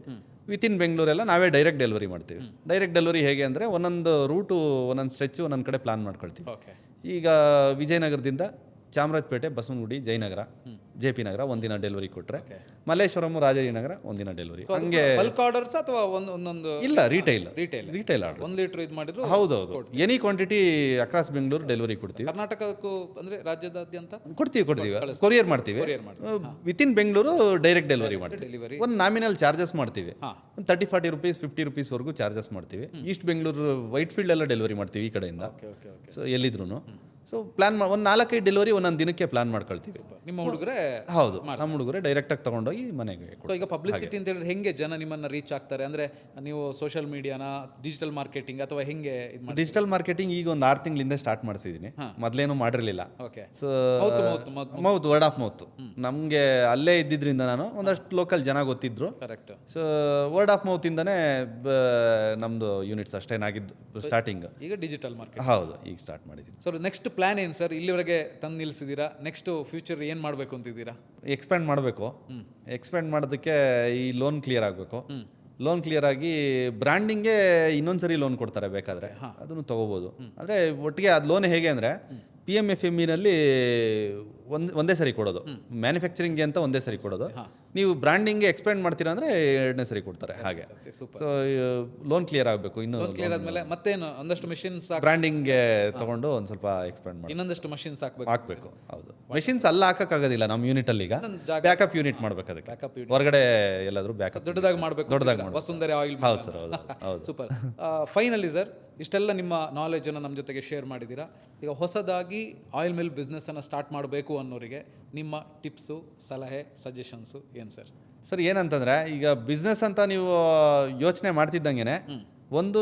ವಿತಿನ್ ಬೆಂಗಳೂರೆಲ್ಲ ನಾವೇ ಡೈರೆಕ್ಟ್ ಡೆಲಿವರಿ ಮಾಡ್ತೀವಿ. ಡೈರೆಕ್ಟ್ ಡೆಲಿವರಿ ಹೇಗೆ ಅಂದರೆ ಒಂದೊಂದು ರೂಟು, ಒಂದೊಂದು ಸ್ಟ್ರೆಚ್ಚು ಒಂದೊಂದು ಕಡೆ ಪ್ಲಾನ್ ಮಾಡ್ಕೊಳ್ತೀವಿ. ಈಗ ವಿಜಯನಗರದಿಂದ ಚಾಮರಾಜಪೇಟೆ, ಬಸವನಗುಡಿ, ಜಯನಗರ, JP ನಗರ ಒಂದಿನ ಡೆಲಿವರಿ ಕೊಟ್ಟರೆ, ಮಲ್ಲೇಶ್ವರಂ, ರಾಜಾಜಿನಗರ ಒಂದಿನ ಡೆಲಿವರಿ. ಹಂಗೆ ಬಲ್ಕ್ ಆರ್ಡರ್ಸ್ ಅಥವಾ ಒಂದೊಂದು? ಇಲ್ಲ, ರಿಟೈಲ್ ಆರ್ಡರ್. 1 ಲೀಟರ್ ಇದು ಮಾಡಿದ್ರು ಹೌದೌದು, any quantity across Bengaluru delivery ಕೊಡ್ತೀವಿ. ಕರ್ನಾಟಕಕ್ಕೂ ಅಂದರೆ ರಾಜ್ಯದಾದ್ಯಂತ ಕೊಡ್ತೀವಿ, ಕೊರಿಯರ್ ಮಾಡ್ತೀವಿ. ವಿತಿನ್ ಬೆಂಗಳೂರು ಡೈರೆಕ್ಟ್ ಡೆಲಿವರಿ ಮಾಡ್ತೀವಿ. ಡೆಲಿವರಿ ಒಂದು ನಾಮಿನಲ್ ಚಾರ್ಜಸ್ ಮಾಡ್ತೀವಿ, ಒಂದು 30-40 ರೂಪೀಸ್ 50 ರೂಪೀಸ್ವರೆಗೂ ಚಾರ್ಜಸ್ ಮಾಡ್ತೀವಿ. ಈಸ್ಟ್ ಬೆಂಗಳೂರು, ವೈಟ್ ಫೀಲ್ಡ್ ಎಲ್ಲ ಡೆಲಿವರಿ ಮಾಡ್ತೀವಿ ಈ ಕಡೆಯಿಂದ. ಸೊ ಎಲ್ಲಿದ್ರು ಸೊ ಪ್ಲಾನ್ ಒಂದು 4-5 ಡೆಲಿವರಿ ಒಂದೊಂದು ದಿನಕ್ಕೆ ಪ್ಲಾನ್ ಮಾಡ್ಕೊಳ್ತೀವಿ. ನಿಮ್ಮ ಹುಡುಗರೇ? ಹೌದು, ನಮ್ಮ ಹುಡುಗರೇ ಡೈರೆಕ್ಟಾಗಿ ತೊಗೊಂಡೋಗಿ ಮನೆಗೆ. ಸೊ ಈಗ ಪಬ್ಲಿಸಿಟಿ ಅಂತ ಹೇಳಿದ್ರೆ ಹೆಂಗೆ ಜನ ನಿಮ್ಮನ್ನು ರೀಚ್ ಆಗ್ತಾರೆ? ಅಂದರೆ ನೀವು ಸೋಷಿಯಲ್ ಮೀಡಿಯಾನ, ಡಿಜಿಟಲ್ ಮಾರ್ಕೆಟಿಂಗ್ ಅಥವಾ ಹೆಂಗೆ ಇದು ಮಾಡಿ? ಡಿಜಿಟಲ್ ಮಾರ್ಕೆಟಿಂಗ್ ಈಗ ಒಂದು 6 ತಿಂಗಳಿಂದ ಸ್ಟಾರ್ಟ್ ಮಾಡಿಸಿದ್ದೀನಿ, ಮೊದಲೇನು ಮಾಡಿರಲಿಲ್ಲ. Okay. So mouth, word of mouth. ನಮಗೆ ಅಲ್ಲೇ ಇದ್ದಿದ್ರಿಂದ ನಾನು ಒಂದಷ್ಟು ಲೋಕಲ್ ಜನ ಗೊತ್ತಿದ್ರು. ಕರೆಕ್ಟ್. ಸೊ ವರ್ಡ್ ಆಫ್ ಮೌತಿಂದನೇ ನಮ್ಮದು ಯೂನಿಟ್ಸ್ ಅಷ್ಟೇನಾಗಿದ್ದು ಸ್ಟಾರ್ಟಿಂಗ್. ಈಗ ಡಿಜಿಟಲ್ ಮಾರ್ಕೆಟ್. ಹೌದು, ಈಗ ಸ್ಟಾರ್ಟ್ ಮಾಡಿದ್ದೀನಿ. ಸೊ ನೆಕ್ಸ್ಟ್ ಪ್ಲಾನ್ ಏನು ಸರ್? ಇಲ್ಲಿವರೆಗೆ ತಂದು ನಿಲ್ಲಿಸಿದ್ದೀರಾ, ನೆಕ್ಸ್ಟ್ ಫ್ಯೂಚರ್ ಏನು ಮಾಡಬೇಕು ಅಂತಿದ್ದೀರಾ? ಎಕ್ಸ್ಪ್ಯಾಂಡ್ ಮಾಡಬೇಕು. ಎಕ್ಸ್ಪ್ಯಾಂಡ್ ಮಾಡೋದಕ್ಕೆ ಈ ಲೋನ್ ಕ್ಲಿಯರ್ ಆಗಬೇಕು. ಲೋನ್ ಕ್ಲಿಯರ್ ಆಗಿ ಬ್ರ್ಯಾಂಡಿಂಗ್ಗೆ ಇನ್ನೊಂದ್ಸರಿ ಲೋನ್ ಕೊಡ್ತಾರೆ ಬೇಕಾದರೆ, ಅದನ್ನು ತೊಗೋಬೋದು. ಅಂದರೆ ಒಟ್ಟಿಗೆ ಅದು ಲೋನ್ ಹೇಗೆ ಅಂದರೆ PMFMEನಲ್ಲಿ ಒಂದೇ ಸರಿ ಕೊಡೋದು, ಮ್ಯಾನುಫ್ಯಾಕ್ಚರಿಂಗ್ಗೆ ಅಂತ ಒಂದೇ ಸರಿ ಕೊಡೋದು. ನೀವು ಬ್ರ್ಯಾಂಡಿಂಗ್ಗೆ ಎಕ್ಸ್ಪ್ಯಾಂಡ್ ಮಾಡ್ತೀರಾ ಅಂದರೆ 2ನೇ ಸರಿ ಕೊಡ್ತಾರೆ ಹಾಗೆ. ಸೊ ಲೋನ್ ಕ್ಲಿಯರ್ ಆಗಬೇಕು. ಇನ್ನು ಕ್ಲಿಯರ್ ಆದಮೇಲೆ ಮತ್ತೇನು ಒಂದಷ್ಟು ಮೆಷಿನ್ಸ್ ಬ್ರ್ಯಾಂಡಿಂಗ್ಗೆ ತೊಗೊಂಡು ಒಂದು ಸ್ವಲ್ಪ ಎಕ್ಸ್ಪ್ಯಾಂಡ್ ಮಾಡಿ ಇನ್ನೊಂದಷ್ಟು ಮಷಿನ್ಸ್ ಹಾಕಬೇಕು. ಹೌದು, ಮೆಷಿನ್ಸ್ ಅಲ್ಲ ಹಾಕೋಕ್ಕಾಗೋದಿಲ್ಲ ನಮ್ಮ ಯೂನಿಟಲ್ಲಿ. ಈಗ ಬ್ಯಾಕಪ್ ಯೂನಿಟ್ ಮಾಡಬೇಕು, ಅದಕ್ಕೆ ಹೊರಗಡೆ ಎಲ್ಲಾದರೂ ಬ್ಯಾಕಪ್ ದೊಡ್ಡದಾಗಿ ಮಾಡಬೇಕು. ದೊಡ್ಡದಾಗಿ ವಸುಂಧರೆ ಆಯಿಲ್. ಹೌದು ಸರ್, ಹೌದು ಹೌದು. ಸೂಪರ್. ಫೈನಲಿ ಸರ್, ಇಷ್ಟೆಲ್ಲ ನಿಮ್ಮ ನಾಲೆಜನ್ನು ನಮ್ಮ ಜೊತೆಗೆ ಶೇರ್ ಮಾಡಿದ್ದೀರಾ. ಈಗ ಹೊಸದಾಗಿ ಆಯಿಲ್ ಮಿಲ್ ಬಿಸ್ನೆಸ್ಸನ್ನು ಸ್ಟಾರ್ಟ್ ಮಾಡಬೇಕು ಅನ್ನೋರಿಗೆ ನಿಮ್ಮ ಟಿಪ್ಸು, ಸಲಹೆ, ಸಜೆಷನ್ಸು ಏನು ಸರ್? ಸರ್ ಏನಂತಂದರೆ, ಈಗ ಬಿಸ್ನೆಸ್ ಅಂತ ನೀವು ಯೋಚನೆ ಮಾಡ್ತಿದ್ದಂಗೆ ಒಂದು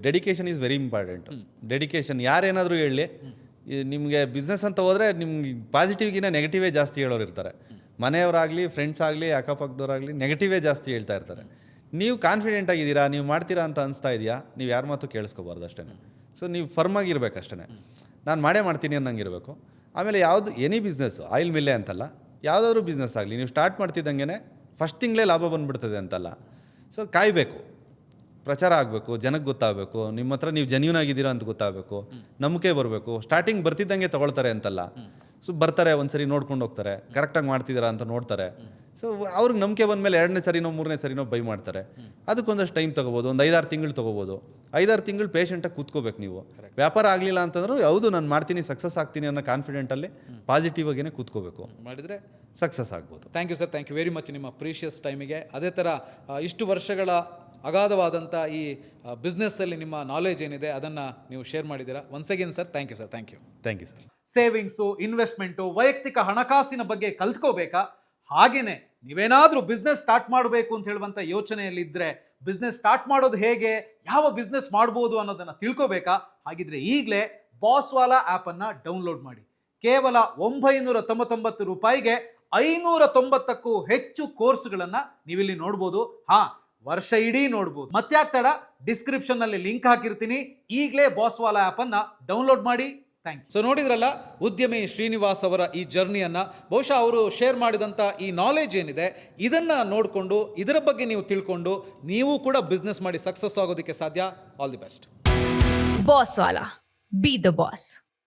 dedication is very important. Dedication ಯಾರೇನಾದರೂ ಹೇಳಲಿ, ನಿಮಗೆ ಬಿಸ್ನೆಸ್ ಅಂತ ಹೋದರೆ ನಿಮ್ಗೆ ಪಾಸಿಟಿವ್ಗಿನ ನೆಗೆಟಿವೇ ಜಾಸ್ತಿ ಹೇಳೋರು ಇರ್ತಾರೆ. ಮನೆಯವರಾಗಲಿ, ಫ್ರೆಂಡ್ಸ್ ಆಗಲಿ, ಅಕ್ಕಪಕ್ಕದವರಾಗಲಿ ನೆಗೆಟಿವೇ ಜಾಸ್ತಿ ಹೇಳ್ತಾ ಇರ್ತಾರೆ. ನೀವು ಕಾನ್ಫಿಡೆಂಟ್ ಆಗಿದ್ದೀರಾ, ನೀವು ಮಾಡ್ತೀರಾ ಅಂತ ಅನಿಸ್ತಾ ಇದೆಯಾ, ನೀವು ಯಾರ ಮಾತು ಕೇಳಿಸ್ಕೋಬಾರ್ದು ಅಷ್ಟೇ. ಸೊ ನೀವು ಫರ್ಮ್ ಆಗಿರ್ಬೇಕು ಅಷ್ಟೇ. ನಾನು ಮಾಡೇ ಮಾಡ್ತೀನಿ ಅನ್ನಂಗಿರಬೇಕು. ಆಮೇಲೆ ಯಾವುದು ಎನಿ ಬಿಸ್ನೆಸ್, ಆಯಿಲ್ ಮಿಲ್ಲೇ ಅಂತಲ್ಲ, ಯಾವುದಾದ್ರೂ ಬಿಸ್ನೆಸ್ ಆಗಲಿ ನೀವು ಸ್ಟಾರ್ಟ್ ಮಾಡ್ತಿದ್ದಂಗೆ ಫಸ್ಟ್ ತಿಂಗಳೇ ಲಾಭ ಬಂದುಬಿಡ್ತದೆ ಅಂತಲ್ಲ. ಸೊ ಕಾಯಬೇಕು, ಪ್ರಚಾರ ಆಗಬೇಕು, ಜನಕ್ಕೆ ಗೊತ್ತಾಗಬೇಕು, ನಿಮ್ಮ ಹತ್ರ ನೀವು ಜೆನ್ಯೂನ್ ಆಗಿದ್ದೀರಾ ಅಂತ ಗೊತ್ತಾಗಬೇಕು, ನಂಬಿಕೆ ಬರಬೇಕು. ಸ್ಟಾರ್ಟಿಂಗ್ ಬರ್ತಿದ್ದಂಗೆ ತೊಗೊಳ್ತಾರೆ ಅಂತಲ್ಲ. ಸೊ ಬರ್ತಾರೆ, ಒಂದ್ಸರಿ ನೋಡ್ಕೊಂಡು ಹೋಗ್ತಾರೆ, ಕರೆಕ್ಟಾಗಿ ಮಾಡ್ತಿದ್ದೀರಾ ಅಂತ ನೋಡ್ತಾರೆ. ಸೊ ಅವ್ರಿಗೆ ನಂಬಿಕೆ ಬಂದಮೇಲೆ 2ನೇ ಸರಿನೋ 3ನೇ ಸರಿನೋ ಬೈ ಮಾಡ್ತಾರೆ. ಅದಕ್ಕೊಂದಷ್ಟು ಟೈಮ್ ತೊಗೋಬೋದು, ಒಂದು 5-6 ತಿಂಗಳು ತೊಗೋಬೋದು. 5-6 ತಿಂಗಳು ಪೇಷೆಂಟಾಗಿ ಕೂತ್ಕೋಬೇಕು ನೀವು. ವ್ಯಾಪಾರ ಆಗಲಿಲ್ಲ ಅಂತಂದ್ರೂ ಯಾವುದು ನಾನು ಮಾಡ್ತೀನಿ, ಸಕ್ಸಸ್ ಆಗ್ತೀನಿ ಅನ್ನೋ ಕಾನ್ಫಿಡೆಂಟಲ್ಲಿ ಪಾಸಿಟಿವ್ ಆಗಿಯೇ ಕೂತ್ಕೋಬೇಕು, ಮಾಡಿದರೆ ಸಕ್ಸಸ್ ಆಗ್ಬೋದು. Thank you sir, thank you very much ನಿಮ್ಮ ಪ್ರೀಷಿಯಸ್ ಟೈಮಿಗೆ. ಅದೇ ಥರ ಇಷ್ಟು ವರ್ಷಗಳ ಅಗಾಧವಾದಂಥ ಈ ಬಿಸ್ನೆಸ್ಸಲ್ಲಿ ನಿಮ್ಮ ನಾಲೆಜ್ ಏನಿದೆ ಅದನ್ನು ನೀವು ಶೇರ್ ಮಾಡಿದ್ದೀರಾ. Once again sir, thank you sir. Thank you sir. Savings, investment, ವೈಯಕ್ತಿಕ ಹಣಕಾಸಿನ ಬಗ್ಗೆ ಕಲ್ತ್ಕೋಬೇಕಾ? ಹಾಗೇನೆ ನೀವೇನಾದ್ರೂ ಬಿಸ್ನೆಸ್ ಸ್ಟಾರ್ಟ್ ಮಾಡಬೇಕು ಅಂತ ಹೇಳುವಂತ ಯೋಚನೆಯಲ್ಲಿದ್ದರೆ, ಬಿಸ್ನೆಸ್ ಸ್ಟಾರ್ಟ್ ಮಾಡೋದು ಹೇಗೆ, ಯಾವ ಬಿಸ್ನೆಸ್ ಮಾಡ್ಬೋದು ಅನ್ನೋದನ್ನ ತಿಳ್ಕೋಬೇಕಾ? ಹಾಗಿದ್ರೆ ಈಗಲೇ ಬಾಸ್ವಾಲಾ ಆ್ಯಪನ್ನು ಡೌನ್ಲೋಡ್ ಮಾಡಿ. ಕೇವಲ 999 ರೂಪಾಯಿಗೆ 590ಕ್ಕೂ ಹೆಚ್ಚು ಕೋರ್ಸ್ಗಳನ್ನು ನೀವಿಲ್ಲಿ ನೋಡ್ಬೋದು. ವರ್ಷ ಇಡೀ ನೋಡ್ಬೋದು. ಮತ್ತ್ಯಾಕ್ ತಡ, ಡಿಸ್ಕ್ರಿಪ್ಷನ್ ನಲ್ಲಿ ಲಿಂಕ್ ಹಾಕಿರ್ತೀನಿ. ಈಗಲೇ ಬಾಸ್ವಾಲಾ ಆ್ಯಪನ್ನು ಡೌನ್ಲೋಡ್ ಮಾಡಿ. Thank you. ಸೊ ನೋಡಿದ್ರಲ್ಲ ಉದ್ಯಮಿ ಶ್ರೀನಿವಾಸ್ ಅವರ ಈ ಜರ್ನಿಯನ್ನು. ಬಹುಶಃ ಅವರು ಶೇರ್ ಮಾಡಿದಂಥ ಈ ನಾಲೆಜ್ ಏನಿದೆ ಇದನ್ನು ನೋಡಿಕೊಂಡು, ಇದರ ಬಗ್ಗೆ ನೀವು ತಿಳ್ಕೊಂಡು ನೀವು ಕೂಡ ಬಿಸ್ನೆಸ್ ಮಾಡಿ ಸಕ್ಸಸ್ ಆಗೋದಕ್ಕೆ ಸಾಧ್ಯ. All the best. ಬಾಸ್ವಾಲಾ, ಬಿ ದ ಬಾಸ್.